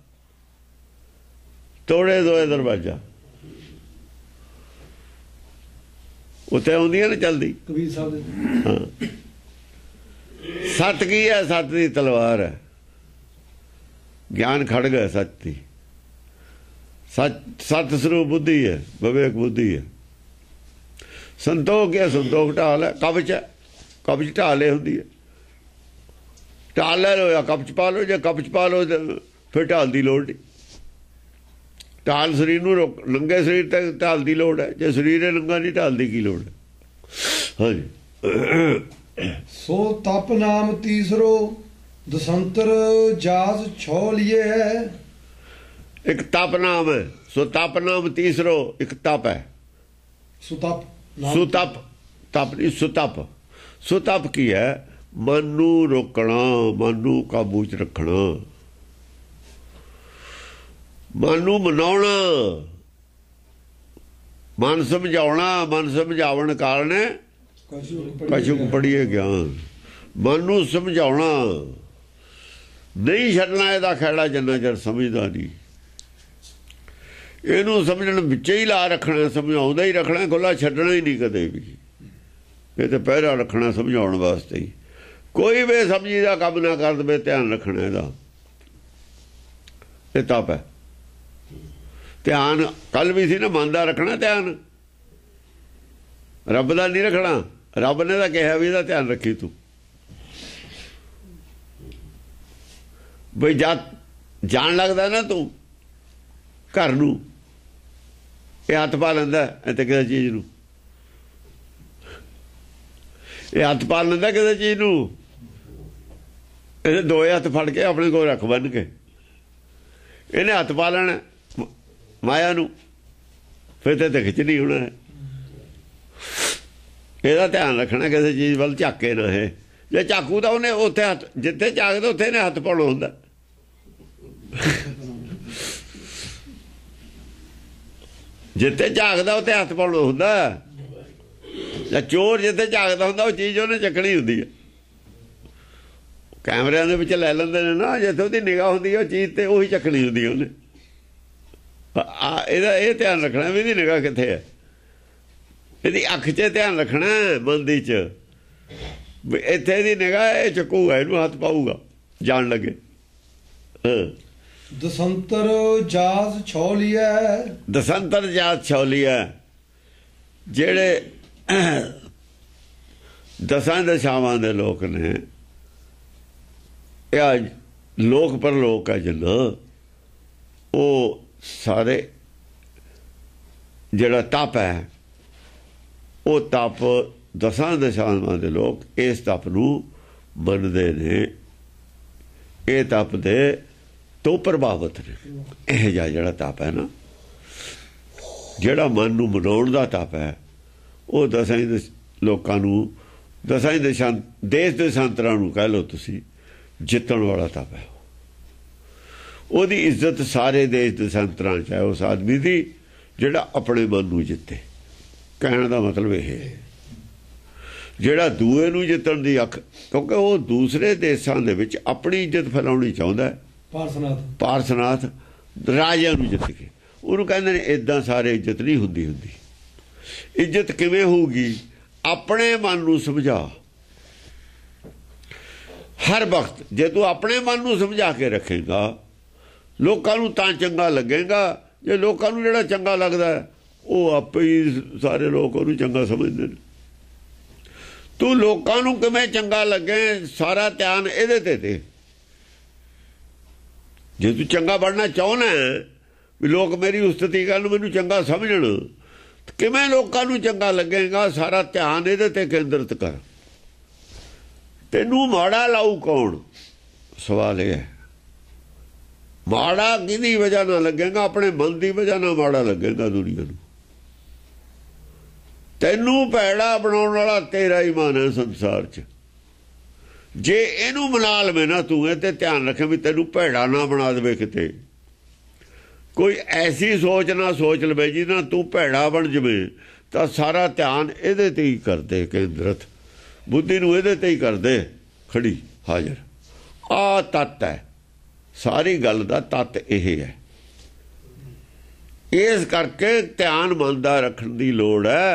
B: ਤੋੜੇ ਦੋਏ ਦਰਵਾਜ਼ਾ। ਉੱਥੇ ਆਉਂਦੀਆਂ ਨੇ ਚਲਦੀ
A: ਕਬੀਰ ਸਾਹਿਬ ਦੇ।
B: ਹਾਂ। ਸੱਤ ਕੀ ਹੈ? ਸੱਤ ਦੀ ਤਲਵਾਰ ਹੈ, ਗਿਆਨ ਖੜਗ ਹੈ ਸੱਚ ਦੀ। ਸੱਤ ਸਰੂਪ ਬੁੱਧੀ ਹੈ, ਵਿਵੇਕ ਬੁੱਧੀ ਹੈ। ਸੰਤੋਖ ਹੈ, ਸੰਤੋਖ ਢਾਲ ਹੈ। ਕਬਚ ਹੈ, ਕਬਚ ਢਾਲੇ ਹੁੰਦੀ ਹੈ। ਢਾਲ ਲੈ ਲੋ ਜਾਂ ਕਬਚ ਪਾ ਲਓ। ਜੇ ਕਬਚ ਪਾ ਲਓ ਫਿਰ ਢਾਲ ਦੀ ਲੋੜ ਨਹੀਂ। ਢਾਲ ਸਰੀਰ ਨੂੰ ਨੰਗੇ ਸਰੀਰ ਤੇ ਢਾਲ ਦੀ ਲੋੜ ਹੈ। ਜੇ ਸਰੀਰ ਨੰਗਾ ਨਹੀਂ, ਢਾਲ ਦੀ ਕੀ ਲੋੜ ਹੈ? ਹਾਂਜੀ।
A: ਸੋ ਤਪ ਨਾਮ ਤੀਸਰੋ ਦਸੰਤਰ ਜਾਸ ਛੋ ਲਿਏ ਹੈ।
B: ਇੱਕ ਤਪ ਨਾਮ ਹੈ। ਸੋ ਤਪ ਨਾਮ ਤੀਸਰੋ ਇੱਕ ਤਪ ਹੈ।
A: ਸੁਤਪ
B: ਸੁਤਪ, ਤਪ ਨਹੀਂ ਸੁਤਪ। ਸੁਤਪ ਕੀ ਹੈ? ਮਨ ਨੂੰ ਰੋਕਣਾ, ਮਨ ਨੂੰ ਕਾਬੂ 'ਚ ਰੱਖਣਾ, ਮਨ ਨੂੰ ਮਨਾਉਣਾ, ਮਨ ਸਮਝਾਉਣਾ। ਮਨ ਸਮਝਾਵਣ ਕਾਰਨ ਕਛੁਕ ਪੜੀਏ ਗਿਆਨ। ਮਨ ਨੂੰ ਸਮਝਾਉਣਾ, ਨਹੀਂ ਛੱਡਣਾ ਇਹਦਾ ਖਹਿੜਾ ਜਿੰਨਾ ਚਿਰ ਸਮਝਦਾ ਨਹੀਂ। ਇਹਨੂੰ ਸਮਝਣ ਵਿੱਚ ਹੀ ਲਾ ਰੱਖਣਾ, ਸਮਝਾਉਂਦਾ ਹੀ ਰੱਖਣਾ, ਖੁੱਲ੍ਹਾ ਛੱਡਣਾ ਹੀ ਨਹੀਂ ਕਦੇ ਵੀ। ਇਹ ਤਾਂ ਪਹਿਰਾ ਰੱਖਣਾ ਸਮਝਾਉਣ ਵਾਸਤੇ ਹੀ। ਕੋਈ ਬੇਸਮਝੀ ਦਾ ਕੰਮ ਨਾ ਕਰ ਦੇਵੇ, ਧਿਆਨ ਰੱਖਣਾ ਇਹਦਾ। ਇਹ ਤਪ ਹੈ। ਧਿਆਨ ਕੱਲ ਵੀ ਸੀ ਨਾ, ਮਨ ਦਾ ਰੱਖਣਾ ਧਿਆਨ, ਰੱਬ ਦਾ ਨਹੀਂ ਰੱਖਣਾ। ਰੱਬ ਨੇ ਤਾਂ ਕਿਹਾ ਵੀ ਇਹਦਾ ਧਿਆਨ ਰੱਖੀ ਤੂੰ। ਬਈ ਜਾਣ ਲੱਗਦਾ ਨਾ ਤੂੰ ਘਰ ਨੂੰ, ਇਹ ਹੱਥ ਪਾ ਲੈਂਦਾ ਇੱਥੇ ਕਿਸੇ ਚੀਜ਼ ਨੂੰ, ਇਹ ਹੱਥ ਪਾ ਲੈਂਦਾ ਕਿਸੇ ਚੀਜ਼ ਨੂੰ। ਇਹਦੇ ਦੋਏ ਹੱਥ ਫੜ ਕੇ ਆਪਣੇ ਕੋਲ ਰੱਖ ਬੰਨ ਕੇ, ਇਹਨੇ ਹੱਥ ਪਾ ਲੈਣਾ ਮਾਇਆ ਨੂੰ, ਫਿਰ ਤੇ ਖਿੱਚਣੀ ਹੋਣਾ ਹੈ। ਇਹਦਾ ਧਿਆਨ ਰੱਖਣਾ, ਕਿਸੇ ਚੀਜ਼ ਵੱਲ ਝਾਕੇ ਨਾ ਹੈ। ਜੇ ਝਾਕੂ ਤਾਂ ਉਹਨੇ ਉੱਥੇ ਹੱਥ, ਜਿੱਥੇ ਝਾਕਦਾ ਉੱਥੇ ਇਹਨੇ ਹੱਥ ਪਾਉਣਾ ਹੁੰਦਾ। ਜਿੱਥੇ ਝਾਕਦਾ ਉੱਥੇ ਹੱਥ ਪਾਉਣਾ ਹੁੰਦਾ। ਜਾਂ ਚੋਰ ਜਿੱਥੇ ਝਾਕਦਾ ਹੁੰਦਾ ਉਹ ਚੀਜ਼ ਉਹਨੇ ਚੱਕਣੀ ਹੁੰਦੀ ਹੈ। ਕੈਮਰਿਆਂ ਦੇ ਵਿੱਚ ਲੈ ਲੈਂਦੇ ਨੇ ਨਾ, ਜਿੱਥੇ ਉਹਦੀ ਨਿਗਾਹ ਹੁੰਦੀ ਹੈ ਉਹ ਚੀਜ਼ ਤੇ ਉਹੀ ਚੱਕਣੀ ਹੁੰਦੀ ਉਹਨੇ। ਇਹਦਾ ਇਹ ਧਿਆਨ ਰੱਖਣਾ ਵੀ ਇਹਦੀ ਨਿਗਾਹ ਕਿੱਥੇ ਹੈ। ਇਹਦੀ ਅੱਖ 'ਚ ਧਿਆਨ ਰੱਖਣਾ, ਮਨ ਦੀ 'ਚ ਵੀ ਇੱਥੇ ਇਹਦੀ ਨਿਗਾਹ, ਇਹ ਚੱਕੂਗਾ, ਇਹਨੂੰ ਹੱਥ ਪਾਊਗਾ ਜਾਣ ਲੱਗੇ।
A: ਦਸੰਤਰ ਜਾਸ ਛੋ ਲਿਆ।
B: ਦਸੰਤਰ ਜਾਸ ਛੋ ਲਿਆ। ਜਿਹੜੇ ਦਸਾਂ ਦਸ਼ਾਵਾਂ ਦੇ ਲੋਕ ਨੇ, ਇਹ ਅੱਜ ਲੋਕ ਪਰਲੋਕ ਹੈ ਜਿੰਨਾ, ਉਹ ਸਾਰੇ ਜਿਹੜਾ ਤਪ ਹੈ, ਉਹ ਤਪ ਦਸਾਂ ਦਸ਼ਾਵਾਂ ਦੇ ਲੋਕ ਇਸ ਤਪ ਨੂੰ ਮੰਨਦੇ ਨੇ। ਇਹ ਤਪ ਦੇ ਤੋਂ ਪ੍ਰਭਾਵਿਤ ਨੇ। ਇਹ ਜਿਹੜਾ ਤਪ ਹੈ ਨਾ, ਜਿਹੜਾ ਮਨ ਨੂੰ ਮਨਾਉਣ ਦਾ ਤਪ ਹੈ, ਉਹ ਦਸਾਂ ਲੋਕਾਂ ਨੂੰ, ਦਸਾਂ ਦੇਸ਼ ਦੇਸ਼ਾਂਤਰਾਂ ਨੂੰ ਕਹਿ ਲਓ ਤੁਸੀਂ, ਜਿੱਤਣ ਵਾਲਾ ਤਪ ਹੈ। ਉਹਦੀ ਇੱਜ਼ਤ ਸਾਰੇ ਦੇਸ਼ ਦੇਸ਼ਾਂਤਰਾਂ 'ਚ ਹੈ ਉਸ ਆਦਮੀ ਦੀ ਜਿਹੜਾ ਆਪਣੇ ਮਨ ਨੂੰ ਜਿੱਤੇ। ਕਹਿਣ ਦਾ ਮਤਲਬ ਇਹ ਹੈ, ਜਿਹੜਾ ਦੂਏ ਨੂੰ ਜਿੱਤਣ ਦੀ ਅੱਖ, ਕਿਉਂਕਿ ਉਹ ਦੂਸਰੇ ਦੇਸ਼ਾਂ ਦੇ ਵਿੱਚ ਆਪਣੀ ਇੱਜ਼ਤ ਫੈਲਾਉਣੀ ਚਾਹੁੰਦਾ ਹੈ। ਪਾਰਸਨਾਥ ਰਾਜਿਆਂ ਨੂੰ ਜਿੱਤ ਕੇ, ਉਹਨੂੰ ਕਹਿੰਦੇ ਨੇ ਇੱਦਾਂ ਸਾਰੇ ਇੱਜ਼ਤ ਨਹੀਂ ਹੁੰਦੀ। ਇੱਜ਼ਤ ਕਿਵੇਂ ਹੋਊਗੀ? ਆਪਣੇ ਮਨ ਨੂੰ ਸਮਝਾ। ਹਰ ਵਕਤ ਜੇ ਤੂੰ ਆਪਣੇ ਮਨ ਨੂੰ ਸਮਝਾ ਕੇ ਰੱਖੇਗਾ, ਲੋਕਾਂ ਨੂੰ ਤਾਂ ਚੰਗਾ ਲੱਗੇਗਾ। ਜੇ ਲੋਕਾਂ ਨੂੰ ਜਿਹੜਾ ਚੰਗਾ ਲੱਗਦਾ, ਉਹ ਆਪੇ ਹੀ ਸਾਰੇ ਲੋਕ ਉਹਨੂੰ ਚੰਗਾ ਸਮਝਦੇ ਨੇ। ਤੂੰ ਲੋਕਾਂ ਨੂੰ ਕਿਵੇਂ ਚੰਗਾ ਲੱਗੇ, ਸਾਰਾ ਧਿਆਨ ਇਹਦੇ ਤੇ। जे तू चंगा बनना चाहना भी लोग मेरी उस्तती करन मैनू चंगा समझण किवें लोकां नूं चंगा लगेगा सारा ध्यान इहदे ते केंद्रित कर तैनूं माड़ा लाऊ कौन सवाल यह है माड़ा किहदी वजह नाल लगेगा अपने मन की वजह नाल माड़ा लगेगा दुनिया नूं तैनूं भैड़ा बनाउण वाला तेरा ही मन है संसार च जे इनू मना लवे ना तू ते ध्यान रखे भी तेनू भैड़ा ना बना दे किते कोई ऐसी सोच ना सोच लवे जी ना तू भैड़ा बन जवे तो सारा ध्यान इहदे ते ही कर दे केंद्रित बुद्धि नूं इहदे ते ही कर दे खड़ी हाजिर आ तत्त है सारी गल दा तत्त यह है इस करके ध्यान मन दा रखण दी लोड़ है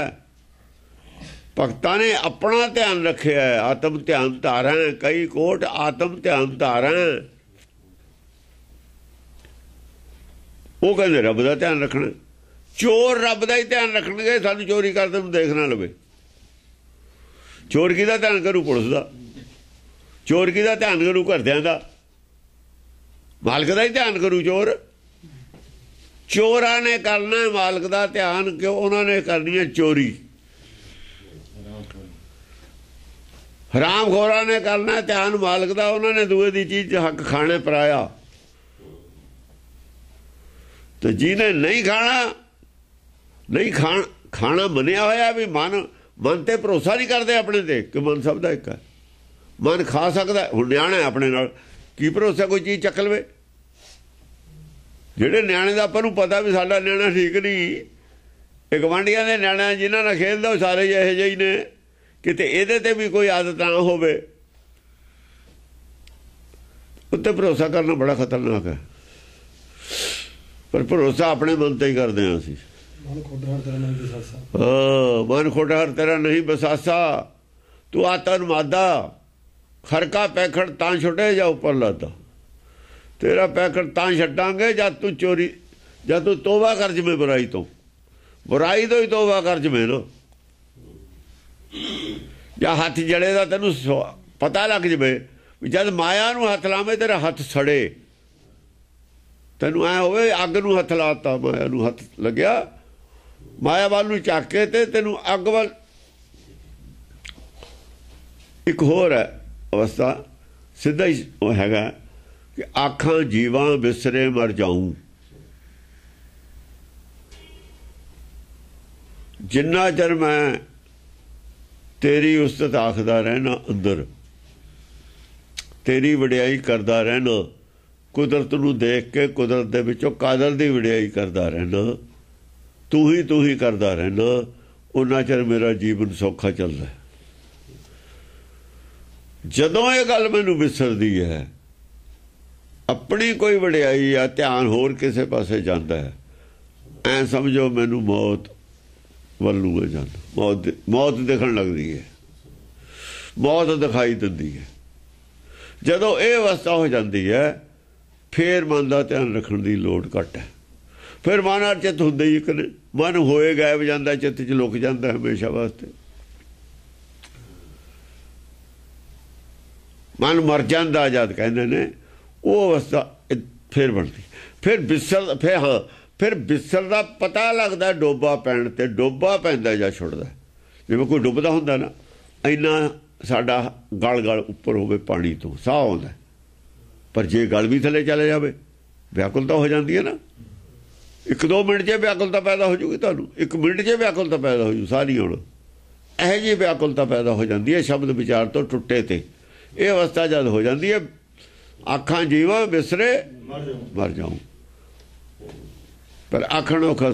B: भगतां ने अपना ध्यान रखे है आत्म ध्यान धारा कई कोट आत्म ध्यान धारा वो कहते रब का ध्यान रखना चोर रब का ही ध्यान रखणगे सानू चोरी करते देख ना लवे चोर किहदा ध्यान करू पुलिस का चोर किहदा ध्यान करू घरदियां दा मालक का ही ध्यान करू चोर चोरां ने करना मालक का ध्यान क्यों उन्होंने करनी है चोरी हरामखोरां ने करना ध्यान मालक का उन्होंने दूए की चीज हक खाने पराया तो जिन्हें नहीं खाना नहीं खाना मनिया होया भी मन ते भरोसा नहीं करते अपने ते कि मन सब दा एक है मन खा सकता है हुण न्याणा अपने नाल की भरोसा कोई चीज़ चक लवे जिहड़े न्याणे दा आपां नूं पता भी साडा न्याणा ठीक नहीं एक गुआंढियां दे न्याणा जिन्हां नाल खेलदा ओह सारे इहो ਜਿਹੇ ही ने किते इहदे ते भी कोई आदत ना होवे उत्ते भरोसा करना बड़ा खतरनाक है पर भरोसा अपने मन ते ही करते हैं असीं मन खोटा हर तेरा नहीं बसासा तू आतन मादा खरका पैखड़ तां छुटे जा उपर लादा तेरा पैखड़ तां छड्डांगे जद तू चोरी जद तू तोबा कर जमे बुराई तो ही तोबा कर जमे ना या हाथ जड़े का तेन पता लग जाए जब माया नूं हथ लावे तेरा हाथ सड़े तेनू ऐ होवे अग नूं हथ लाता माया नूं हथ लग्या माया वाल नूं झक के ते तेनू अग वाल एक होर है अवस्था सीधा ही वो हैगा कि आखां जीवां बिसरे मर जाऊं जिन्ना चर मैं तेरी उस्तत आखदा रहना अंदर तेरी वडियाई करदा रहना कुदरत नूं देख के कुदरत दे विचों कादर दी वडियाई करदा रहना तू ही करदा रहना उन्ना चर मेरा जीवन सौखा चलदा है जदों ये गल मैनूं विसरदी है अपनी कोई वडियाई या ध्यान होर किसे पासे जांदा है ऐ समझो मैनूं मौत वल्लू है जाना मौत दिखण लगदी है मौत दिखाई दिंदी है जदों ये अवस्था हो जाती है फिर मन का ध्यान रखने की लोड़ घट है फिर मन और चित्त होंदे ही कने मन होए गायब जाता चित्त च लुक जाता हमेशा वास्ते मन मर जाता जद कहते ने वो अवस्था फिर बनती फिर बिसर फिर हाँ फिर बिसर का पता लगता डोबा पैण ते डोबा पैंदा जा छुड़दा जिवें कोई डुबदा हुंदा ना इन्ना साडा गल गल उपर होवे पानी तो साह आउंदा पर जे गल भी थले चले जाए व्याकुलता हो जाती है ना एक दो मिनट च व्याकुलता पैदा हो जूगी तुहानूं एक मिनट च व्याकुलता पैदा हो जू सारी हुण इहो जी व्याकुलता पैदा हो जाती है शब्द विचार तो टुटे ते ये अवस्था जद हो जाती है आखां जीवां बिसरे मर जाऊं पर आखण औखा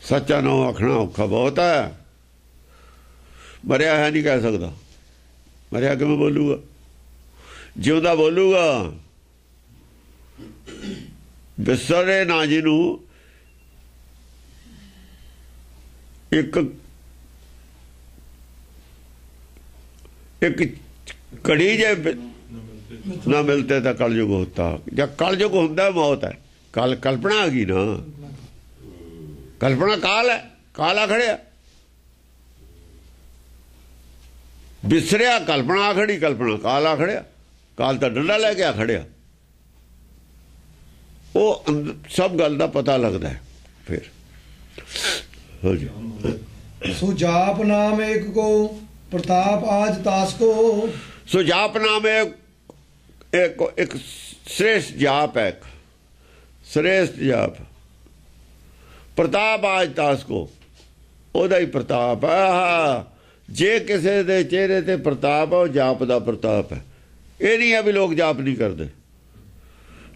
B: सच्चा नो आखना औखा बहुत है मरिया है नहीं कह सकता मरिया किवें बोलूगा जिउंदा बोलूगा बिसरे ना जिनू एक कड़ी जे ना मिलते तो कलयुग होता जब कलयुग होता मौत है कल्पना आ गई ना कल्पना काल है काला खड़िया बिसरिया कल्पना आ खड़ी कल्पना काल आ खड़िया ਕਾਲ ਤਾਂ ਡੰਡਾ ਲੈ ਕੇ ਆ ਖੜਿਆ। ਉਹ ਸਭ ਗੱਲ ਦਾ ਪਤਾ ਲੱਗਦਾ ਹੈ। ਫਿਰ ਹੋ ਜੀ।
A: सो जाप नाम एक को प्रताप आज तास को।
B: सो जाप नाम एक श्रेष्ठ जाप है, श्रेष्ठ जाप। प्रताप आज तास को, ਉਹਦਾ ਹੀ ਪ੍ਰਤਾਪ ਹੈ। ਜੇ ਕਿਸੇ ਦੇ ਚਿਹਰੇ ਤੇ ਪ੍ਰਤਾਪ ਹੈ, ਉਹ ਜਾਪ ਦਾ ਪ੍ਰਤਾਪ ਹੈ। ਇਹ ਨਹੀਂ ਹੈ ਵੀ ਲੋਕ ਜਾਪ ਨਹੀਂ ਕਰਦੇ।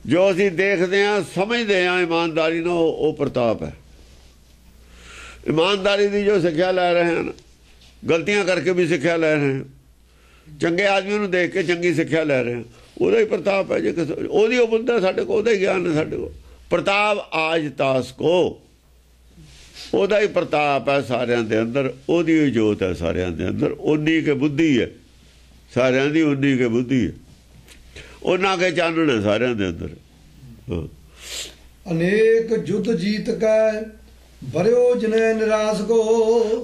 B: ਜੋ ਅਸੀਂ ਦੇਖਦੇ ਹਾਂ, ਸਮਝਦੇ ਹਾਂ ਇਮਾਨਦਾਰੀ ਨਾਲ, ਉਹ ਪ੍ਰਤਾਪ ਹੈ। ईमानदारी की जो सिक्ख्या लै रहे हैं, गलतियां करके भी सिक्ख्या लै रहे हैं, चंगे आदमी नूं देख के चंगी सिक्ख्या लै रहे हैं, ਉਹਦਾ ही प्रताप है। जो ਉਹਦੀ ਉਹ ਬੁੱਧ है साडे कोल, ਉਹਦਾ ही ज्ञान है साडे कोल। प्रताप आज तास को, ਉਹਦਾ ही प्रताप है सारिਆਂ ਦੇ अंदर, ਉਹਦੀ ही जोत है सारिਆਂ ਦੇ अंदर। उन्नी के बुद्धि है सारिਆਂ ਦੀ, उन्नी के बुद्धि है, ਉਹਨਾਂ के चानण है सारिਆਂ ਦੇ अंदर।
A: अनेक युद्ध जीत का बर्यो जने निराश को।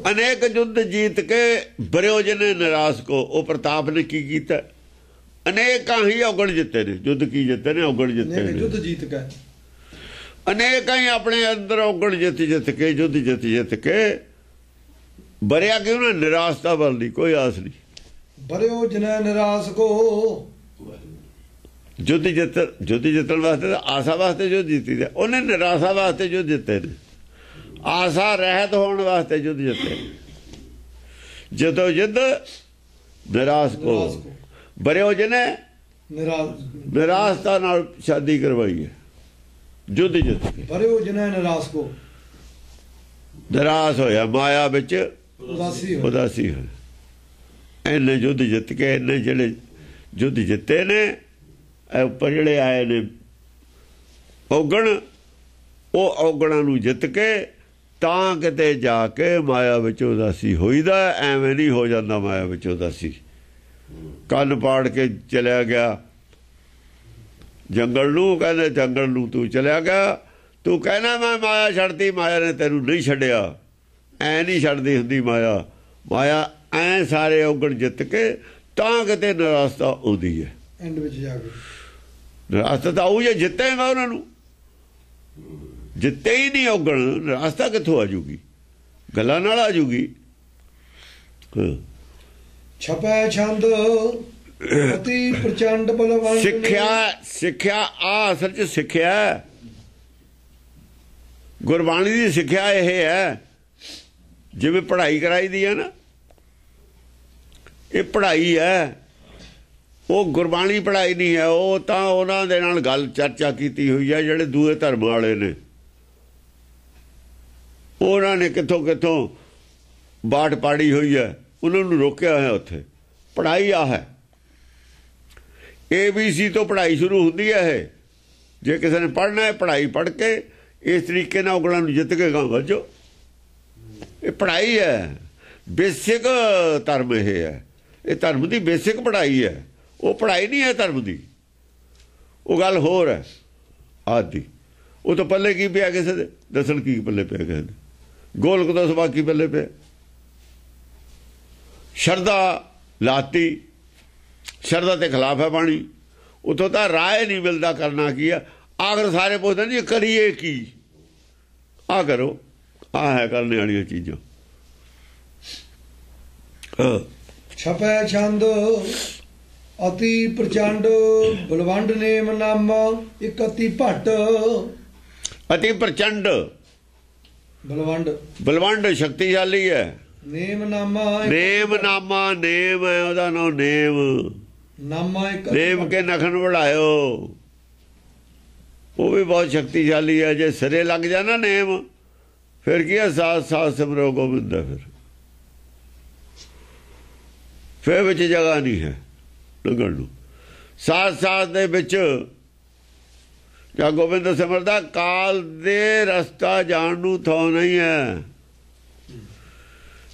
B: अनेक युद्ध जीत के बर्यो जने निराश को। वो प्रताप ने की कीता? अनेक ही औगण जिते ने। युद्ध की जिते ने? औगण जिते ने।
A: युद्ध जीत के
B: अनेक ही अपने अंदर औगण जित के, युद्ध जित के बरिया क्यों ना? निराशता बल दी, कोई आस नहीं।
A: बर्यो जने निराश को।
B: युद्ध जितन वास्ते, आशा वास्ते युद्ध जीती है, उन्हें निराशा वास्ते युद्ध जिते ने। आशा रहत होने वास्ते युद्ध जिते। जदों युद्ध निराश को, बरियो जिने निराशता नाल शादी करवाई है, युद्ध जित के।
A: बरियो जिने निराश को,
B: निराश होया, माया विच
A: उदासी
B: है। इन्हें युद्ध जित के, इन्हें जिहड़े युद्ध जिते ने, उपर जिहड़े आए ने औगण, वो औगणां नूं जित के ਤਾਂ ਕਿਤੇ ਜਾ ਕੇ ਮਾਇਆ ਵਿੱਚ ਉਦਾਸੀ ਹੋਈਦਾ। ਐਵੇਂ ਨਹੀਂ ਹੋ ਜਾਂਦਾ ਮਾਇਆ ਵਿੱਚ ਉਦਾਸੀ। ਕੰਨ ਪਾੜ ਕੇ ਚਲਿਆ ਗਿਆ ਜੰਗਲ ਨੂੰ, ਕਹਿੰਦੇ ਜੰਗਲ ਨੂੰ ਤੂੰ ਚਲਿਆ ਗਿਆ, ਤੂੰ ਕਹਿਣਾ ਮੈਂ ਮਾਇਆ ਛੱਡਤੀ, ਮਾਇਆ ਨੇ ਤੈਨੂੰ ਨਹੀਂ ਛੱਡਿਆ। ਐ ਨਹੀਂ ਛੱਡਦੀ ਹੁੰਦੀ ਮਾਇਆ। ਮਾਇਆ ਐ ਸਾਰੇ ਔਗਣ ਜਿੱਤ ਕੇ ਤਾਂ ਕਿਤੇ ਨਿਰਾਸ਼ਤਾ ਆਉਂਦੀ ਹੈ।
A: ਐਂਡ ਵਿੱਚ ਜਾ ਕੇ
B: ਨਿਰਾਸ਼ਤਾ ਤਾਂ ਆਊ ਜੇ ਜਿੱਤੇਗਾ ਉਹਨਾਂ ਨੂੰ। ਜਿੱਤੇ ਹੀ ਨਹੀਂ ਔਗਣ, ਨਿਰਾਸ਼ਤਾ ਕਿੱਥੋਂ ਆ ਜੂਗੀ? ਗੱਲਾਂ ਨਾਲ ਆ ਜੂਗੀ।
A: ਛਪੈ ਛੰਦ ਅਤੀ ਪ੍ਰਚੰਡ ਬਲਵਾਨ।
B: ਸਿੱਖਿਆ ਆ ਅਸਲ 'ਚ ਸਿੱਖਿਆ, ਗੁਰਬਾਣੀ ਦੀ ਸਿੱਖਿਆ ਇਹ ਹੈ। ਜਿਵੇਂ ਪੜ੍ਹਾਈ ਕਰਾਈ ਦੀ ਹੈ ਨਾ, ਇਹ ਪੜ੍ਹਾਈ ਹੈ। ਉਹ ਗੁਰਬਾਣੀ ਪੜ੍ਹਾਈ ਨਹੀਂ ਹੈ। ਉਹ ਤਾਂ ਉਹਨਾਂ ਦੇ ਨਾਲ ਗੱਲ ਚਰਚਾ ਕੀਤੀ ਹੋਈ ਹੈ ਜਿਹੜੇ ਦੂਏ ਧਰਮ ਵਾਲੇ ਨੇ। ਉਹਨਾਂ ਨੇ ਕਿੱਥੋਂ ਕਿੱਥੋਂ ਬਾਟ ਪਾੜੀ ਹੋਈ ਹੈ, ਉਹਨਾਂ ਨੂੰ ਰੋਕਿਆ ਹੋਇਆ। ਉੱਥੇ ਪੜ੍ਹਾਈ ਆ ਹੈ। ABC ਤੋਂ ਪੜ੍ਹਾਈ ਸ਼ੁਰੂ ਹੁੰਦੀ ਹੈ। ਇਹ ਜੇ ਕਿਸੇ ਨੇ ਪੜ੍ਹਨਾ ਹੈ, ਪੜ੍ਹਾਈ ਪੜ੍ਹ ਕੇ ਇਸ ਤਰੀਕੇ ਨਾਲ ਔਗਣਾਂ ਨੂੰ ਜਿੱਤ ਕੇ ਗਾਂ ਵੱਜੋ। ਇਹ ਪੜ੍ਹਾਈ ਹੈ, ਬੇਸਿਕ ਧਰਮ ਇਹ ਹੈ। ਇਹ ਧਰਮ ਦੀ ਬੇਸਿਕ ਪੜ੍ਹਾਈ ਹੈ। ਉਹ ਪੜ੍ਹਾਈ ਨਹੀਂ ਹੈ ਧਰਮ ਦੀ, ਉਹ ਗੱਲ ਹੋਰ ਹੈ ਆਦਿ। ਉਹ ਤਾਂ ਪੱਲੇ ਕੀ ਪਿਆ ਕਿਸੇ ਦੇ? ਦੱਸਣ ਕੀ ਪੱਲੇ ਪਿਆ ਕਿਸੇ ਦੇ? ਗੋਲਕ ਦਾ ਸਵਾ ਕੀ ਪੱਲੇ ਪਿਆ? ਸ਼ਰਧਾ ਲਾਤੀ, ਸ਼ਰਧਾ ਦੇ ਖਿਲਾਫ ਹੈ ਬਾਣੀ। ਉੱਥੋਂ ਤਾਂ ਰਾਏ ਨਹੀਂ ਮਿਲਦਾ ਕਰਨਾ ਕੀ ਆ। ਆਖਰ ਸਾਰੇ ਪੁੱਛਦੇ ਜੀ ਕਰੀਏ ਕੀ? ਆ ਕਰੋ, ਆ ਹੈ ਕਰਨੇ ਵਾਲੀਆਂ ਚੀਜ਼ਾਂ।
A: ਛਪੈ ਛੰਦ ਅਤੀ ਪ੍ਰਚੰਡ ਬਲਵੰਡ ਨੇਮ ਨਾਮਾ। ਇੱਕ ਅਤੀ ਭੱਟ
B: ਅਤੀ ਪ੍ਰਚੰਡ ਬਲਵੰਡ ਸ਼ਕਤੀਸ਼ਾਲੀ ਹੈ।
A: ਨੇਮ ਨਾਮਾ,
B: ਨੇਮ ਨਾਮਾ, ਨੇਮ ਹੈ ਉਹਦਾ ਨਾਮ। ਨੇਮ
A: ਨਾਮਾ ਇੱਕ
B: ਨੇਮ ਕੇ ਨਖਨ ਵੜਾਇਓ। ਉਹ ਵੀ ਬਹੁਤ ਸ਼ਕਤੀਸ਼ਾਲੀ ਹੈ। ਜੇ ਸਿਰੇ ਲੱਗ ਜਾ ਨਾ ਨੇਮ, ਫਿਰ ਕੀ ਹੈ? ਸਾਥ ਸਾਥ ਸਿਮਰੋ ਗੋਬਿੰਦ। ਫਿਰ ਵਿੱਚ ਜਗ੍ਹਾ ਨਹੀਂ ਹੈ ਲੰਘਣ ਨੂੰ। ਸਾਥ ਸਾਥ ਦੇ ਵਿੱਚ ਜਾਂ ਗੋਬਿੰਦ ਸਿਮਰਦਾ, ਕਾਲ ਦੇ ਰਸਤਾ ਜਾਣ ਨੂੰ ਥਾਂ ਨਹੀਂ ਹੈ।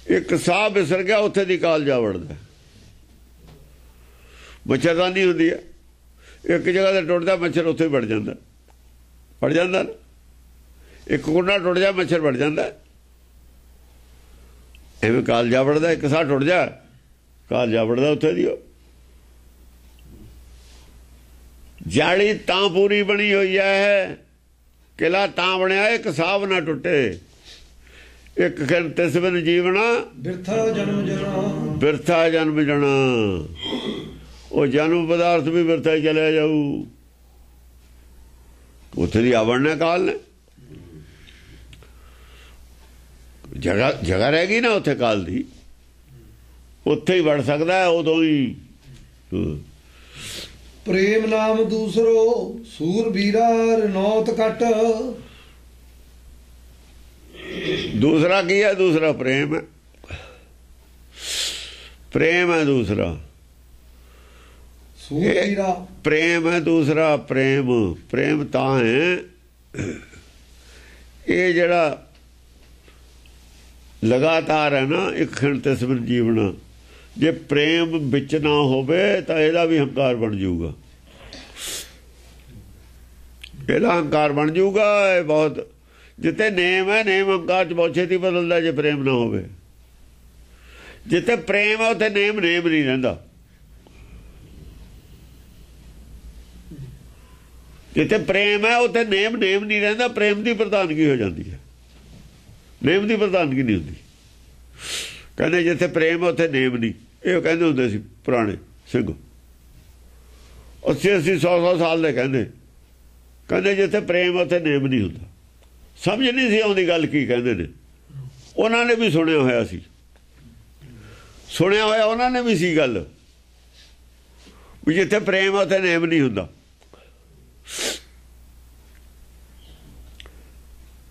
B: ਇੱਕ ਸਾਹ ਵਿਸਰ ਗਿਆ, ਉੱਥੇ ਦੀ ਕਾਲ ਜਾ ਵੜਦਾ। ਮੱਛਰਦਾਨੀ ਹੁੰਦੀ ਹੈ, ਇੱਕ ਜਗ੍ਹਾ ਤੇ ਟੁੱਟਦਾ ਮੱਛਰ ਉੱਥੇ ਵੜ ਜਾਂਦਾ ਨਾ। ਇੱਕ ਕੁੰਡਾ ਟੁੱਟ ਜਾ, ਮੱਛਰ ਵੜ ਜਾਂਦਾ। ਐਵੇਂ ਕਾਲ ਜਾ ਵੜਦਾ। ਇੱਕ ਸਾਹ ਟੁੱਟ ਜਾ, ਕਾਲ ਜਾ ਵੜਦਾ ਉੱਥੇ ਦੀ। ਜਾਲੀ ਤਾਂ ਪੂਰੀ ਬਣੀ ਹੋਈ ਹੈ, ਕਿਲਾ ਤਾਂ ਬਣਿਆ ਇੱਕ ਸਾਬ ਨਾ ਟੁੱਟੇ। ਇੱਕ ਖਿਣ ਤਿਸ ਬਿਨ ਜੀਵਣਾ
A: ਬਿਰਥਾ ਜਨਮ ਜਣਾ,
B: ਬਿਰਥਾ ਜਨਮ ਜਣਾ। ਉਹ ਜਨਮ ਪਦਾਰਥ ਵੀ ਬਿਰਥਾ ਹੀ ਚਲਿਆ ਜਾਊ। ਉੱਥੇ ਦੀ ਆਵਣ ਨੇ ਕਾਲ ਨੇ ਜਗ੍ਹਾ ਰਹਿ ਗਈ ਨਾ ਉੱਥੇ ਕਾਲ ਦੀ, ਉੱਥੇ ਹੀ ਵੜ ਸਕਦਾ ਉਦੋਂ ਹੀ।
A: ਪ੍ਰੇਮ ਨਾਮ ਦੂਸਰੋ ਸੂਰ ਬੀਰਾ ਰਣੌਤ ਕਟ।
B: ਦੂਸਰਾ ਕੀ ਹੈ? ਦੂਸਰਾ ਪ੍ਰੇਮ ਹੈ। ਪ੍ਰੇਮ ਹੈ ਦੂਸਰਾ,
A: ਸੂਰ ਬੀਰਾ
B: ਪ੍ਰੇਮ ਹੈ ਦੂਸਰਾ। ਪ੍ਰੇਮ ਤਾਂ ਹੈ ਇਹ ਜਿਹੜਾ ਲਗਾਤਾਰ ਹੈ ਨਾ, ਇੱਕ ਖਿਣ ਤਿਸ ਬਿਨ ਜੀਵਣਾ। ਜੇ ਪ੍ਰੇਮ ਵਿੱਚ ਨਾ ਹੋਵੇ ਤਾਂ ਇਹਦਾ ਵੀ ਹੰਕਾਰ ਬਣ ਜਾਊਗਾ, ਇਹਦਾ ਹੰਕਾਰ ਬਣ ਜਾਊਗਾ। ਇਹ ਬਹੁਤ ਜਿੱਥੇ ਨੇਮ ਹੈ, ਨੇਮ ਹੰਕਾਰ ਚ ਬਹੁਤ ਛੇਤੀ ਬਦਲਦਾ ਜੇ ਪ੍ਰੇਮ ਨਾ ਹੋਵੇ। ਜਿੱਥੇ ਪ੍ਰੇਮ ਹੈ ਉੱਥੇ ਨੇਮ ਨਹੀਂ ਰਹਿੰਦਾ। ਜਿੱਥੇ ਪ੍ਰੇਮ ਹੈ ਉੱਥੇ ਨੇਮ ਨਹੀਂ ਰਹਿੰਦਾ। ਪ੍ਰੇਮ ਦੀ ਪ੍ਰਧਾਨਗੀ ਹੋ ਜਾਂਦੀ ਹੈ, ਨੇਮ ਦੀ ਪ੍ਰਧਾਨਗੀ ਨਹੀਂ ਹੁੰਦੀ। ਕਹਿੰਦੇ ਜਿੱਥੇ ਪ੍ਰੇਮ ਹੈ ਉੱਥੇ ਨੇਮ ਨਹੀਂ, ਇਹ ਕਹਿੰਦੇ ਹੁੰਦੇ ਸੀ ਪੁਰਾਣੇ ਸਿੰਘ। 80 100 ਸਾਲ ਦੇ ਕਹਿੰਦੇ ਜਿੱਥੇ ਪ੍ਰੇਮ ਹੈ ਉੱਥੇ ਨੇਮ ਨਹੀਂ ਹੁੰਦਾ। ਸਮਝ ਨਹੀਂ ਸੀ ਆਉਂਦੀ ਗੱਲ ਕੀ ਕਹਿੰਦੇ ਨੇ। ਉਹਨਾਂ ਨੇ ਵੀ ਸੁਣਿਆ ਹੋਇਆ ਸੀ, ਸੁਣਿਆ ਹੋਇਆ ਉਹਨਾਂ ਨੇ ਵੀ ਸੀ ਗੱਲ ਵੀ ਜਿੱਥੇ ਪ੍ਰੇਮ ਹੈ ਉੱਥੇ ਨੇਮ ਨਹੀਂ ਹੁੰਦਾ।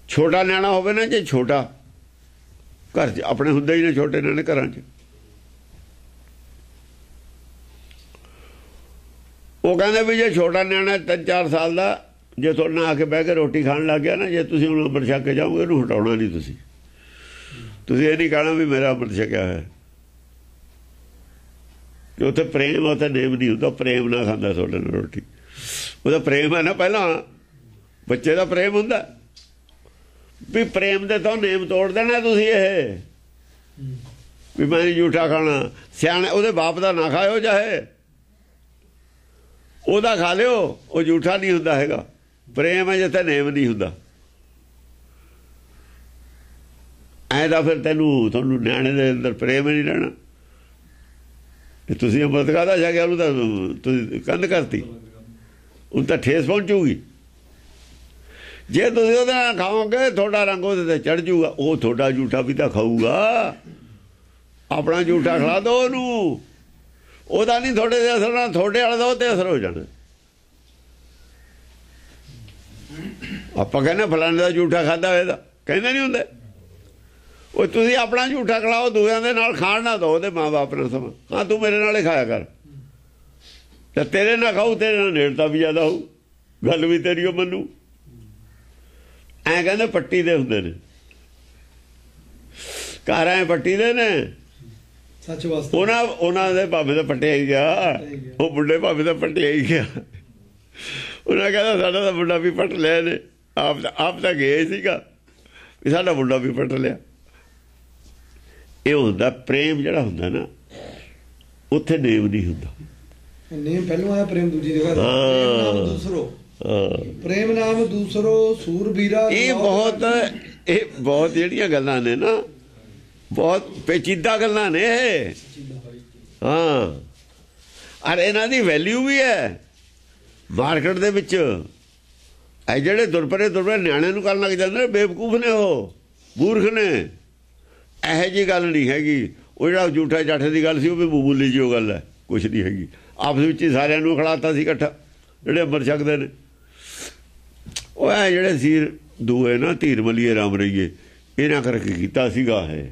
B: ਛੋਟਾ ਨਿਆਣਾ ਹੋਵੇ ਨਾ, ਜੇ ਛੋਟਾ ਘਰ 'ਚ ਆਪਣੇ ਹੁੰਦੇ ਹੀ ਨੇ ਛੋਟੇ ਨਿਆਣੇ ਘਰਾਂ 'ਚ, ਉਹ ਕਹਿੰਦੇ ਵੀ ਜੇ ਛੋਟਾ ਨਿਆਣਾ 3-4 ਸਾਲ ਦਾ ਜੇ ਤੁਹਾਡੇ ਨਾਲ ਆ ਕੇ ਬਹਿ ਕੇ ਰੋਟੀ ਖਾਣ ਲੱਗ ਗਿਆ ਨਾ, ਜੇ ਤੁਸੀਂ ਉਹਨੂੰ ਅੰਮ੍ਰਿਤ ਛਕ ਕੇ ਜਾਓਗੇ ਉਹਨੂੰ ਹਟਾਉਣਾ ਨਹੀਂ। ਤੁਸੀਂ ਇਹ ਨਹੀਂ ਕਹਿਣਾ ਵੀ ਮੇਰਾ ਅੰਮ੍ਰਿਤ ਛਕਿਆ ਹੋਇਆ। ਕਿ ਉੱਥੇ ਪ੍ਰੇਮ ਆ, ਉੱਥੇ ਨੇਮ ਨਹੀਂ ਹੁੰਦਾ। ਪ੍ਰੇਮ ਨਾਲ ਖਾਂਦਾ ਤੁਹਾਡੇ ਨਾਲ ਰੋਟੀ, ਉਹਦਾ ਪ੍ਰੇਮ ਹੈ ਨਾ। ਪਹਿਲਾਂ ਬੱਚੇ ਦਾ ਪ੍ਰੇਮ ਹੁੰਦਾ ਵੀ ਪ੍ਰੇਮ ਦੇ ਤੋਂ ਨੇਮ ਤੋੜ ਦੇਣਾ ਤੁਸੀਂ। ਇਹ ਵੀ ਮੈਂ ਝੂਠਾ ਖਾਣਾ, ਸਿਆਣੇ ਉਹਦੇ ਬਾਪ ਦਾ ਨਾ ਖਾਇਓ, ਚਾਹੇ ਉਹਦਾ ਖਾ ਲਿਓ, ਉਹ ਝੂਠਾ ਨਹੀਂ ਹੁੰਦਾ ਹੈਗਾ। ਪ੍ਰੇਮ ਹੈ ਜਿੱਥੇ ਨੇਮ ਨਹੀਂ ਹੁੰਦਾ। ਐਂ ਤਾਂ ਫਿਰ ਤੁਹਾਨੂੰ ਨਿਆਣੇ ਦੇ ਅੰਦਰ ਪ੍ਰੇਮ ਹੀ ਨਹੀਂ ਰਹਿਣਾ। ਤੁਸੀਂ ਅੰਮ੍ਰਿਤ ਕਾਹਦਾ ਛਕਿਆ, ਉਹਨੂੰ ਤਾਂ ਤੁਸੀਂ ਕੰਧ ਕਰਤੀ, ਉਹਨੂੰ ਤਾਂ ਠੇਸ ਪਹੁੰਚੂਗੀ। ਜੇ ਤੁਸੀਂ ਉਹਦੇ ਨਾਲ ਖਾਓਗੇ ਤੁਹਾਡਾ ਰੰਗ ਉਹਦੇ ਤੇ ਚੜ ਜੂਗਾ। ਉਹ ਤੁਹਾਡਾ ਝੂਠਾ ਵੀ ਤਾਂ ਖਾਊਗਾ, ਆਪਣਾ ਝੂਠਾ ਖਿਲਾ ਦਿਓ ਉਹਨੂੰ। ਉਹਦਾ ਨਹੀਂ ਤੁਹਾਡੇ ਦੇ ਅਸਰ ਨਾਲ, ਤੁਹਾਡੇ ਵਾਲੇ ਦਾ ਉਹ ਤੇ ਅਸਰ ਹੋ ਜਾਣਾ। ਆਪਾਂ ਕਹਿੰਦੇ ਫਲਾਣੇ ਦਾ ਝੂਠਾ ਖਾਧਾ ਹੋਇਆ, ਕਹਿੰਦੇ ਨਹੀਂ ਹੁੰਦੇ। ਉਹ ਤੁਸੀਂ ਆਪਣਾ ਝੂਠਾ ਖਿਲਾਓ, ਦੂਜਿਆਂ ਦੇ ਨਾਲ ਖਾਣ ਨਾ ਦਿਓ। ਉਹਦੇ ਮਾਂ ਬਾਪ ਨਾਲ ਸਮਾਂ, ਹਾਂ ਤੂੰ ਮੇਰੇ ਨਾਲ ਹੀ ਖਾਇਆ ਕਰ, ਤੇ ਤੇਰੇ ਨਾਲ ਖਾਊ, ਤੇਰੇ ਨਾਲ ਨੇੜਤਾ ਵੀ ਜ਼ਿਆਦਾ ਹੋਊ, ਗੱਲ ਵੀ ਤੇਰੀ ਉਹ ਮੰਨੂ। ਐਂ ਕਹਿੰਦੇ ਪੱਟੀ ਦੇ ਹੁੰਦੇ ਨੇ ਘਰ, ਐ ਪੱਟੀ ਦੇ ਨੇ
A: ਸੱਚ ਵਾਸਤੇ।
B: ਉਹਨਾਂ ਦੇ ਭਾਵੇਂ ਤਾਂ ਪੱਟਿਆ ਹੀ ਗਿਆ, ਉਹ ਮੁੰਡੇ ਭਾਵੇਂ ਤਾਂ ਪੱਟਿਆ ਹੀ ਗਿਆ। ਉਹਨਾਂ ਕਹਿੰਦਾ ਸਾਡਾ ਤਾਂ ਮੁੰਡਾ ਵੀ ਪੱਟ ਲਿਆ ਨੇ। ਆਪ ਤਾਂ ਗਏ ਸੀਗਾ ਵੀ ਸਾਡਾ ਮੁੰਡਾ ਵੀ ਪੱਟ ਲਿਆ। ਇਹ ਹੁੰਦਾ ਪ੍ਰੇਮ ਜਿਹੜਾ ਹੁੰਦਾ ਨਾ, ਉੱਥੇ ਨੇਮ ਨਹੀਂ ਹੁੰਦਾ।
A: ਨੇਮ ਪਹਿਲੋਂ ਆਇਆ, ਪ੍ਰੇਮ ਦੂਜੀ ਜਗ੍ਹਾ। ਪ੍ਰੇਮ ਨਾਮ ਦੂਸਰੋ ਸੂਰ ਬੀਰਾ। ਇਹ
B: ਬਹੁਤ ਜਿਹੜੀਆਂ ਗੱਲਾਂ ਨੇ ਨਾ, ਬਹੁਤ ਪੇਚੀਦਾ ਗੱਲਾਂ ਨੇ ਇਹ। ਹਾਂ, ਔਰ ਇਹਨਾਂ ਦੀ ਵੈਲਿਊ ਵੀ ਹੈ ਮਾਰਕੀਟ ਦੇ ਵਿੱਚ। ਇਹ ਜਿਹੜੇ ਦੁਰਪਰੇ ਨਿਆਣੇ ਨੂੰ ਕਰਨ ਲੱਗ ਜਾਂਦੇ ਨੇ, ਬੇਵਕੂਫ ਨੇ, ਉਹ ਮੂਰਖ ਨੇ। ਇਹੋ ਜਿਹੀ ਗੱਲ ਨਹੀਂ ਹੈਗੀ। ਉਹ ਜਿਹੜਾ ਝੂਠਾ ਜਾਠੇ ਦੀ ਗੱਲ ਸੀ, ਉਹ ਵੀ ਮਾਮੂਲੀ ਜਿਹੀ ਉਹ ਗੱਲ ਹੈ, ਕੁਛ ਨਹੀਂ ਹੈਗੀ। ਆਪਸ ਵਿੱਚ ਹੀ ਸਾਰਿਆਂ ਨੂੰ ਖਿਲਾਤਾ ਸੀ ਇਕੱਠਾ, ਜਿਹੜੇ ਅੰਮ੍ਰਿਤ ਛਕਦੇ ਨੇ। ਉਹ ਐ ਜਿਹੜੇ ਸੀ ਦੂਏ ਨਾ, ਧੀਰ ਮਲੀਏ ਰਾਮ ਰਹੀਏ, ਇਹਨਾਂ ਕਰਕੇ ਕੀਤਾ ਸੀਗਾ। ਇਹ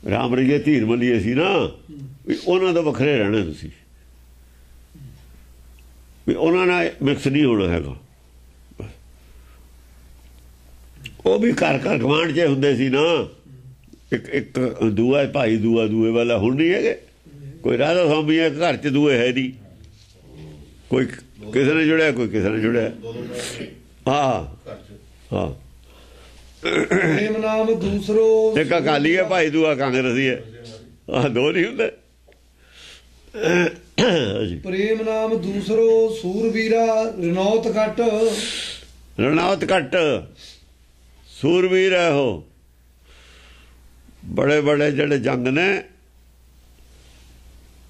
B: ਰਾਮ ਰਹੀਏ ਧੀਰ ਮਲੀਏ ਸੀ ਨਾ, ਵੀ ਉਹਨਾਂ ਤੋਂ ਵੱਖਰੇ ਰਹਿਣਾ ਤੁਸੀਂ, ਵੀ ਉਹਨਾਂ ਨਾਲ ਮਿਕਸ ਨਹੀਂ ਹੋਣਾ ਹੈਗਾ। ਉਹ ਵੀ ਘਰ ਗਵਾਂਢ 'ਚ ਹੁੰਦੇ ਸੀ ਨਾ, ਇੱਕ ਦੂਆ ਭਾਈ ਦੂਏ ਵਾਲਾ। ਹੁਣ ਨਹੀਂ ਹੈਗੇ। ਕੋਈ ਰਾਧਾ ਸਵਾਮੀ ਹੈ ਘਰ 'ਚ, ਦੂਏ ਹੈ ਨਹੀਂ। ਕੋਈ ਕਿਸੇ ਨੇ ਜੁੜਿਆ, ਕੋਈ ਕਿਸੇ ਨੇ ਜੁੜਿਆ। ਹਾਂ
A: ਪ੍ਰੇਮ ਨਾਮ ਦੂਸਰੋ।
B: ਇੱਕ ਅਕਾਲੀ ਹੈ ਭਾਈ, ਦੂਆ ਕਾਂਗਰਸੀ ਹੈ। ਦੋ ਨਹੀਂ ਹੁੰਦੇ। ਹਾਂਜੀ
A: ਪ੍ਰੇਮ ਨਾਮ ਦੂਸਰੋ ਸੂਰਬੀਰਾ ਰਣੌਤ ਘਟ।
B: ਰਣੌਤ ਘਟ ਸੂਰਬੀਰ ਹੈ ਉਹ। ਬੜੇ ਬੜੇ ਜਿਹੜੇ ਜੰਗ ਨੇ,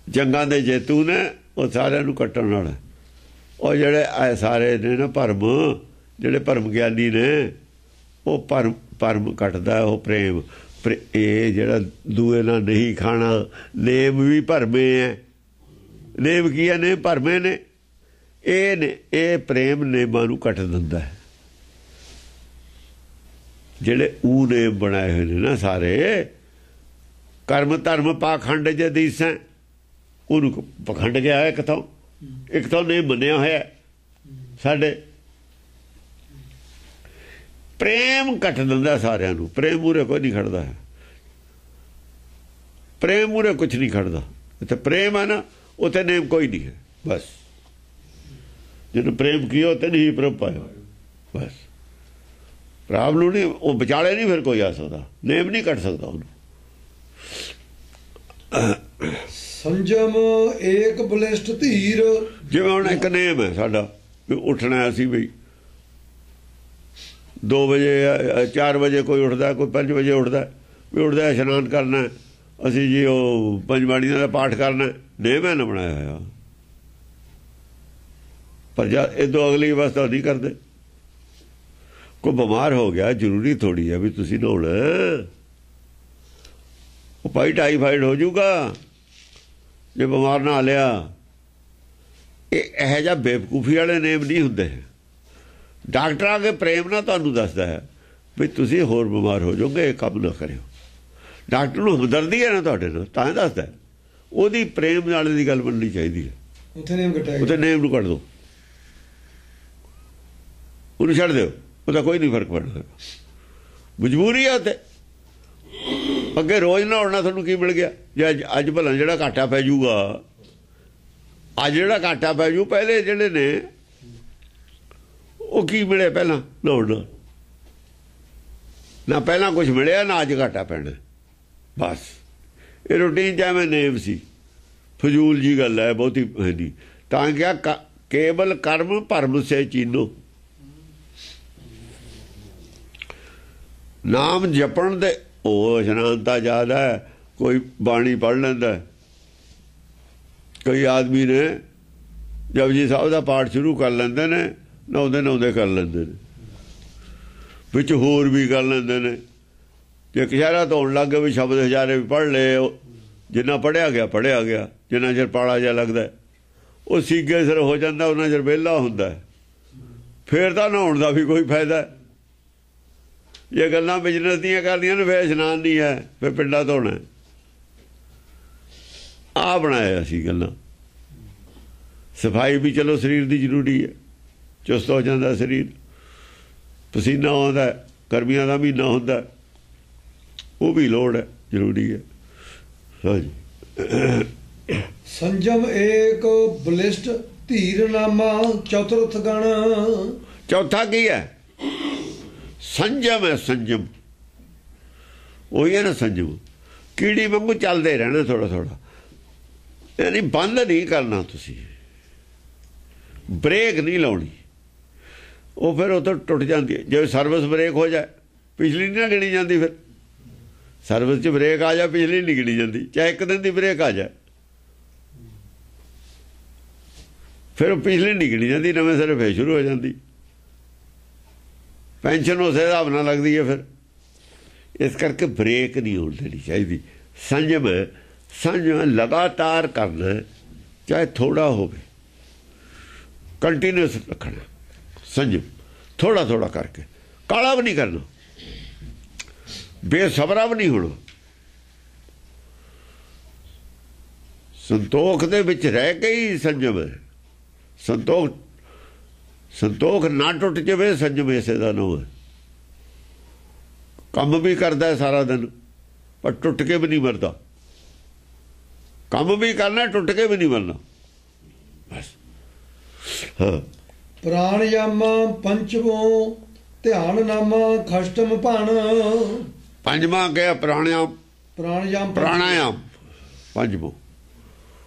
B: ਜੰਗਾਂ ਦੇ ਜੇਤੂ ਨੇ, ਉਹ ਸਾਰਿਆਂ ਨੂੰ ਕੱਟਣ ਵਾਲਾ। ਉਹ ਜਿਹੜੇ ਆਏ ਸਾਰੇ ਨੇ ਨਾ ਭਰਮ, ਜਿਹੜੇ ਭਰਮ ਗਿਆਨੀ ਨੇ, ਉਹ ਭਰਮ ਕੱਟਦਾ ਉਹ ਪ੍ਰੇਮ। ਇਹ ਜਿਹੜਾ ਦੂਏ ਨਾਲ ਨਹੀਂ ਖਾਣਾ, ਨੇਮ ਵੀ ਭਰਮੇ ਹੈ। ਨੇਮ ਕੀ ਹੈ? ਨੇਮ ਭਰਮੇ ਨੇ। ਇਹ ਪ੍ਰੇਮ ਨੇਮਾਂ ਨੂੰ ਕੱਟ ਦਿੰਦਾ ਹੈ। ਜਿਹੜੇ ਉਹ ਨੇਮ ਬਣਾਏ ਹੋਏ ਨੇ ਨਾ ਸਾਰੇ, ਕਰਮ ਧਰਮ ਪਾਖੰਡ ਜੇ ਦੀਸੈਂ, ਉਹਨੂੰ ਪਖੰਡ ਗਿਆ ਇੱਕ ਤੋਂ ਨੇਮ ਮੰਨਿਆ ਹੋਇਆ ਸਾਡੇ। ਪ੍ਰੇਮ ਕੱਟ ਦਿੰਦਾ ਸਾਰਿਆਂ ਨੂੰ। ਪ੍ਰੇਮ ਮੂਹਰੇ ਕੋਈ ਨਹੀਂ ਖੜਦਾ ਹੈ। ਪ੍ਰੇਮ ਮੂਹਰੇ ਕੁਛ ਨਹੀਂ ਖੜਦਾ। ਇੱਥੇ ਪ੍ਰੇਮ ਹੈ ਨਾ, ਉੱਥੇ ਨੇਮ ਕੋਈ ਨਹੀਂ ਹੈ। ਬਸ ਜਿਹਨੂੰ ਪ੍ਰੇਮ ਕੀਓ ਤੇ ਨਹੀਂ ਪ੍ਰਭ ਪਾਇਆ। ਬਸ ਪ੍ਰਭ ਨੂੰ ਨਹੀਂ, ਉਹ ਵਿਚਾਲੇ ਨਹੀਂ ਫਿਰ ਕੋਈ ਆ ਸਕਦਾ। ਨੇਮ ਨਹੀਂ ਕੱਟ ਸਕਦਾ ਉਹਨੂੰ।
A: ਸੰਜਮ ਏਕ ਬਲਿਸ਼ਟ ਧੀਰ।
B: ਜਿਵੇਂ ਹੁਣ ਇੱਕ ਨੇਮ ਹੈ ਸਾਡਾ ਵੀ ਉੱਠਣਾ, ਅਸੀਂ ਵੀ 2 ਵਜੇ 4 ਵਜੇ ਕੋਈ ਉੱਠਦਾ, ਕੋਈ 5 ਵਜੇ ਉੱਠਦਾ, ਵੀ ਉੱਠਦਾ ਇਸ਼ਨਾਨ ਕਰਨਾ, ਅਸੀਂ ਜੀ ਉਹ ਪੰਜਬਾਣੀਆਂ ਦਾ ਪਾਠ ਕਰਨਾ। ਨੇਮ ਹੈ ਨਾ ਬਣਾਇਆ ਹੋਇਆ। ਪਰ ਜਦ ਇਦੋਂ ਅਗਲੀ ਅਵਸਥਾ ਨਹੀਂ ਕਰਦੇ। ਕੋਈ ਬਿਮਾਰ ਹੋ ਗਿਆ, ਜ਼ਰੂਰੀ ਥੋੜੀ ਹੈ ਵੀ ਤੁਸੀਂ ਨਹਾਉਣਾ। ਉਹ ਭਾਈ ਟਾਈਫਾਈਡ ਹੋ ਜਾਊਗਾ ਜੇ ਬਿਮਾਰ ਨਾ ਲਿਆ। ਇਹ ਇਹੋ ਜਿਹਾ ਬੇਵਕੂਫੀ ਵਾਲੇ ਨੇਮ ਨਹੀਂ ਹੁੰਦੇ। ਡਾਕਟਰ ਆ ਕੇ ਪ੍ਰੇਮ ਨਾਲ ਤੁਹਾਨੂੰ ਦੱਸਦਾ ਹੈ ਵੀ ਤੁਸੀਂ ਹੋਰ ਬਿਮਾਰ ਹੋ ਜਾਓਗੇ, ਇਹ ਕੰਮ ਨਾ ਕਰਿਓ। ਡਾਕਟਰ ਨੂੰ ਹਮਦਰਦੀ ਹੈ ਨਾ ਤੁਹਾਡੇ ਨਾਲ, ਤਾਂ ਦੱਸਦਾ। ਉਹਦੀ ਪ੍ਰੇਮ ਨਾਲ ਦੀ ਗੱਲ ਮੰਨਣੀ ਚਾਹੀਦੀ ਹੈ।
A: ਉੱਥੇ ਨੇਮ ਕੱਟਿਆ,
B: ਉੱਥੇ ਨੇਮ ਨੂੰ ਕੱਢ ਦਿਓ, ਉਹਨੂੰ ਛੱਡ ਦਿਓ। ਉਹਦਾ ਕੋਈ ਨਹੀਂ ਫਰਕ ਪੈਣਾ। ਮਜਬੂਰੀ ਹੈ ਉੱਥੇ। ਅੱਗੇ ਰੋਜ਼ ਨਾ ਉੜਨਾ ਤੁਹਾਨੂੰ ਕੀ ਮਿਲ ਗਿਆ? ਜੇ ਅੱਜ ਭਲਾ ਜਿਹੜਾ ਘਾਟਾ ਪੈ ਜਾਊਗਾ, ਅੱਜ ਜਿਹੜਾ ਘਾਟਾ ਪੈ ਜੂ, ਪਹਿਲੇ ਜਿਹੜੇ ਨੇ ਉਹ ਕੀ ਮਿਲੇ? ਪਹਿਲਾਂ ਨਹਾਉਣ ਨਾ ਪਹਿਲਾਂ ਕੁਝ ਮਿਲਿਆ, ਨਾ ਅੱਜ ਘਾਟਾ ਪੈਣਾ। ਬਸ ਇਹ ਰੂਟੀਨ 'ਚ ਐਵੇਂ ਨੇਮ ਸੀ। ਫਜ਼ੂਲ ਜੀ ਗੱਲ ਹੈ, ਬਹੁਤੀ ਨਹੀਂ। ਤਾਂ ਕਿਹਾ ਕੇਵਲ ਕਰਮ ਭਰਮ ਸੇ ਚੀਨੋ। ਨਾਮ ਜਪਣ ਦੇ ਉਹ ਇਸ਼ਨਾਨਤਾ ਜ਼ਿਆਦਾ ਹੈ। ਕੋਈ ਬਾਣੀ ਪੜ੍ਹ ਲੈਂਦਾ। ਕਈ ਆਦਮੀ ਨੇ ਜਪਜੀ ਸਾਹਿਬ ਦਾ ਪਾਠ ਸ਼ੁਰੂ ਕਰ ਲੈਂਦੇ ਨੇ, ਨਹਾਉਂਦੇ ਕਰ ਲੈਂਦੇ ਨੇ, ਵਿੱਚ ਹੋਰ ਵੀ ਕਰ ਲੈਂਦੇ ਨੇ। ਜੇ ਕਿਸ਼ਾਰਾ ਧੋਣ ਲੱਗ ਗਏ ਵੀ ਸ਼ਬਦ ਹਜ਼ਾਰੇ ਵੀ ਪੜ੍ਹ ਲਏ, ਜਿੰਨਾ ਪੜ੍ਹਿਆ ਗਿਆ। ਜਿੰਨਾ ਚਿਰ ਪਾਲਾ ਜਿਹਾ ਲੱਗਦਾ ਉਹ ਸੀਗੇ ਸਿਰ ਹੋ ਜਾਂਦਾ, ਉਹਨਾਂ ਚਿਰ ਵਿਹਲਾ ਹੁੰਦਾ। ਫੇਰ ਤਾਂ ਨਹਾਉਣ ਦਾ ਵੀ ਕੋਈ ਫਾਇਦਾ। ਜੇ ਗੱਲਾਂ ਬਿਜਨਸ ਦੀਆਂ ਕਰਦੀਆਂ ਨੇ, ਫਿਰ ਇਸ਼ਨਾਨ ਨਹੀਂ ਹੈ, ਫਿਰ ਪਿੰਡਾ ਧੋਣਾ। ਆਹ ਬਣਾਇਆ ਅਸੀਂ ਗੱਲਾਂ। ਸਫਾਈ ਵੀ ਚਲੋ ਸਰੀਰ ਦੀ ਜ਼ਰੂਰੀ ਹੈ। ਚੁਸਤ ਹੋ ਜਾਂਦਾ ਸਰੀਰ, ਪਸੀਨਾ ਆਉਂਦਾ, ਗਰਮੀਆਂ ਦਾ ਮਹੀਨਾ ਹੁੰਦਾ, ਉਹ ਵੀ ਲੋੜ ਹੈ, ਜ਼ਰੂਰੀ ਹੈ। ਹਾਂਜੀ।
A: ਸੰਜਮ ਏਕ ਬਲਿਸ਼ਟ ਧੀਰ ਨਾਮਾ ਚਤੁਰਥ ਗਣ।
B: ਚੌਥਾ ਕੀ ਹੈ? ਸੰਜਮ ਹੈ। ਸੰਜਮ ਉਹੀ ਹੈ ਨਾ। ਸੰਜਮ ਕੀੜੀ ਵਾਂਗੂ ਚੱਲਦੇ ਰਹਿਣਾ ਥੋੜਾ, ਯਾਨੀ ਬੰਦ ਨਹੀਂ ਕਰਨਾ। ਤੁਸੀਂ ਬ੍ਰੇਕ ਨਹੀਂ ਲਾਉਣੀ। ਉਹ ਫਿਰ ਉੱਥੋਂ ਟੁੱਟ ਜਾਂਦੀ ਹੈ। ਜੇ ਸਰਵਿਸ ਬ੍ਰੇਕ ਹੋ ਜਾਏ, ਪਿਛਲੀ ਨਹੀਂ ਨਾ ਗਿਣੀ ਜਾਂਦੀ। ਫਿਰ ਸਰਵਿਸ 'ਚ ਬ੍ਰੇਕ ਆ ਜਾ, ਪਿਛਲੀ ਨਹੀਂ ਗਿਣੀ ਜਾਂਦੀ। ਚਾਹੇ ਇੱਕ ਦਿਨ ਦੀ ਬ੍ਰੇਕ ਆ ਜਾਏ, ਫਿਰ ਉਹ ਪਿਛਲੀ ਨਹੀਂ ਗਿਣੀ ਜਾਂਦੀ। ਨਵੇਂ ਸਿਰੇ ਫੇਰ ਸ਼ੁਰੂ ਹੋ ਜਾਂਦੀ। ਪੈਨਸ਼ਨ ਉਸੇ ਹਿਸਾਬ ਨਾਲ ਲੱਗਦੀ ਹੈ। ਫਿਰ ਇਸ ਕਰਕੇ ਬ੍ਰੇਕ ਨਹੀਂ ਹੋਣ ਦੇਣੀ ਚਾਹੀਦੀ। ਸੰਜਮ ਲਗਾਤਾਰ ਕਰਨਾ, ਚਾਹੇ ਥੋੜਾ ਹੋਵੇ, ਕੰਟੀਨਿਊਸ ਰੱਖਣਾ। ਸੰਜਮ ਥੋੜਾ ਕਰਕੇ, ਕਾਲਾ ਵੀ ਨਹੀਂ ਕਰਨਾ, ਬੇਸਬਰਾ ਵੀ ਨਹੀਂ ਹੋਣਾ। ਸੰਤੋਖ ਦੇ ਵਿੱਚ ਰਹਿ ਕੇ ਹੀ ਸੰਜਮ ਹੈ। ਸੰਤੋਖ ਨਾ ਟੁੱਟ ਜਾਵੇ, ਸੰਜਮ ਇਸੇ ਦਾ ਨਾਮ ਹੈ। ਕੰਮ ਵੀ ਕਰਦਾ ਸਾਰਾ ਦਿਨ, ਪਰ ਟੁੱਟ ਕੇ ਵੀ ਨਹੀਂ ਮਰਦਾ। ਕੰਮ ਵੀ ਕਰਨਾ, ਟੁੱਟ ਕੇ ਵੀ ਨਹੀਂ ਮਰਨਾ। ਬਸ ਹਾਂ।
A: ਪ੍ਰਾਣਯਾਮਾ ਪੰਚਮੋ ਧਿਆਨ ਨਾਮਾ ਖਸ਼ਟਮ ਭਣ।
B: ਪੰਜਵਾਂ ਗਿਆ ਪ੍ਰਾਣਾਯਾਮ।
A: ਪ੍ਰਾਣਾਯਾਮ
B: ਪੰਜਮੋ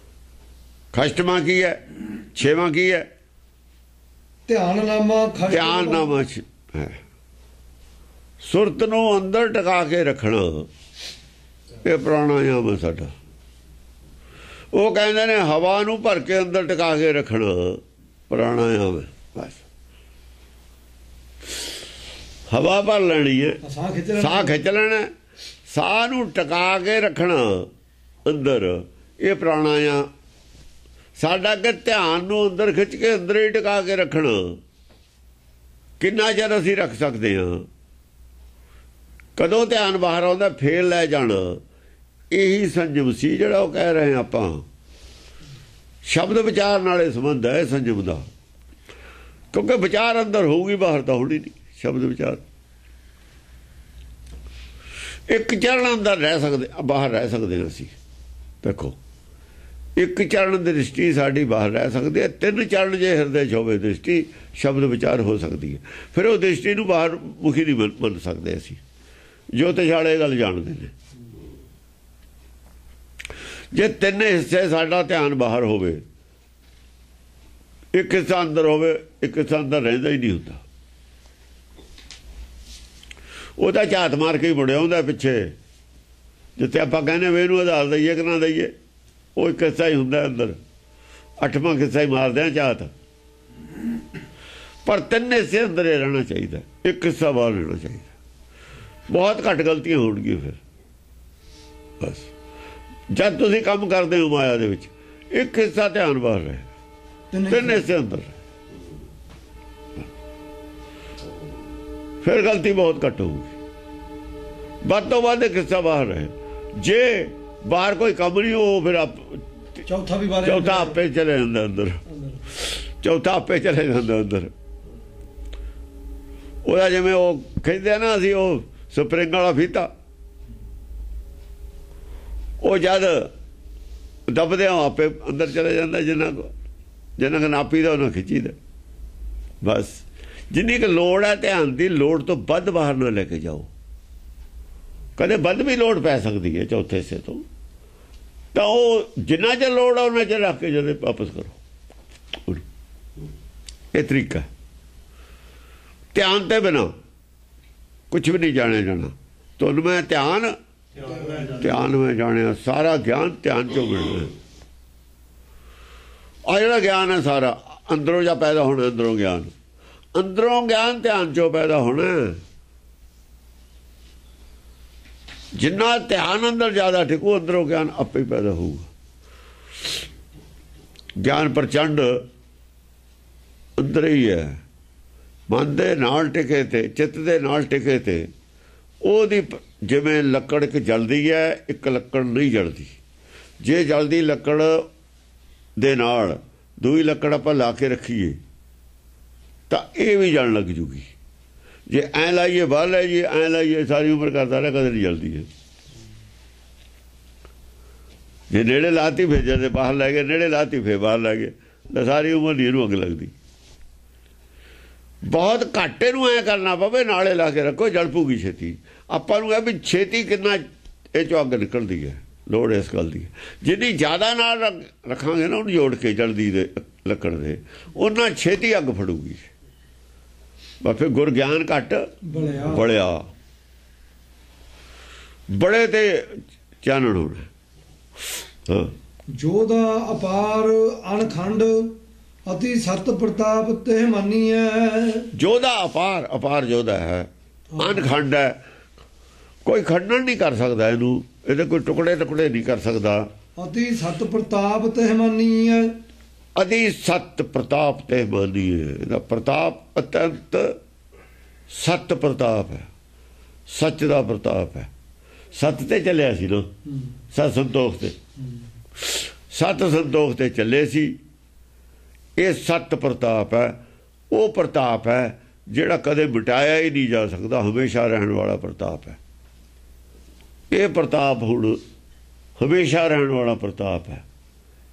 B: ਖਸ਼ਟਮਾ ਕੀ ਹੈ, ਛੇਵਾਂ ਕੀ ਹੈ?
A: ਧਿਆਨਨਾਮਾ ਖਸ਼ਟ
B: ਧਿਆਨਨਾਮਾ ਹੈ। ਸੁਰਤ ਨੂੰ ਅੰਦਰ ਟਿਕਾ ਕੇ ਰੱਖਣਾ, ਇਹ ਪ੍ਰਾਣਾਯਾਮ ਹੈ ਸਾਡਾ। ਉਹ ਕਹਿੰਦੇ ਨੇ ਹਵਾ ਨੂੰ ਭਰ ਕੇ ਅੰਦਰ ਟਿਕਾ ਕੇ ਰੱਖਣਾ ਪ੍ਰਾਣਾਯਾਮ ਹੈ। ਬਸ ਹਵਾ ਭਰ ਲੈਣੀ ਹੈ, ਸਾਹ ਖਿੱਚ ਲੈਣਾ, ਸਾਹ ਨੂੰ ਟਿਕਾ ਕੇ ਰੱਖਣਾ ਅੰਦਰ, ਇਹ ਪ੍ਰਾਣਾਯਾਮ ਸਾਡਾ। ਕਿ ਧਿਆਨ ਨੂੰ ਅੰਦਰ ਖਿੱਚ ਕੇ ਅੰਦਰ ਹੀ ਟਿਕਾ ਕੇ ਰੱਖਣਾ ਕਿੰਨਾ ਚਿਰ ਅਸੀਂ ਰੱਖ ਸਕਦੇ ਹਾਂ? ਕਦੋਂ ਧਿਆਨ ਬਾਹਰ ਆਉਂਦਾ ਫੇਰ ਲੈ ਜਾਣਾ। ਇਹੀ ਸੰਜਮ ਸੀ ਜਿਹੜਾ ਉਹ ਕਹਿ ਰਹੇ ਆਪਾਂ। ਸ਼ਬਦ ਵਿਚਾਰ ਨਾਲੇ ਸੰਬੰਧ ਹੈ ਸੰਜਮ ਦਾ, ਕਿਉਂਕਿ ਵਿਚਾਰ ਅੰਦਰ ਹੋਊਗੀ, ਬਾਹਰ ਤਾਂ ਹੋਣੀ ਨਹੀਂ। ਸ਼ਬਦ ਵਿਚਾਰ ਇੱਕ ਚਰਨ ਅੰਦਰ ਰਹਿ ਸਕਦੇ, ਬਾਹਰ ਰਹਿ ਸਕਦੇ ਹਾਂ ਅਸੀਂ। ਦੇਖੋ ਇੱਕ ਚਰਨ ਦੀ ਦ੍ਰਿਸ਼ਟੀ ਸਾਡੀ ਬਾਹਰ ਰਹਿ ਸਕਦੀ ਹੈ, ਤਿੰਨ ਚਰਨ ਜੇ ਹਿਰਦੇ 'ਚ ਹੋਵੇ ਦ੍ਰਿਸ਼ਟੀ, ਸ਼ਬਦ ਵਿਚਾਰ ਹੋ ਸਕਦੀ ਹੈ। ਫਿਰ ਉਹ ਦ੍ਰਿਸ਼ਟੀ ਨੂੰ ਬਾਹਰ ਮੁਖੀ ਨਹੀਂ ਮੰਨ ਸਕਦੇ ਅਸੀਂ। ਜੋਤਿਸ਼ ਵਾਲੇ ਗੱਲ ਜਾਣਦੇ ਨੇ। ਜੇ ਤਿੰਨ ਹਿੱਸੇ ਸਾਡਾ ਧਿਆਨ ਬਾਹਰ ਹੋਵੇ, ਇੱਕ ਹਿੱਸਾ ਅੰਦਰ ਹੋਵੇ, ਇੱਕ ਹਿੱਸਾ ਅੰਦਰ ਰਹਿੰਦਾ ਹੀ ਨਹੀਂ ਹੁੰਦਾ। ਉਹਦਾ ਝਾਤ ਮਾਰ ਕੇ ਹੀ ਮੁੜਿਆ ਆਉਂਦਾ ਪਿੱਛੇ। ਜਿੱਥੇ ਆਪਾਂ ਕਹਿੰਦੇ ਵੀ ਇਹਨੂੰ ਆਧਾਰ ਦਈਏ ਕਿ ਨਾ ਦਈਏ, ਉਹ ਇੱਕ ਹਿੱਸਾ ਹੀ ਹੁੰਦਾ ਅੰਦਰ। ਅੱਠਵਾਂ ਹਿੱਸਾ ਹੀ ਮਾਰਦੇ ਆ ਝਾਤ। ਪਰ ਤਿੰਨ ਹਿੱਸੇ ਅੰਦਰ ਹੀ ਰਹਿਣਾ ਚਾਹੀਦਾ, ਇੱਕ ਹਿੱਸਾ ਬਾਹਰ ਰਹਿਣਾ ਚਾਹੀਦਾ। ਬਹੁਤ ਘੱਟ ਗਲਤੀਆਂ ਹੋਣਗੀਆਂ ਫਿਰ। ਬਸ ਜਦ ਤੁਸੀਂ ਕੰਮ ਕਰਦੇ ਹੋ ਮਾਇਆ ਦੇ ਵਿੱਚ, ਇੱਕ ਹਿੱਸਾ ਧਿਆਨ ਬਾਹਰ ਰਹੇ, ਤਿੰਨ ਹਿੱਸੇ ਅੰਦਰ, ਫਿਰ ਗਲਤੀ ਬਹੁਤ ਘੱਟ ਹੋਊਗੀ। ਵੱਧ ਤੋਂ ਵੱਧ ਇੱਕ ਹਿੱਸਾ ਬਾਹਰ ਰਹੇ। ਜੇ ਬਾਹਰ ਕੋਈ ਕੰਮ ਨਹੀਂ, ਉਹ ਫਿਰ ਚੌਥਾ ਆਪੇ ਚਲੇ ਜਾਂਦਾ ਅੰਦਰ। ਚੌਥਾ ਆਪੇ ਚਲੇ ਜਾਂਦਾ ਅੰਦਰ। ਉਹਦਾ ਜਿਵੇਂ ਉਹ ਕਹਿੰਦੇ ਆ ਨਾ ਅਸੀਂ, ਉਹ ਸਪਰਿੰਗ ਵਾਲਾ ਫੀਤਾ, ਉਹ ਜਦ ਦੱਬਦੇ ਆ ਆਪੇ ਅੰਦਰ ਚਲੇ ਜਾਂਦਾ। ਜਿੰਨਾ ਕੁ ਨਾਪੀ ਦਾ ਉਹਨਾਂ ਖਿੱਚੀਦਾ। ਬਸ ਜਿੰਨੀ ਕੁ ਲੋੜ ਹੈ ਧਿਆਨ ਦੀ, ਲੋੜ ਤੋਂ ਵੱਧ ਬਾਹਰ ਨਾ ਲੈ ਕੇ ਜਾਓ। ਕਦੇ ਵੱਧ ਵੀ ਲੋੜ ਪੈ ਸਕਦੀ ਹੈ ਚੌਥੇ ਹਿੱਸੇ ਤੋਂ, ਤਾਂ ਉਹ ਜਿੰਨਾ ਚਿਰ ਲੋੜ ਆ ਉਹਨਾਂ ਚਿਰ ਰੱਖ ਕੇ ਜਦੋਂ ਵਾਪਸ ਕਰੋ। ਇਹ ਤਰੀਕਾ। ਧਿਆਨ ਤੇ ਬਿਨਾਂ ਕੁਛ ਵੀ ਨਹੀਂ ਜਾਣਿਆ ਜਾਣਾ। ਤੁਹਾਨੂੰ ਮੈਂ ਧਿਆਨ ਮੈਂ ਜਾਣਿਆ। ਸਾਰਾ ਗਿਆਨ ਧਿਆਨ ਚੋਂ ਮਿਲਣਾ। ਆ ਜਿਹੜਾ ਗਿਆਨ ਹੈ ਸਾਰਾ ਅੰਦਰੋਂ ਜਾਂ ਪੈਦਾ ਹੋਣਾ। ਅੰਦਰੋਂ ਗਿਆਨ ਧਿਆਨ ਚੋਂ ਪੈਦਾ ਹੋਣਾ। ਜਿੰਨਾ ਧਿਆਨ ਅੰਦਰ ਜ਼ਿਆਦਾ ਟਿਕੂ, ਅੰਦਰੋਂ ਗਿਆਨ ਆਪੇ ਹੀ ਪੈਦਾ ਹੋਊਗਾ। ਗਿਆਨ ਪ੍ਰਚੰਡ ਅੰਦਰ ਹੀ ਹੈ। ਮਨ ਦੇ ਨਾਲ ਟਿਕੇ ਤੇ, ਚਿੱਤ ਦੇ ਨਾਲ ਟਿਕੇ ਤੇ, ਉਹਦੀ ਜਿਵੇਂ ਲੱਕੜ ਇੱਕ ਜਲਦੀ ਹੈ, ਇੱਕ ਲੱਕੜ ਨਹੀਂ ਜਲਦੀ। ਜੇ ਜਲਦੀ ਲੱਕੜ ਦੇ ਨਾਲ ਦੂਈ ਲੱਕੜ ਆਪਾਂ ਲਾ ਕੇ ਰੱਖੀਏ ਤਾਂ ਇਹ ਵੀ ਜਲਣ ਲੱਗ ਜੂਗੀ। ਜੇ ਐਂ ਲਾਈਏ ਬਾਹਰ ਲੈ ਜਾਈਏ, ਐਂ ਲਾਈਏ, ਸਾਰੀ ਉਮਰ ਕਰਦਾ ਰਿਹਾ, ਕਦੇ ਨਹੀਂ ਜਲਦੀ ਹੈ। ਜੇ ਨੇੜੇ ਲਾਤੀ ਫਿਰ ਜਦ ਬਾਹਰ ਲੈ ਗਏ, ਨੇੜੇ ਲਾਤੀ ਫਿਰ ਬਾਹਰ ਲੈ ਗਏ, ਤਾਂ ਸਾਰੀ ਉਮਰ ਨਹੀਂ ਇਹਨੂੰ ਅੱਗ ਲੱਗਦੀ। ਬਹੁਤ ਘੱਟ ਇਹਨੂੰ ਐਂ ਕਰਨਾ ਪਵੇ, ਨਾਲੇ ਲਾ ਕੇ ਰੱਖੋ, ਜਲ ਪੂਗੀ ਛੇਤੀ। ਆਪਾਂ ਨੂੰ ਇਹ ਵੀ ਛੇਤੀ ਕਿੰਨਾ ਇਹ 'ਚੋਂ ਅੱਗ ਨਿਕਲਦੀ ਹੈ, ਲੋੜ ਇਸ ਗੱਲ ਦੀ। ਜਿੰਨੀ ਜ਼ਿਆਦਾ ਨਾਲ ਰੱਖਾਂਗੇ ਨਾ ਉਹਨੂੰ ਜੋੜ ਕੇ ਜਲਦੀ ਦੇ ਲੱਕੜ ਦੇ, ਉਹਨਾਂ ਛੇਤੀ ਅੱਗ ਫੜੂਗੀ। ਬਸ ਫਿਰ ਗੁਰ ਗਿਆਨ ਘੱਟ ਬੜਿਆ, ਬੜੇ ਤੇ ਚਾਨਣ ਹੋਣਾ।
A: ਜੋਦਾ ਅਪਾਰ ਅਣਖੰਡ ਅਤੀ ਸਤ ਪ੍ਰਤਾਪ ਤੇ ਮਾਨੀਐ।
B: ਜੋਦਾ ਅਪਾਰ ਜੋਦਾ ਹੈ, ਅਣਖੰਡ ਹੈ। ਕੋਈ ਖੰਡਨ ਨਹੀਂ ਕਰ ਸਕਦਾ ਇਹਨੂੰ, ਇਹਦੇ ਕੋਈ ਟੁਕੜੇ ਨਹੀਂ ਕਰ ਸਕਦਾ।
A: ਅਤੀ ਸਤ ਪ੍ਰਤਾਪ ਤੇ ਮਾਨੀਐ।
B: ਅਤੀ ਸਤ ਪ੍ਰਤਾਪ ਤੇ ਮਾਨੀਐ। ਇਹਦਾ ਪ੍ਰਤਾਪ ਅਤੰਤ ਸਤ ਪ੍ਰਤਾਪ ਹੈ, ਸੱਚ ਦਾ ਪ੍ਰਤਾਪ ਹੈ। ਸੱਤ ਤੇ ਚੱਲਿਆ ਸੀ ਨਾ, ਸਤ ਸੰਤੋਖ ਤੇ, ਸਤ ਸੰਤੋਖ ਤੇ ਚੱਲੇ ਸੀ। ਇਹ ਸਤ ਪ੍ਰਤਾਪ ਹੈ। ਉਹ ਪ੍ਰਤਾਪ ਹੈ ਜਿਹੜਾ ਕਦੇ ਮਿਟਾਇਆ ਹੀ ਨਹੀਂ ਜਾ ਸਕਦਾ, ਹਮੇਸ਼ਾ ਰਹਿਣ ਵਾਲਾ ਪ੍ਰਤਾਪ ਹੈ। ਇਹ ਪ੍ਰਤਾਪ ਹੁਣ ਹਮੇਸ਼ਾ ਰਹਿਣ ਵਾਲਾ ਪ੍ਰਤਾਪ ਹੈ।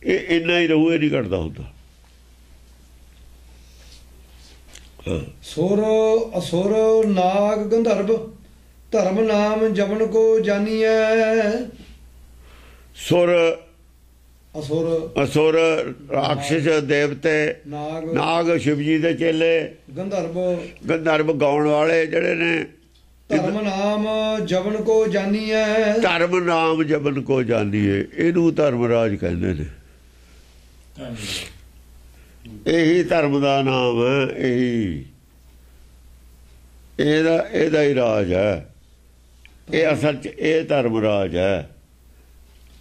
B: ਇਹ ਇੰਨਾ ਹੀ ਰਹੂ, ਇਹ ਨਹੀਂ ਘਟਦਾ ਹੁੰਦਾ।
A: ਸੁਰ ਅਸੁਰ ਨਾਗ ਗੰਧਰਵ ਧਰਮ ਨਾਮ ਜਪਨ ਕੋ ਜਾਨੀਐ।
B: ਸੁਰ
A: असुर
B: असुर राक्षस देवते
A: नाग
B: नाग शिव जी ਦੇ ਚੇਲੇ ਗੰਧਰਵ ਗਾਉਣ ਵਾਲੇ ਜਿਹੜੇ ਨੇ
A: ਧਰਮ ਨਾਮ ਜਵਨ ਕੋ ਜਾਨੀਐ
B: ਧਰਮ ਨਾਮ ਜਵਨ ਕੋ ਜਾਨੀਏ ਇਹਨੂੰ ਧਰਮਰਾਜ ਕਹਿੰਦੇ ਨੇ ਇਹੀ ਧਰਮ ਦਾ ਨਾਮ ਹੈ ਇਹਦਾ ਹੀ ਰਾਜ ਹੈ ਇਹ ਅਸਲ 'ਚ ਇਹ ਧਰਮਰਾਜ ਹੈ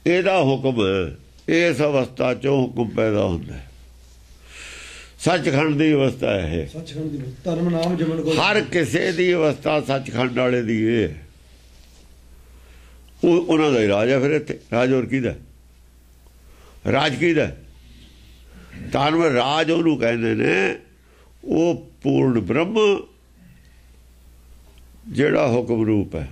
B: ਇਹਦਾ ਹੁਕਮ ਇਸ ਅਵਸਥਾ 'ਚੋਂ ਹੁਕਮ ਪੈਦਾ ਹੁੰਦਾ ਸੱਚਖੰਡ ਦੀ ਅਵਸਥਾ ਹੈ
A: ਸੱਚਖੰਡ ਦੀ ਧਰਮ ਨਾਮ ਜਮਨ ਕੋ
B: ਹਰ ਕਿਸੇ ਦੀ ਅਵਸਥਾ ਸੱਚਖੰਡ ਵਾਲੇ ਦੀ ਇਹ ਉਹਨਾਂ ਦਾ ਹੀ ਰਾਜ ਹੈ ਫਿਰ ਇੱਥੇ ਰਾਜ ਹੋਰ ਕਿਹਦਾ ਰਾਜ ਕਿਹਦਾ ਧਰਮ ਰਾਜ ਉਹਨੂੰ ਕਹਿੰਦੇ ਨੇ ਉਹ ਪੂਰਨ ਬ੍ਰਹਮ ਜਿਹੜਾ ਹੁਕਮ ਰੂਪ ਹੈ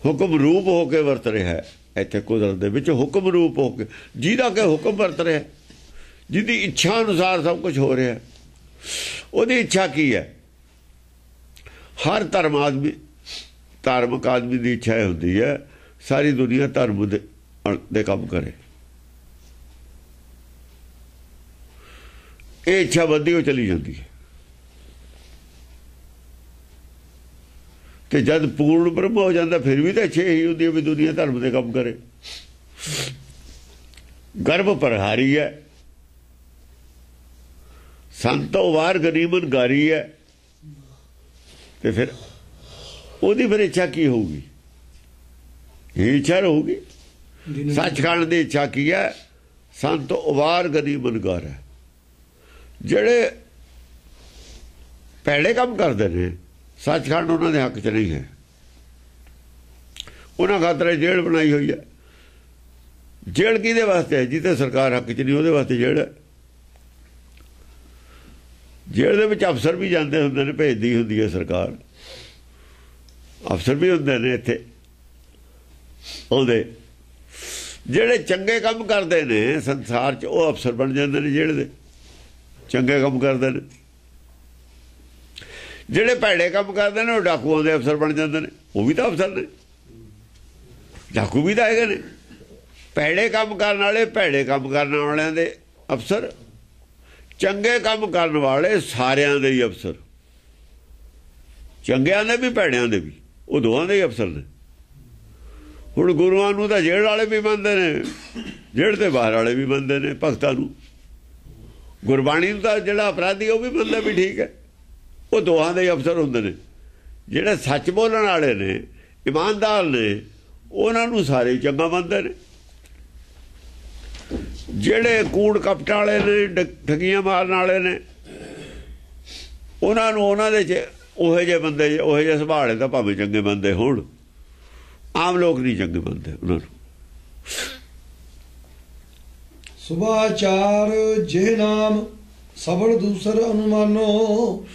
B: ਹੁਕਮ ਰੂਪ ਹੋ ਕੇ ਵਰਤ ਰਿਹਾ ਹੈ ਇੱਥੇ ਕੁਦਰਤ ਦੇ ਵਿੱਚ ਹੁਕਮ ਰੂਪ ਹੋ ਕੇ ਜਿਹਦਾ ਕਿ ਹੁਕਮ ਵਰਤ ਰਿਹਾ ਜਿਹਦੀ ਇੱਛਾ ਅਨੁਸਾਰ ਸਭ ਕੁਝ ਹੋ ਰਿਹਾ ਉਹਦੀ ਇੱਛਾ ਕੀ ਹੈ ਹਰ ਧਾਰਮਿਕ ਆਦਮੀ ਦੀ ਇੱਛਾ ਹੁੰਦੀ ਹੈ ਸਾਰੀ ਦੁਨੀਆ ਧਰਮ ਦੇ ਕੰਮ ਕਰੇ ਇਹ ਇੱਛਾ ਵੱਧਦੀ ਹੋ ਚਲੀ ਜਾਂਦੀ ਹੈ ਤੇ ਜਦ ਪੂਰਨ ਬ੍ਰਹਮ ਹੋ ਜਾਂਦਾ ਫਿਰ ਵੀ ਤਾਂ ਇੱਛਾ ਇਹੀ ਹੁੰਦੀ ਹੈ ਵੀ ਦੁਨੀਆ ਧਰਮ ਦੇ ਕੰਮ ਕਰੇ ਗਰਭ ਪ੍ਰਹਾਰੀ ਹੈ ਸੰਤੋ ਵਾਰ ਗਰੀਬਨ ਗਾਰੀ ਹੈ ਤੇ ਫਿਰ ਉਹਦੀ ਫਿਰ ਇੱਛਾ ਕੀ ਹੋਊਗੀ ਇਹ ਇੱਛਾ ਰਹੂਗੀ ਸੱਚਖੰਡ ਦੀ ਇੱਛਾ ਕੀ ਹੈ ਸੰਤੋ ਵਾਰ ਗਰੀਬਨ ਗਾਰ ਹੈ ਜਿਹੜੇ ਭੈੜੇ ਕੰਮ ਕਰਦੇ ਨੇ ਸੱਚਖੰਡ ਉਹਨਾਂ ਦੇ ਹੱਕ 'ਚ ਨਹੀਂ ਹੈ ਉਹਨਾਂ ਖਾਤਰ ਜੇਲ੍ਹ ਬਣਾਈ ਹੋਈ ਹੈ ਜੇਲ੍ਹ ਕਿਹਦੇ ਵਾਸਤੇ ਹੈ ਜਿੱਥੇ ਸਰਕਾਰ ਹੱਕ 'ਚ ਨਹੀਂ ਉਹਦੇ ਵਾਸਤੇ ਜੇਲ੍ਹ ਹੈ ਜੇਲ੍ਹ ਦੇ ਵਿੱਚ ਅਫਸਰ ਵੀ ਜਾਂਦੇ ਹੁੰਦੇ ਨੇ ਭੇਜਦੀ ਹੁੰਦੀ ਹੈ ਸਰਕਾਰ ਅਫਸਰ ਵੀ ਹੁੰਦੇ ਨੇ ਇੱਥੇ ਉਹਦੇ ਜਿਹੜੇ ਚੰਗੇ ਕੰਮ ਕਰਦੇ ਨੇ ਸੰਸਾਰ 'ਚ ਉਹ ਅਫਸਰ ਬਣ ਜਾਂਦੇ ਨੇ ਜੇਲ੍ਹ ਦੇ ਚੰਗੇ ਕੰਮ ਕਰਦੇ ਨੇ ਜਿਹੜੇ ਭੈੜੇ ਕੰਮ ਕਰਦੇ ਨੇ ਉਹ ਡਾਕੂਆਂ ਦੇ ਅਫਸਰ ਬਣ ਜਾਂਦੇ ਨੇ ਉਹ ਵੀ ਤਾਂ ਅਫਸਰ ਨੇ ਡਾਕੂ ਵੀ ਤਾਂ ਹੈਗੇ ਨੇ ਭੈੜੇ ਕੰਮ ਕਰਨ ਵਾਲੇ ਭੈੜੇ ਕੰਮ ਕਰਨ ਵਾਲਿਆਂ ਦੇ ਅਫਸਰ ਚੰਗੇ ਕੰਮ ਕਰਨ ਵਾਲੇ ਸਾਰਿਆਂ ਦੇ ਹੀ ਅਫਸਰ ਚੰਗਿਆਂ ਦੇ ਵੀ ਭੈੜਿਆਂ ਦੇ ਵੀ ਉਹ ਦੋਵਾਂ ਦੇ ਹੀ ਅਫਸਰ ਨੇ ਹੁਣ ਗੁਰੂਆਂ ਨੂੰ ਤਾਂ ਜੇਲ੍ਹ ਵਾਲੇ ਵੀ ਮੰਨਦੇ ਨੇ ਜੇਲ੍ਹ ਤੇ ਬਾਹਰ ਵਾਲੇ ਵੀ ਮੰਨਦੇ ਨੇ ਭਗਤਾਂ ਨੂੰ ਗੁਰਬਾਣੀ ਨੂੰ ਤਾਂ ਜਿਹੜਾ ਅਪਰਾਧੀ ਉਹ ਵੀ ਮੰਨਦਾ ਵੀ ਠੀਕ ਹੈ ਉਹ ਦੋਹਾਂ ਦੇ ਅਫਸਰ ਹੁੰਦੇ ਨੇ ਜਿਹੜੇ ਸੱਚ ਬੋਲਣ ਵਾਲੇ ਨੇ ਇਮਾਨਦਾਰ ਨੇ ਉਹਨਾਂ ਨੂੰ ਸਾਰੇ ਚੰਗਾ ਮੰਨਦੇ ਨੇ ਜਿਹੜੇ ਕੂੜ ਕਪਟ ਵਾਲੇ ਨੇ ਠੱਗੀਆਂ ਮਾਰਨ ਵਾਲੇ ਨੇ ਉਹਨਾਂ ਨੂੰ ਉਹਨਾਂ ਦੇ 'ਚ ਉਹੋ ਜਿਹੇ ਬੰਦੇ ਉਹੋ ਜਿਹੇ ਸੁਭਾਅ ਤਾਂ ਭਾਵੇਂ ਚੰਗੇ ਬੰਦੇ ਹੋਣ ਆਮ ਲੋਕ ਨਹੀਂ ਚੰਗੇ ਬੰਦੇ ਉਹਨਾਂ ਨੂੰ
A: ਸੁਭਾਚਾਰ ਜੇ ਨਾਮ ਸਬਲ ਦੂਸਰ ਅਨੁਮਾਨੋ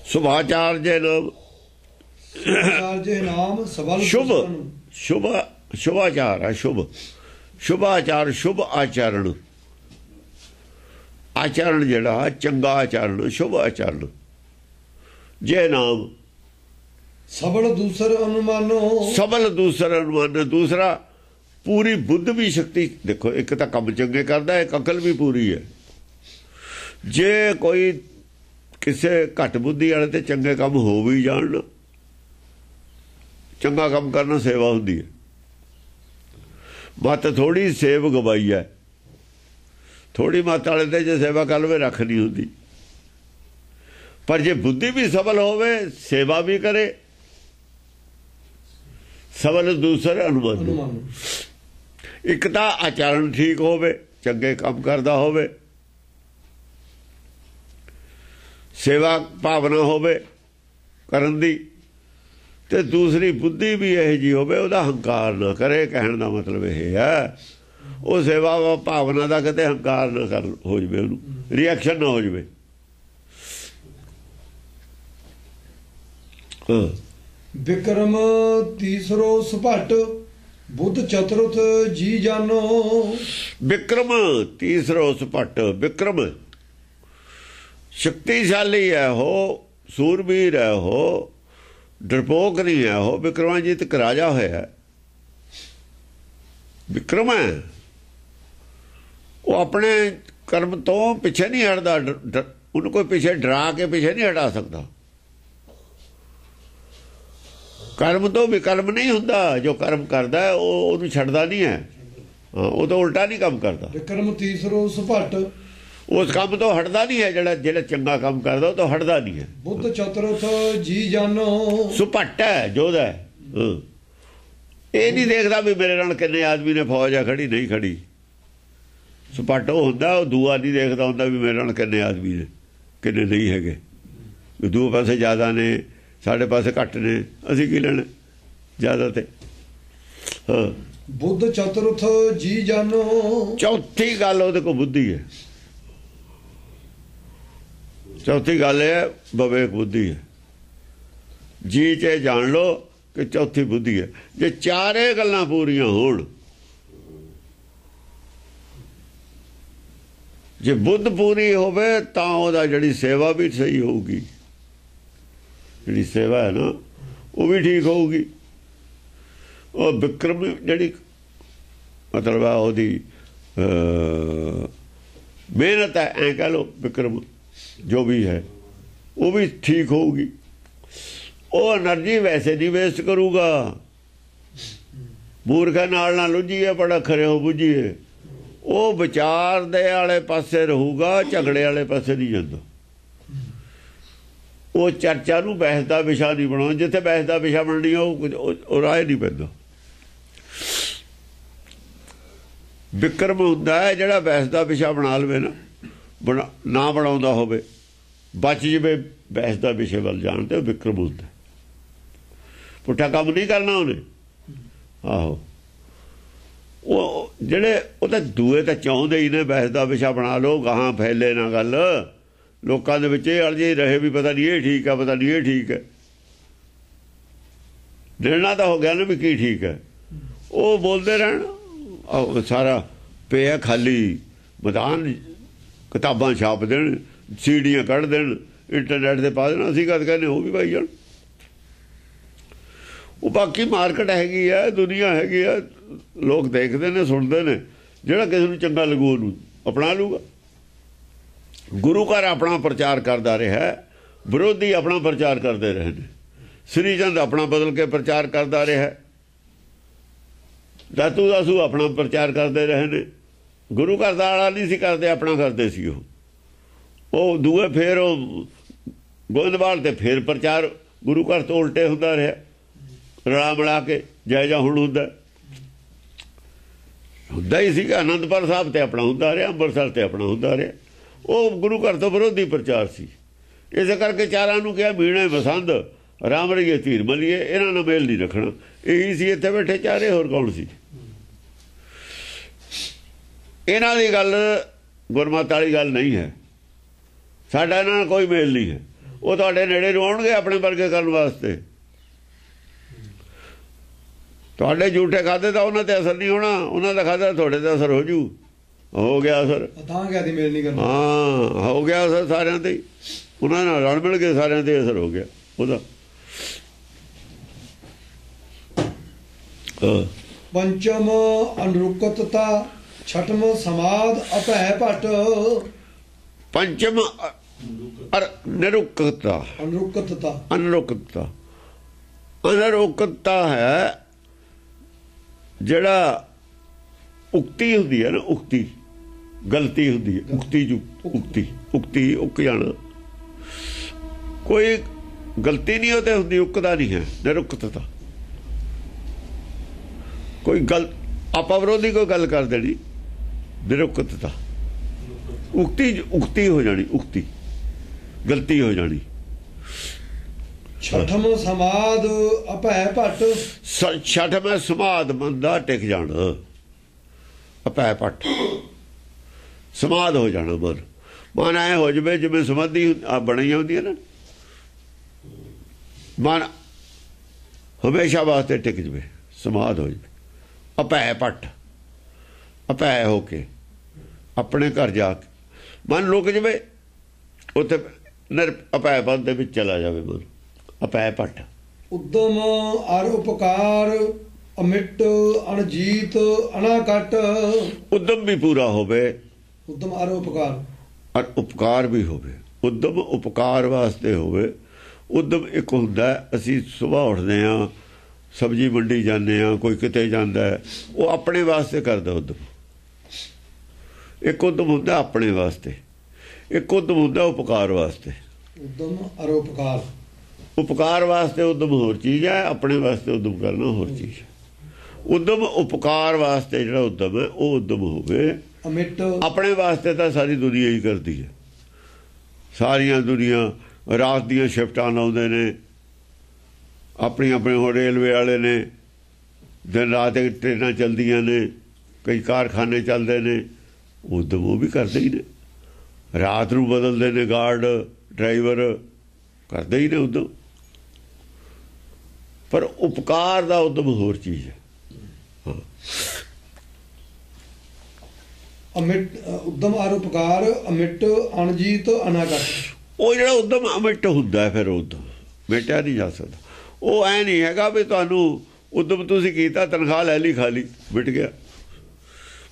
B: ਸੁਭਾਚਾਰ ਜੇ
A: ਨਾਮ ਸਬਲ
B: ਸ਼ੁਭਾਚਾਰ ਹੈ ਸ਼ੁਭਾਚਾਰ ਸ਼ੁਭ ਆਚਰਣ ਆਚਰਣ ਜਿਹੜਾ ਚੰਗਾ ਆਚਰਣ ਸ਼ੁਭ ਆਚਰਣ ਜੇ ਨਾਮ
A: ਸਬਲ ਦੂਸਰ ਅਨੁਮਾਨ
B: ਦੂਸਰਾ ਪੂਰੀ ਬੁੱਧ ਵੀ ਸ਼ਕਤੀ ਦੇਖੋ ਇੱਕ ਤਾਂ ਕੰਮ ਚੰਗੇ ਕਰਦਾ ਇੱਕ ਅਕਲ ਵੀ ਪੂਰੀ ਹੈ ਜੇ ਕੋਈ ਕਿਸੇ ਘੱਟ ਬੁੱਧੀ ਵਾਲੇ ਤੇ ਚੰਗੇ ਕੰਮ ਹੋ ਵੀ ਜਾਣ ਚੰਗਾ ਕੰਮ ਕਰਨਾ ਸੇਵਾ ਹੁੰਦੀ ਹੈ ਮੱਤ ਥੋੜੀ ਸੇਵ ਗਵਾਈ ਹੈ ਥੋੜੀ ਮੱਤ ਵਾਲੇ ਤੇ ਜੇ ਸੇਵਾ ਕਰ ਲਵੇ ਰੱਖ ਨਹੀਂ ਹੁੰਦੀ ਪਰ ਜੇ ਬੁੱਧੀ ਵੀ ਸਬਲ ਹੋਵੇ ਸੇਵਾ ਵੀ ਕਰੇ ਸਬਲ ਦੂਸਰ ਅਨੁਮਾਨ ਇੱਕ ਤਾਂ ਆਚਰਣ ਠੀਕ ਹੋਵੇ ਚੰਗੇ ਕੰਮ ਕਰਦਾ ਹੋਵੇ ਸੇਵਾ ਭਾਵਨਾ ਹੋਵੇ ਕਰਨ ਦੀ ਤੇ ਦੂਸਰੀ ਬੁੱਧੀ ਵੀ ਇਹੋ ਜਿਹੀ ਹੋਵੇ ਉਹਦਾ ਹੰਕਾਰ ਨਾ ਕਰੇ ਕਹਿਣ ਦਾ ਮਤਲਬ ਇਹ ਹੈ ਉਹ ਸੇਵਾ ਭਾਵਨਾ ਦਾ ਕਿਤੇ ਹੰਕਾਰ ਨਾ ਕਰ ਹੋ ਜਾਵੇ ਉਹਨੂੰ ਰਿਐਕਸ਼ਨ ਨਾ ਹੋ ਜਾਵੇ
A: ਵਿਕਰਮ ਤੀਸਰੋ ਸੁਭਟ ਬੁੱਧ ਚਤੁਰਥ ਜੀ ਜਾਨੋ
B: ਵਿਕਰਮ ਤੀਸਰੋ ਸੁਭਟ ਵਿਕਰਮ ਸ਼ਕਤੀਸ਼ਾਲੀ ਹੈ ਉਹ ਸੂਰਬੀਰ ਹੈ ਉਹ ਡਰਪੋਕ ਨਹੀਂ ਹੈ ਉਹ ਵਿਕਰਮਾਜੀਤ ਰਾਜਾ ਹੋਇਆ ਵਿਕਰਮ ਹੈ ਉਹ ਆਪਣੇ ਕਰਮ ਤੋਂ ਪਿੱਛੇ ਨਹੀਂ ਹਟਦਾ, ਉਹਨੂੰ ਕੋਈ ਪਿੱਛੇ ਡਰਾ ਕੇ ਪਿੱਛੇ ਨਹੀਂ ਹਟਾ ਸਕਦਾ। ਕਰਮ ਤੋਂ ਵਿਕਰਮ ਨਹੀਂ ਹੁੰਦਾ, ਜੋ ਕਰਮ ਕਰਦਾ ਉਹ ਉਹਨੂੰ ਛੱਡਦਾ ਨਹੀਂ ਹੈ। ਉਹ ਤਾਂ ਉਲਟਾ ਨਹੀਂ ਕੰਮ ਕਰਦਾ।
A: ਵਿਕਰਮ ਤੀਸਰੋ ਸੁਭੱਟ,
B: ਉਸ ਕੰਮ ਤੋਂ ਹਟਦਾ ਨਹੀਂ ਹੈ। ਜਿਹੜਾ ਚੰਗਾ ਕੰਮ ਕਰਦਾ ਉਹ ਤੋਂ ਹਟਦਾ ਨਹੀਂ ਹੈ।
A: ਬੁੱਧ ਚਤੁਰਥ ਜੀ ਜਾਨੋ,
B: ਸੁਭੱਟ ਹੈ, ਜੋਧਾ ਹੈ। ਇਹ ਨਹੀਂ ਦੇਖਦਾ ਵੀ ਮੇਰੇ ਨਾਲ ਕਿੰਨੇ ਆਦਮੀ ਨੇ ਫੌਜ ਆ ਖੜੀ ਨਹੀਂ ਖੜੀ। ਸੁਭੱਟ ਉਹ ਹੁੰਦਾ, ਉਹ ਦੂਆ ਨਹੀਂ ਦੇਖਦਾ ਹੁੰਦਾ ਵੀ ਮੇਰੇ ਨਾਲ ਕਿੰਨੇ ਆਦਮੀ ਨੇ ਕਿੰਨੇ ਨਹੀਂ ਹੈਗੇ। ਦੂਏ ਪਾਸੇ ਜ਼ਿਆਦਾ ਨੇ, ਸਾਡੇ ਪਾਸੇ ਘੱਟ ਨੇ, ਅਸੀਂ ਕੀ ਲੈਣਾ ਜ਼ਿਆਦਾ ਤੇ।
A: ਬੁੱਧ ਚਤੁਰਥ ਜੀ ਜਾਨੋ,
B: ਚੌਥੀ ਗੱਲ ਉਹਦੇ ਕੋਲ ਬੁੱਧੀ ਹੈ। ਚੌਥੀ ਗੱਲ ਹੈ ਵਿਵੇਕ ਬੁੱਧੀ ਹੈ। ਜੀ ਚ ਜਾਣ ਲਓ ਕਿ ਚੌਥੀ ਬੁੱਧੀ ਹੈ। ਜੇ ਚਾਰੇ ਗੱਲਾਂ ਪੂਰੀਆਂ ਹੋਣ, ਜੇ ਬੁੱਧ ਪੂਰੀ ਹੋਵੇ ਤਾਂ ਉਹਦਾ ਜਿਹੜੀ ਸੇਵਾ ਵੀ ਸਹੀ ਹੋਊਗੀ। ਜਿਹੜੀ ਸੇਵਾ ਹੈ ਨਾ ਉਹ ਵੀ ਠੀਕ ਹੋਊਗੀ। ਉਹ ਵਿਕਰਮ ਜਿਹੜੀ ਮਤਲਬ ਆ ਉਹਦੀ ਮਿਹਨਤ ਹੈ, ਐਂ ਕਹਿ ਲਓ ਵਿਕਰਮ ਜੋ ਵੀ ਹੈ ਉਹ ਵੀ ਠੀਕ ਹੋਊਗੀ। ਉਹ એનર્ਜੀ ਵੈਸੇ ਨਹੀਂ ਵੇਸਟ ਕਰੂਗਾ। ਮੂਰਖਾਂ ਨਾਲ ਲੁੱਝੀਏ ਬੜਾ ਖਰੇ ਹੋ ਬੁੱਝੀਏ। ਉਹ ਵਿਚਾਰ ਦੇ ਵਾਲੇ ਪਾਸੇ ਰਹੂਗਾ, ਝਗੜੇ ਵਾਲੇ ਪਾਸੇ ਨਹੀਂ ਜਾਂਦਾ। ਉਹ ਚਰਚਾ ਨੂੰ ਬਹਿਸ ਦਾ ਵਿਸ਼ਾ ਨਹੀਂ ਬਣਾਉਣਾ। ਜਿੱਥੇ ਬਹਿਸ ਦਾ ਵਿਸ਼ਾ ਬਣਨੀ ਉਹ ਰਾਹ ਨਹੀਂ ਪੈਂਦਾ। ਵਿਕਰਮ ਹੁੰਦਾ ਹੈ ਜਿਹੜਾ ਬਹਿਸ ਦਾ ਵਿਸ਼ਾ ਬਣਾ ਲਵੇ ਨਾ ਬਣਾਉਂਦਾ ਹੋਵੇ, ਬਚ ਜਵੇ ਬਹਿਸ ਦਾ ਵਿਸ਼ੇ ਵੱਲ ਜਾਣ ਤੇ ਵਿਕਰਮ ਹੁੰਦਾ। ਪੁੱਠਾ ਕੰਮ ਨਹੀਂ ਕਰਨਾ ਉਹਨੇ। ਆਹੋ, ਉਹ ਜਿਹੜੇ ਉਹ ਤਾਂ ਦੂਏ ਤਾਂ ਚਾਹੁੰਦੇ ਹੀ ਨੇ ਬਹਿਸ ਦਾ ਵਿਸ਼ਾ ਬਣਾ ਲਓ, ਗਾਹਾਂ ਫੈਲੇ ਨਾ ਗੱਲ, ਲੋਕਾਂ ਦੇ ਵਿੱਚ ਇਹ ਅਲਝੇ ਰਹੇ ਵੀ ਪਤਾ ਨਹੀਂ ਇਹ ਠੀਕ ਹੈ, ਪਤਾ ਨਹੀਂ ਇਹ ਠੀਕ ਹੈ। ਨਿਰਣਾ ਤਾਂ ਹੋ ਗਿਆ ਨਾ ਵੀ ਕੀ ਠੀਕ ਹੈ। ਉਹ ਬੋਲਦੇ ਰਹਿਣ। ਸਾਰਾ ਪਿਆ ਖਾਲੀ ਮੈਦਾਨ, ਕਿਤਾਬਾਂ ਛਾਪ ਦੇਣ, ਸੀਡੀਆਂ ਕੱਢ ਦੇਣ, ਇੰਟਰਨੈਟ ਤੇ ਪਾ ਦੇਣਾ। ਅਸੀਂ ਕਦ ਕਹਿੰਦੇ ਉਹ ਵੀ ਪਾਈ ਜਾਣ। ਉਹ ਬਾਕੀ ਮਾਰਕੀਟ ਹੈਗੀ ਆ, ਦੁਨੀਆ ਹੈਗੀ ਆ, ਲੋਕ ਦੇਖਦੇ ਨੇ, ਸੁਣਦੇ ਨੇ। ਜਿਹੜਾ ਕਿਸੇ ਨੂੰ ਚੰਗਾ ਲੱਗੂ ਉਹਨੂੰ ਅਪਣਾ ਲੂਗਾ। ਗੁਰੂ ਘਰ ਆਪਣਾ ਪ੍ਰਚਾਰ ਕਰਦਾ ਰਿਹਾ, ਵਿਰੋਧੀ ਆਪਣਾ ਪ੍ਰਚਾਰ ਕਰਦੇ ਰਹੇ ਨੇ। ਸ੍ਰੀ ਚੰਦ ਆਪਣਾ ਬਦਲ ਕੇ ਪ੍ਰਚਾਰ ਕਰਦਾ ਰਿਹਾ, ਦਾਤੂ ਦਾਸੂ ਆਪਣਾ ਪ੍ਰਚਾਰ ਕਰਦੇ ਰਹੇ ਨੇ। ਗੁਰੂ ਘਰ ਦਾ ਆਲਾ ਨਹੀਂ ਸੀ ਕਰਦੇ, ਆਪਣਾ ਕਰਦੇ ਸੀ। ਉਹ ਦੂਏ ਫੇਰ ਉਹ ਗੋਇੰਦਵਾਲ ਤੇ ਫੇਰ ਪ੍ਰਚਾਰ ਗੁਰੂ ਘਰ ਤੋਂ ਉਲਟੇ ਹੁੰਦਾ ਰਿਹਾ, ਰਲਾ ਮਿਲਾ ਕੇ ਜਾਇਜਾ ਹੁਣ ਹੁੰਦਾ ਹੀ ਸੀਗਾ। ਅਨੰਦਪੁਰ ਸਾਹਿਬ ਤੇ ਆਪਣਾ ਹੁੰਦਾ ਰਿਹਾ, ਅੰਮ੍ਰਿਤਸਰ ਤੇ ਆਪਣਾ ਹੁੰਦਾ ਰਿਹਾ। ਉਹ ਗੁਰੂ ਘਰ ਤੋਂ ਵਿਰੋਧੀ ਪ੍ਰਚਾਰ ਸੀ। ਇਸੇ ਕਰਕੇ ਚਾਰਾਂ ਨੂੰ ਕਿਹਾ ਮੀਣੇ ਮਸੰਦ ਰਾਮ ਰਹੀਏ ਧੀਰ ਮਲੀਏ, ਇਹਨਾਂ ਨਾਲ ਮੇਲ ਨਹੀਂ ਰੱਖਣਾ। ਇਹੀ ਸੀ ਇੱਥੇ ਬੈਠੇ ਚਾਰੇ, ਹੋਰ ਕੌਣ ਸੀ? ਇਹਨਾਂ ਦੀ ਗੱਲ ਗੁਰਮਤਿ ਵਾਲੀ ਗੱਲ ਨਹੀਂ ਹੈ। ਸਾਡਾ ਇਹਨਾਂ ਨਾਲ ਕੋਈ ਮੇਲ ਨਹੀਂ ਹੈ। ਉਹ ਤੁਹਾਡੇ ਨੇੜੇ ਨੂੰ ਆਉਣਗੇ ਆਪਣੇ ਵਰਗੇ ਕਰਨ ਵਾਸਤੇ। ਤੁਹਾਡੇ ਝੂਠੇ ਖਾਦੇ ਤਾਂ ਉਹਨਾਂ ਤੇ ਅਸਰ ਨਹੀਂ ਹੋਣਾ, ਉਹਨਾਂ ਦਾ ਖਾਦਾ ਤੁਹਾਡੇ ਤੇ ਅਸਰ ਹੋ ਜੂ। ਹੋ ਗਿਆ ਅਸਰ,
A: ਤਾਂ ਕਿਹਾ ਦੀ ਮੇਲ ਨਹੀਂ ਕਰਨਾ।
B: ਹਾਂ, ਹੋ ਗਿਆ ਅਸਰ ਸਾਰਿਆਂ ਤੇ। ਉਹਨਾਂ ਨਾਲ ਰਲ ਮਿਲ ਕੇ ਸਾਰਿਆਂ ਤੇ ਅਸਰ ਹੋ ਗਿਆ ਉਹਦਾ।
A: ਪੰਚਮ ਅਨੁਰੁਕਤਤਾ, ਛਠਮ ਸਮਾਦ ਅਭੈ ਭਟ।
B: ਪੰਚਮ ਨਿਰੁਕਤਤਾ।
A: ਅਨੁਰੁਕਤਤਾ,
B: ਅਨੁਰੁਕਤਤਾ, ਅਨੁਰੁਕਤਤਾ ਹੈ ਜਿਹੜਾ ਉਕਤੀ ਹੁੰਦੀ ਹੈ ਨਾ, ਉਕਤੀ ਗਲਤੀ ਹੁੰਦੀ ਹੈ। ਉਕਤੀ ਉਕ ਜਾਣਾ, ਕੋਈ ਗਲਤੀ ਨਹੀਂ ਉਹਦੇ ਹੁੰਦੀ, ਉਕਦਾ ਨਹੀਂ ਹੈ ਨਿਰੁਕਤਤਾ। ਕੋਈ ਗਲ ਆਪਾ ਵਿਰੋਧੀ ਕੋਈ ਗੱਲ ਕਰ ਦੇਣੀ, ਨਿਰੁਕਤਤਾ। ਉਕਤੀ ਹੋ ਜਾਣੀ, ਉਕਤੀ ਗਲਤੀ ਹੋ ਜਾਣੀ।
A: ਛਠਮ ਸਮਾਦ ਅਭੈ ਭਟ।
B: ਛਠਮ ਸਮਾਦ ਬੰਦਾ ਟਿਕ ਜਾਣਾ, ਅਭੈ ਭਟ ਸਮਾਦ ਹੋ ਜਾਣਾ। ਮਨ ਐ ਹੋ ਜਾਵੇ ਜਿਵੇਂ ਸਮਾਧੀ ਬਣੀ ਹੁੰਦੀ ਹੈ ਨਾ, ਮਨ ਹਮੇਸ਼ਾ ਵਾਸਤੇ ਟਿਕ ਜਾਵੇ, ਸਮਾਦ ਹੋ ਜਾਵੇ। ਅਭੈ ਭਟ, ਅਭੈ ਹੋ ਕੇ ਆਪਣੇ ਘਰ ਜਾ ਕੇ ਮਨ ਲੁਕ ਜਾਵੇ, ਉੱਥੇ ਅਭੈ ਪਦ ਦੇ ਵਿੱਚ ਚਲਾ ਜਾਵੇ ਮਨ। ਅਭੈ ਭਟ।
A: ਉਦਮ ਅਰ ਉਪਕਾਰ, ਅਮਿਟ ਅਣਜੀਤ ਅਣਾਕਟ।
B: ਉਦਮ ਵੀ ਪੂਰਾ ਹੋਵੇ,
A: ਉਦਮ ਅਰ ਉਪਕਾਰ
B: ਔਰ ਉਪਕਾਰ ਵੀ ਹੋਵੇ। ਉਦਮ ਉਪਕਾਰ ਵਾਸਤੇ ਹੋਵੇ। ਉਦਮ ਇੱਕ ਹੁੰਦਾ ਅਸੀਂ ਸੁਬਾਹ ਉੱਠਦੇ ਹਾਂ, ਸਬਜ਼ੀ ਮੰਡੀ ਜਾਂਦੇ ਹਾਂ, ਕੋਈ ਕਿਤੇ ਜਾਂਦਾ ਹੈ, ਉਹ ਆਪਣੇ ਵਾਸਤੇ ਕਰਦਾ ਉਦਮ। ਇੱਕ ਉਦਮ ਹੁੰਦਾ ਆਪਣੇ ਵਾਸਤੇ, ਇੱਕ ਉਦਮ ਹੁੰਦਾ ਉਪਕਾਰ ਵਾਸਤੇ।
A: ਉਦਮ ਅਰ ਉਪਕਾਰ।
B: ਉਪਕਾਰ ਵਾਸਤੇ ਉਦਮ ਹੋਰ ਚੀਜ਼ ਹੈ, ਆਪਣੇ ਵਾਸਤੇ ਉਦਮ ਕਰਨਾ ਹੋਰ ਚੀਜ਼ ਹੈ। ਉਦਮ ਉਪਕਾਰ ਵਾਸਤੇ ਜਿਹੜਾ ਉਦਮ ਹੈ ਉਹ ਉਦਮ ਹੋਵੇ।
A: ਅਮਿਟ
B: ਆਪਣੇ ਵਾਸਤੇ ਤਾਂ ਸਾਰੀ ਦੁਨੀਆ ਹੀ ਕਰਦੀ ਹੈ। ਸਾਰੀਆਂ ਦੁਨੀਆ ਰਾਤ ਦੀਆਂ ਸ਼ਿਫਟਾਂ ਲਾਉਂਦੇ ਨੇ, ਆਪਣੀ ਹੋ ਰੇਲਵੇ ਵਾਲੇ ਨੇ, ਦਿਨ ਰਾਤ ਟ੍ਰੇਨਾਂ ਚੱਲਦੀਆਂ ਨੇ, ਕਈ ਕਾਰਖਾਨੇ ਚੱਲਦੇ ਨੇ, ਉਦਮ ਉਹ ਵੀ ਕਰਦੇ ਹੀ ਨੇ। ਰਾਤ ਨੂੰ ਬਦਲਦੇ ਨੇ ਗਾਰਡ ਡਰਾਈਵਰ, ਕਰਦੇ ਹੀ ਨੇ ਉਦਮ। ਪਰ ਉਪਕਾਰ ਦਾ ਉਦਮ ਹੋਰ ਚੀਜ਼ ਹੈ।
A: ਅਮਿਟ ਉਦਮ ਅਰ ਉਪਕਾਰ ਅਮਿਟ ਅਣਜੀਤ ਅਨਾਗਤ।
B: ਉਹ ਜਿਹੜਾ ਉਦਮ ਅਮਿਟ ਹੁੰਦਾ ਫਿਰ ਉਦਮ ਮਿਟਿਆ ਨਹੀਂ ਜਾ ਸਕਦਾ। ਉਹ ਐ ਨਹੀਂ ਹੈਗਾ ਵੀ ਤੁਹਾਨੂੰ ਉਦਮ ਤੁਸੀਂ ਕੀਤਾ, ਤਨਖਾਹ ਲੈ ਲਈ, ਖਾ ਲਈ, ਮਿਟ ਗਿਆ,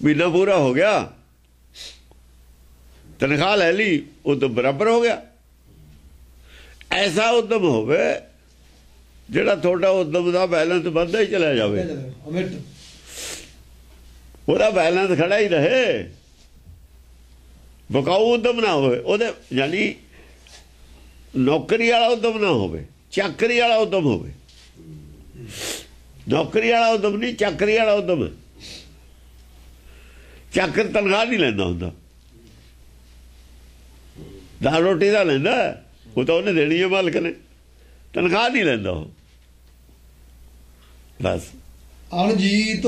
B: ਮਹੀਨਾ ਪੂਰਾ ਹੋ ਗਿਆ, ਤਨਖਾਹ ਲੈ ਲਈ, ਉਦਮ ਬਰਾਬਰ ਹੋ ਗਿਆ। ਐਸਾ ਉਦਮ ਹੋਵੇ ਜਿਹੜਾ ਤੁਹਾਡਾ ਉਦਮ ਦਾ ਬੈਲੈਂਸ ਵੱਧਦਾ ਹੀ ਚਲਾ ਜਾਵੇ,
A: ਅਮਿਟ
B: ਉਹਦਾ ਬੈਲੈਂਸ ਖੜਾ ਹੀ ਰਹੇ, ਬਕਾਊ ਉਦਮ ਨਾ ਹੋਵੇ ਉਹਦੇ। ਯਾਨੀ ਨੌਕਰੀ ਵਾਲਾ ਉਦਮ ਨਾ ਹੋਵੇ, ਚਾਕਰੀ ਵਾਲਾ ਉਦਮ ਹੋਵੇ। ਨੌਕਰੀ ਵਾਲਾ ਉਦਮ ਨਹੀਂ, ਚਾਕਰੀ ਵਾਲਾ ਉਦਮ। ਚਾਕਰ ਤਨਖਾਹ ਨਹੀਂ ਲੈਂਦਾ ਹੁੰਦਾ, ਦਾਲ ਰੋਟੀ ਦਾ ਲੈਂਦਾ, ਉਹ ਤਾਂ ਉਹਨੇ ਦੇਣੀ ਹੈ ਮਾਲਕ ਨੇ, ਤਨਖਾਹ ਨਹੀਂ ਲੈਂਦਾ ਉਹ ਬਸ।
A: ਅਣਜੀਤ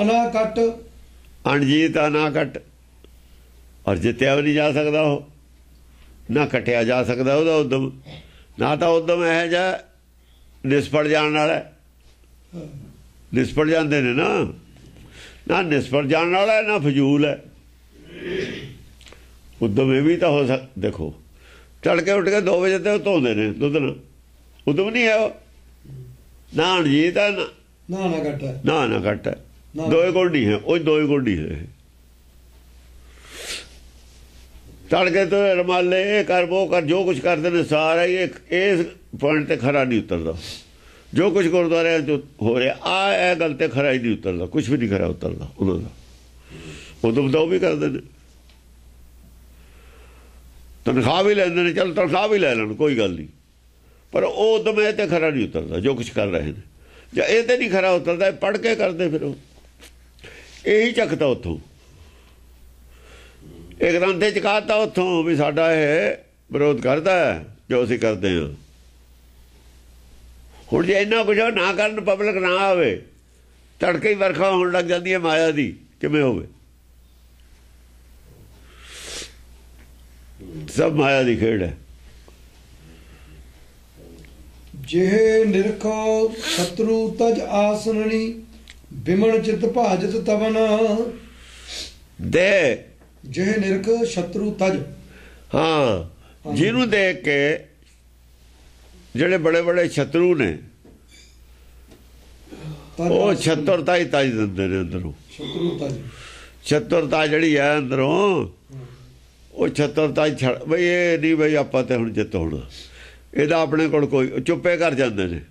A: ਅਨਾਕਟ।
B: ਅਣਜੀਤ ਅਨਾਕਟ। ਔਰ ਜਿੱਤਿਆ ਵੀ ਨਹੀਂ ਜਾ ਸਕਦਾ ਉਹ, ਨਾ ਕੱਟਿਆ ਜਾ ਸਕਦਾ ਉਹਦਾ ਉਦਮ। ਨਾ ਤਾਂ ਉਦਮ ਇਹੋ ਜਿਹਾ ਨਿਸਫਲ ਜਾਣ ਵਾਲਾ, ਨਿਸਫਲ ਜਾਂਦੇ ਨੇ ਨਾ ਨਿਸਫਲ ਜਾਣ ਵਾਲਾ, ਨਾ ਫਜ਼ੂਲ ਹੈ ਉਦਮ। ਇਹ ਵੀ ਤਾਂ ਹੋ ਸਕ ਦੇਖੋ, ਤੜਕੇ ਉੱਠ ਕੇ 2 ਵਜੇ ਤੇ ਧੋਂਦੇ ਨੇ ਦੁੱਧ ਨਾਲ, ਉਦਮ ਨਹੀਂ ਹੈ ਉਹ। ਨਾ ਅਣਜੀਤ ਹੈ ਨਾ ਘੱਟ ਹੈ, ਦੋਏ ਗੁਣ ਨਹੀਂ ਹੈ, ਉਹ ਦੋਏ ਗੁਣ ਨਹੀਂ ਹੈ। ਤੜਕੇ ਤੋਂ ਰਮਾਲੇ ਇਹ ਕਰ ਉਹ ਕਰ, ਜੋ ਕੁਛ ਕਰਦੇ ਨੇ ਸਾਰਾ ਹੀ ਇਸ ਪੁਆਇੰਟ ਤੇ ਖਰਾ ਨਹੀਂ ਉਤਰਦਾ। ਜੋ ਕੁਛ ਗੁਰਦੁਆਰਿਆਂ 'ਚ ਹੋ ਰਿਹਾ ਇਹ ਗੱਲ ਤੇ ਖਰਾ ਹੀ ਨਹੀਂ ਉਤਰਦਾ, ਕੁਛ ਵੀ ਨਹੀਂ ਖਰਾ ਉਤਰਦਾ ਉਹਨਾਂ ਦਾ। ਉਦਮ ਤਾਂ ਉਹ ਵੀ ਕਰਦੇ ਨੇ, ਤਨਖਾਹ ਵੀ ਲੈਂਦੇ ਨੇ, ਚੱਲ ਤਨਖਾਹ ਵੀ ਲੈ ਲੈਣ ਕੋਈ ਗੱਲ ਨਹੀਂ, ਪਰ ਉਹ ਉਦਮ ਇਹ ਤੇ ਖਰਾ ਨਹੀਂ ਉਤਰਦਾ ਜੋ ਕੁਛ ਕਰ ਰਹੇ ਨੇ। ਜਾਂ ਇਹ ਤੇ ਨਹੀਂ ਖਰਾ ਉਤਰਦਾ, ਪੜ੍ਹ ਕੇ ਕਰਦੇ ਫਿਰ ਉਹ ਇਹੀ ਚੱਕਦਾ ਉੱਥੋਂ, ਇਹ ਗ੍ਰੰਥ ਚਕਾਤਾ ਉੱਥੋਂ ਵੀ ਸਾਡਾ ਇਹ ਵਿਰੋਧ ਕਰਦਾ ਜੋ ਅਸੀਂ ਕਰਦੇ ਹਾਂ। ਹੁਣ ਜੇ ਇੰਨਾ ਕੁਝ ਨਾ ਕਰਨ, ਪਬਲਿਕ ਨਾ ਆਵੇ, ਤੜਕੇ ਹੀ ਵਰਖਾ ਹੋਣ ਲੱਗ ਜਾਂਦੀ ਹੈ ਮਾਇਆ ਦੀ, ਕਿਵੇਂ ਹੋਵੇ? ਸਭ ਮਾਇਆ ਦੀ ਖੇਡ ਹੈ।
A: ਜਿਹੇ ਨਿਰਖ ਸ਼ਤਰੂ ਤਜ ਆਸਨਣੀ ਬਿਮਣ ਚਿਤ ਭਾਜਤ ਤਵਨ।
B: ਦੇ
A: ਜਿਹੇ ਨਿਰਖ ਸ਼ਤਰੂ ਤਜ,
B: ਹਾਂ, ਜਿਹਨੂੰ ਦੇਖ ਕੇ ਜਿਹੜੇ ਬੜੇ ਬੜੇ ਸ਼ਤਰੂ ਨੇ ਉਹ ਛਤਰਤਾ ਹੀ ਤਜ ਦਿੰਦੇ ਨੇ ਅੰਦਰੋਂ।
A: ਸ਼ਤਰੂ ਤਜ,
B: ਛਤਰਤਾ ਜਿਹੜੀ ਹੈ ਅੰਦਰੋਂ, ਉਹ ਛਤਰਤਾ ਹੀ ਛੱਡ ਬਈ ਇਹ ਨਹੀਂ ਬਈ ਆਪਾਂ ਤੇ ਹੁਣ ਜਿੱਤ ਹੋਣਾ, ਇਹਦਾ ਆਪਣੇ ਕੋਲ ਕੋਈ, ਚੁੱਪੇ ਕਰ ਜਾਂਦੇ ਨੇ,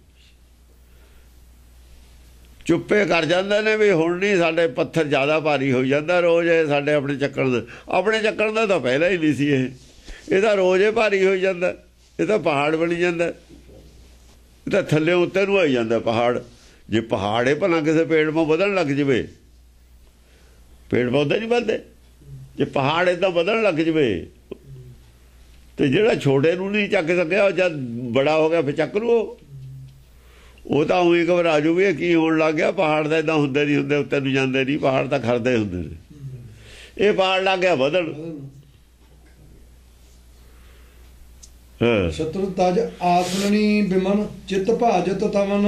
B: ਚੁੱਪੇ ਕਰ ਜਾਂਦੇ ਨੇ ਵੀ ਹੁਣ ਨਹੀਂ, ਸਾਡੇ ਪੱਥਰ ਜ਼ਿਆਦਾ ਭਾਰੀ ਹੋ ਜਾਂਦਾ ਰੋਜ਼ ਇਹ ਸਾਡੇ ਆਪਣੇ ਚੱਕਣ ਦਾ ਤਾਂ ਪਹਿਲਾਂ ਹੀ ਨਹੀਂ ਸੀ ਇਹਦਾ ਰੋਜ਼ ਇਹ ਭਾਰੀ ਹੋ ਜਾਂਦਾ, ਇਹ ਤਾਂ ਪਹਾੜ ਬਣੀ ਜਾਂਦਾ, ਇਹ ਤਾਂ ਥੱਲੇ ਉੱਤੇ ਨੂੰ ਆਈ ਜਾਂਦਾ ਪਹਾੜ। ਜੇ ਪਹਾੜ ਇਹ ਭਲਾ ਕਿਸੇ ਪੇੜ ਮੋਂ ਵਧਣ ਲੱਗ ਜਵੇ, ਪੇੜ ਪੌਦੇ ਨਹੀਂ ਵੱਧਦੇ, ਜੇ ਪਹਾੜ ਏਦਾਂ ਵਧਣ ਲੱਗ ਜਵੇ ਤੇ ਜਿਹੜਾ ਛੋਟੇ ਨੂੰ ਨਹੀਂ ਚੱਕ ਸਕਿਆ ਉਹ ਜਦ ਬੜਾ ਹੋ ਗਿਆ ਫਿਰ ਚੱਕ ਲੂ। ਉਹ ਤਾਂ ਉਹੀ ਘਬਰਾ ਜੂ ਵੀ ਇਹ ਕੀ ਹੋਣ ਲੱਗ ਗਿਆ, ਪਹਾੜ ਦਾ ਏਦਾਂ ਹੁੰਦੇ ਨਹੀਂ ਹੁੰਦੇ, ਉੱਤੇ ਨੂੰ ਜਾਂਦੇ ਨਹੀਂ, ਪਹਾੜ ਤਾਂ ਖੜਦੇ ਹੁੰਦੇ ਨੇ, ਇਹ ਪਹਾੜ ਲੱਗ ਗਿਆ ਵਧਣ।
A: ਸ਼ਤਰੂ ਤਜ ਆਸਨਣੀ ਬਿਮਨ ਚਿਤ ਭਾਜਤ ਤਵਨ।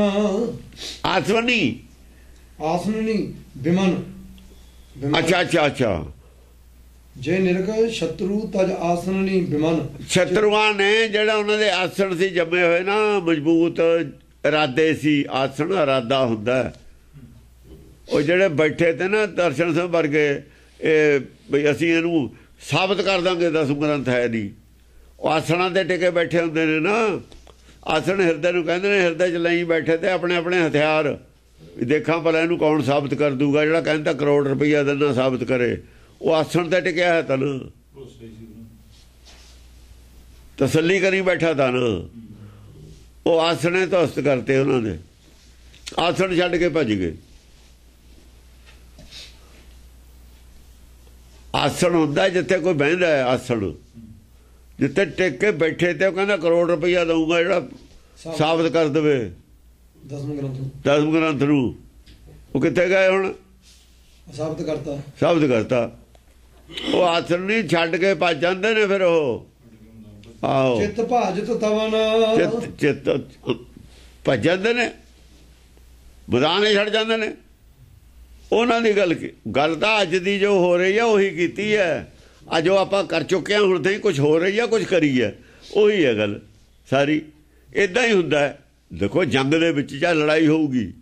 B: ਆਸਨਣੀ
A: ਬਿਮਨ।
B: ਅੱਛਾ।
A: ਜੇ ਨਿਰਖ ਸ਼ਤਰੂ ਤਜ ਆਸਨਣੀ ਬਿਮਨ।
B: ਸ਼ਤਰੂਆਂ ਨੇ ਜਿਹੜਾ ਉਹਨਾਂ ਦੇ ਆਸਣ ਸੀ ਜੰਮੇ ਹੋਏ ਨਾ, ਮਜ਼ਬੂਤ ਇਰਾਦੇ ਸੀ, ਆਸਣ ਇਰਾਦਾ ਹੁੰਦਾ। ਉਹ ਜਿਹੜੇ ਬੈਠੇ ਤੇ ਨਾ ਦਰਸ਼ਨ ਸਿੰਘ ਵਰਗੇ, ਇਹ ਬਈ ਅਸੀਂ ਇਹਨੂੰ ਸਾਬਤ ਕਰ ਦਾਂਗੇ ਦਸਮ ਗ੍ਰੰਥ ਹੈ ਨਹੀਂ। ਉਹ ਆਸਣਾਂ ਤੇ ਟਿਕੇ ਬੈਠੇ ਹੁੰਦੇ ਨੇ ਨਾ। ਆਸਣ ਹਿਰਦੇ ਨੂੰ ਕਹਿੰਦੇ ਨੇ, ਹਿਰਦੇ 'ਚ ਲਈ ਬੈਠੇ ਤੇ ਆਪਣੇ ਆਪਣੇ ਹਥਿਆਰ ਵੀ ਦੇਖਾਂ ਭਲਾ ਇਹਨੂੰ ਕੌਣ ਸਾਬਤ ਕਰ ਦੂਗਾ। ਜਿਹੜਾ ਕਹਿੰਦਾ ਕਰੋੜ ਰੁਪਈਆ ਦਿੰਦਾ ਸਾਬਤ ਕਰੇ, ਉਹ ਆਸਣ ਤੇ ਟਿਕਿਆ ਹੈ ਤਨ, ਤਸੱਲੀ ਕਰੀ ਬੈਠਾ ਤਨ। ਉਹ ਆਸਣੇ ਧੁਸਤ ਕਰਤੇ ਉਹਨਾਂ ਨੇ, ਆਸਣ ਛੱਡ ਕੇ ਭੱਜ ਗਏ। ਆਸਣ ਹੁੰਦਾ ਜਿੱਥੇ ਕੋਈ ਬਹਿੰਦਾ ਹੈ, ਆਸਣ ਜਿੱਥੇ ਟਿਕ ਕੇ ਬੈਠੇ ਤੇ ਉਹ ਕਹਿੰਦਾ ਕਰੋੜ ਰੁਪਈਆ ਦਊਗਾ ਜਿਹੜਾ ਸਾਬਤ ਕਰ ਦੇਵੇ ਦਸਮ ਗ੍ਰੰਥ ਨੂੰ। ਉਹ ਕਿੱਥੇ ਗਏ ਹੁਣ? ਸਾਬਤ ਕਰਤਾ। ਉਹ ਆਸਣ ਨਹੀਂ ਛੱਡ ਕੇ ਭੱਜ ਜਾਂਦੇ ਨੇ ਫਿਰ ਉਹ। ਆਹੋ,
A: ਚਿੱਤ ਭਾਜਤ ਤਵਨ,
B: ਚਿੱਤ ਭੱਜ ਜਾਂਦੇ ਨੇ, ਮੈਦਾਨ ਛੱਡ ਜਾਂਦੇ ਨੇ। ਉਹਨਾਂ ਦੀ ਗੱਲ ਤਾਂ ਅੱਜ ਦੀ ਜੋ ਹੋ ਰਹੀ ਆ ਉਹੀ ਕੀਤੀ ਹੈ। ਅੱਜ ਉਹ ਆਪਾਂ ਕਰ ਚੁੱਕੇ ਹਾਂ, ਹੁਣ ਤਾਂ ਕੁਝ ਹੋ ਰਹੀ ਆ, ਕੁਝ ਕਰੀ ਹੈ, ਉਹੀ ਹੈ ਗੱਲ ਸਾਰੀ। ਇੱਦਾਂ ਹੀ ਹੁੰਦਾ ਹੈ। ਦੇਖੋ ਜੰਗ ਦੇ ਵਿੱਚ ਜਾਂ ਲੜਾਈ ਹੋਊਗੀ,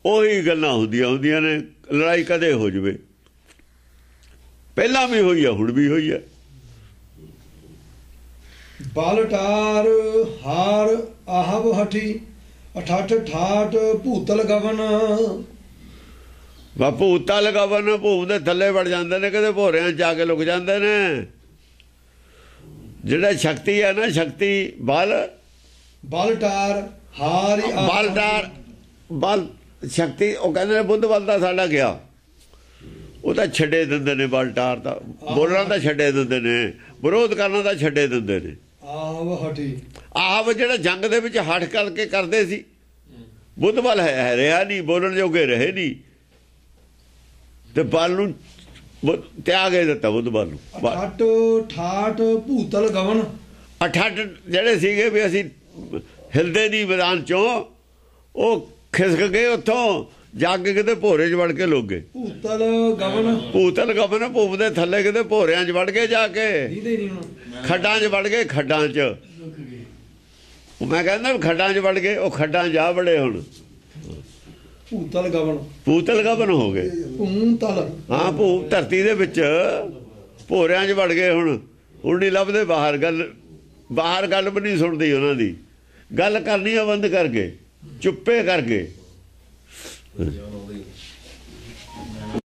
B: ਉਹੀ ਗੱਲਾਂ ਹੁੰਦੀਆਂ ਨੇ। ਲੜਾਈ ਕਦੇ ਹੋ ਜਾਵੇ, ਪਹਿਲਾਂ ਵੀ ਹੋਈ ਹੈ, ਹੁਣ ਵੀ ਹੋਈ ਹੈ।
A: ਬਲਟਾਰ ਹਾਰ ਆਹਬ ਹਠੀ, ਅਠੱਠ ਠਾਠ ਭੂਤਲ ਗਵਨ।
B: ਭੂਤਾ ਲਗਾਵਨ, ਭੂਮ ਦੇ ਥੱਲੇ ਵੜ ਜਾਂਦੇ ਨੇ, ਕਦੇ ਭੋਰਿਆਂ 'ਚ ਜਾ ਕੇ ਲੁਕ ਜਾਂਦੇ ਨੇ। ਜਿਹੜਾ ਸ਼ਕਤੀ ਹੈ ਨਾ, ਸ਼ਕਤੀ
A: ਬਲਟਾਰ ਹਾਰ
B: ਬਲ ਸ਼ਕਤੀ, ਉਹ ਕਹਿੰਦੇ ਨੇ ਬੁੱਧ ਬਲ ਦਾ ਸਾਡਾ ਗਿਆ। ਉਹ ਤਾਂ ਛੱਡੇ ਦਿੰਦੇ ਨੇ, ਬਲਟਾਰ ਦਾ ਬੋਲਣਾ ਤਾਂ ਛੱਡੇ ਦਿੰਦੇ ਨੇ, ਵਿਰੋਧ ਕਰਨਾ ਤਾਂ ਛੱਡੇ ਦਿੰਦੇ ਨੇ। ਆਹਬ ਜਿਹੜਾ ਜੰਗ ਦੇ ਵਿੱਚ ਹੱਠ ਕਰਕੇ ਕਰਦੇ ਸੀ, ਬੁੱਧ ਬਲ ਹੈ ਰਿਹਾ ਨਹੀਂ, ਬੋਲਣ ਜੋਗੇ ਰਹੇ ਨਹੀਂ, ਤੇ ਬਲ ਨੂੰ ਤਿਆਗ ਹੀ ਦਿੱਤਾ ਬੁੱਧ ਬਲ ਨੂੰ।
A: ਅਠੱਠ ਠਾਠ ਭੂਤਲ ਗਵਨ,
B: ਅਠੱਠ ਜਿਹੜੇ ਸੀਗੇ ਵੀ ਅਸੀਂ ਹਿਲਦੇ ਨਹੀਂ ਮੈਦਾਨ ਚੋਂ, ਉਹ ਖਿਸਕ ਗਏ ਉੱਥੋਂ ਜਾ ਕੇ ਕਿਤੇ ਭੋਰੇ 'ਚ ਵੜ ਕੇ ਲੁਕ ਗਏ। ਭੂਤਲ ਗਵਨ, ਭੂਮ ਦੇ ਥੱਲੇ ਕਿਤੇ ਭੋਰਿਆਂ 'ਚ ਵੜ ਕੇ ਜਾ ਕੇ, ਖੱਡਾਂ 'ਚ ਵੜ ਗਏ, ਖੱਡਾਂ 'ਚ। ਮੈਂ ਕਹਿੰਦਾ ਖੱਡਾਂ 'ਚ ਵੜ ਗਏ, ਉਹ ਖੱਡਾਂ 'ਚ ਜਾ ਵੜੇ ਹੁਣ। ਭੂਤਲ ਗਵਨ ਹੋ ਗਏ। ਹਾਂ, ਭੂ ਧਰਤੀ ਦੇ ਵਿੱਚ ਭੋਰਿਆਂ 'ਚ ਵੜ ਗਏ। ਹੁਣ ਨਹੀਂ ਲੱਭਦੇ ਬਾਹਰ ਗੱਲ ਵੀ ਨਹੀਂ ਸੁਣਦੀ ਉਹਨਾਂ ਦੀ। ਗੱਲ ਕਰਨੀ ਆ ਬੰਦ ਕਰਕੇ, ਚੁੱਪੇ ਕਰਕੇ।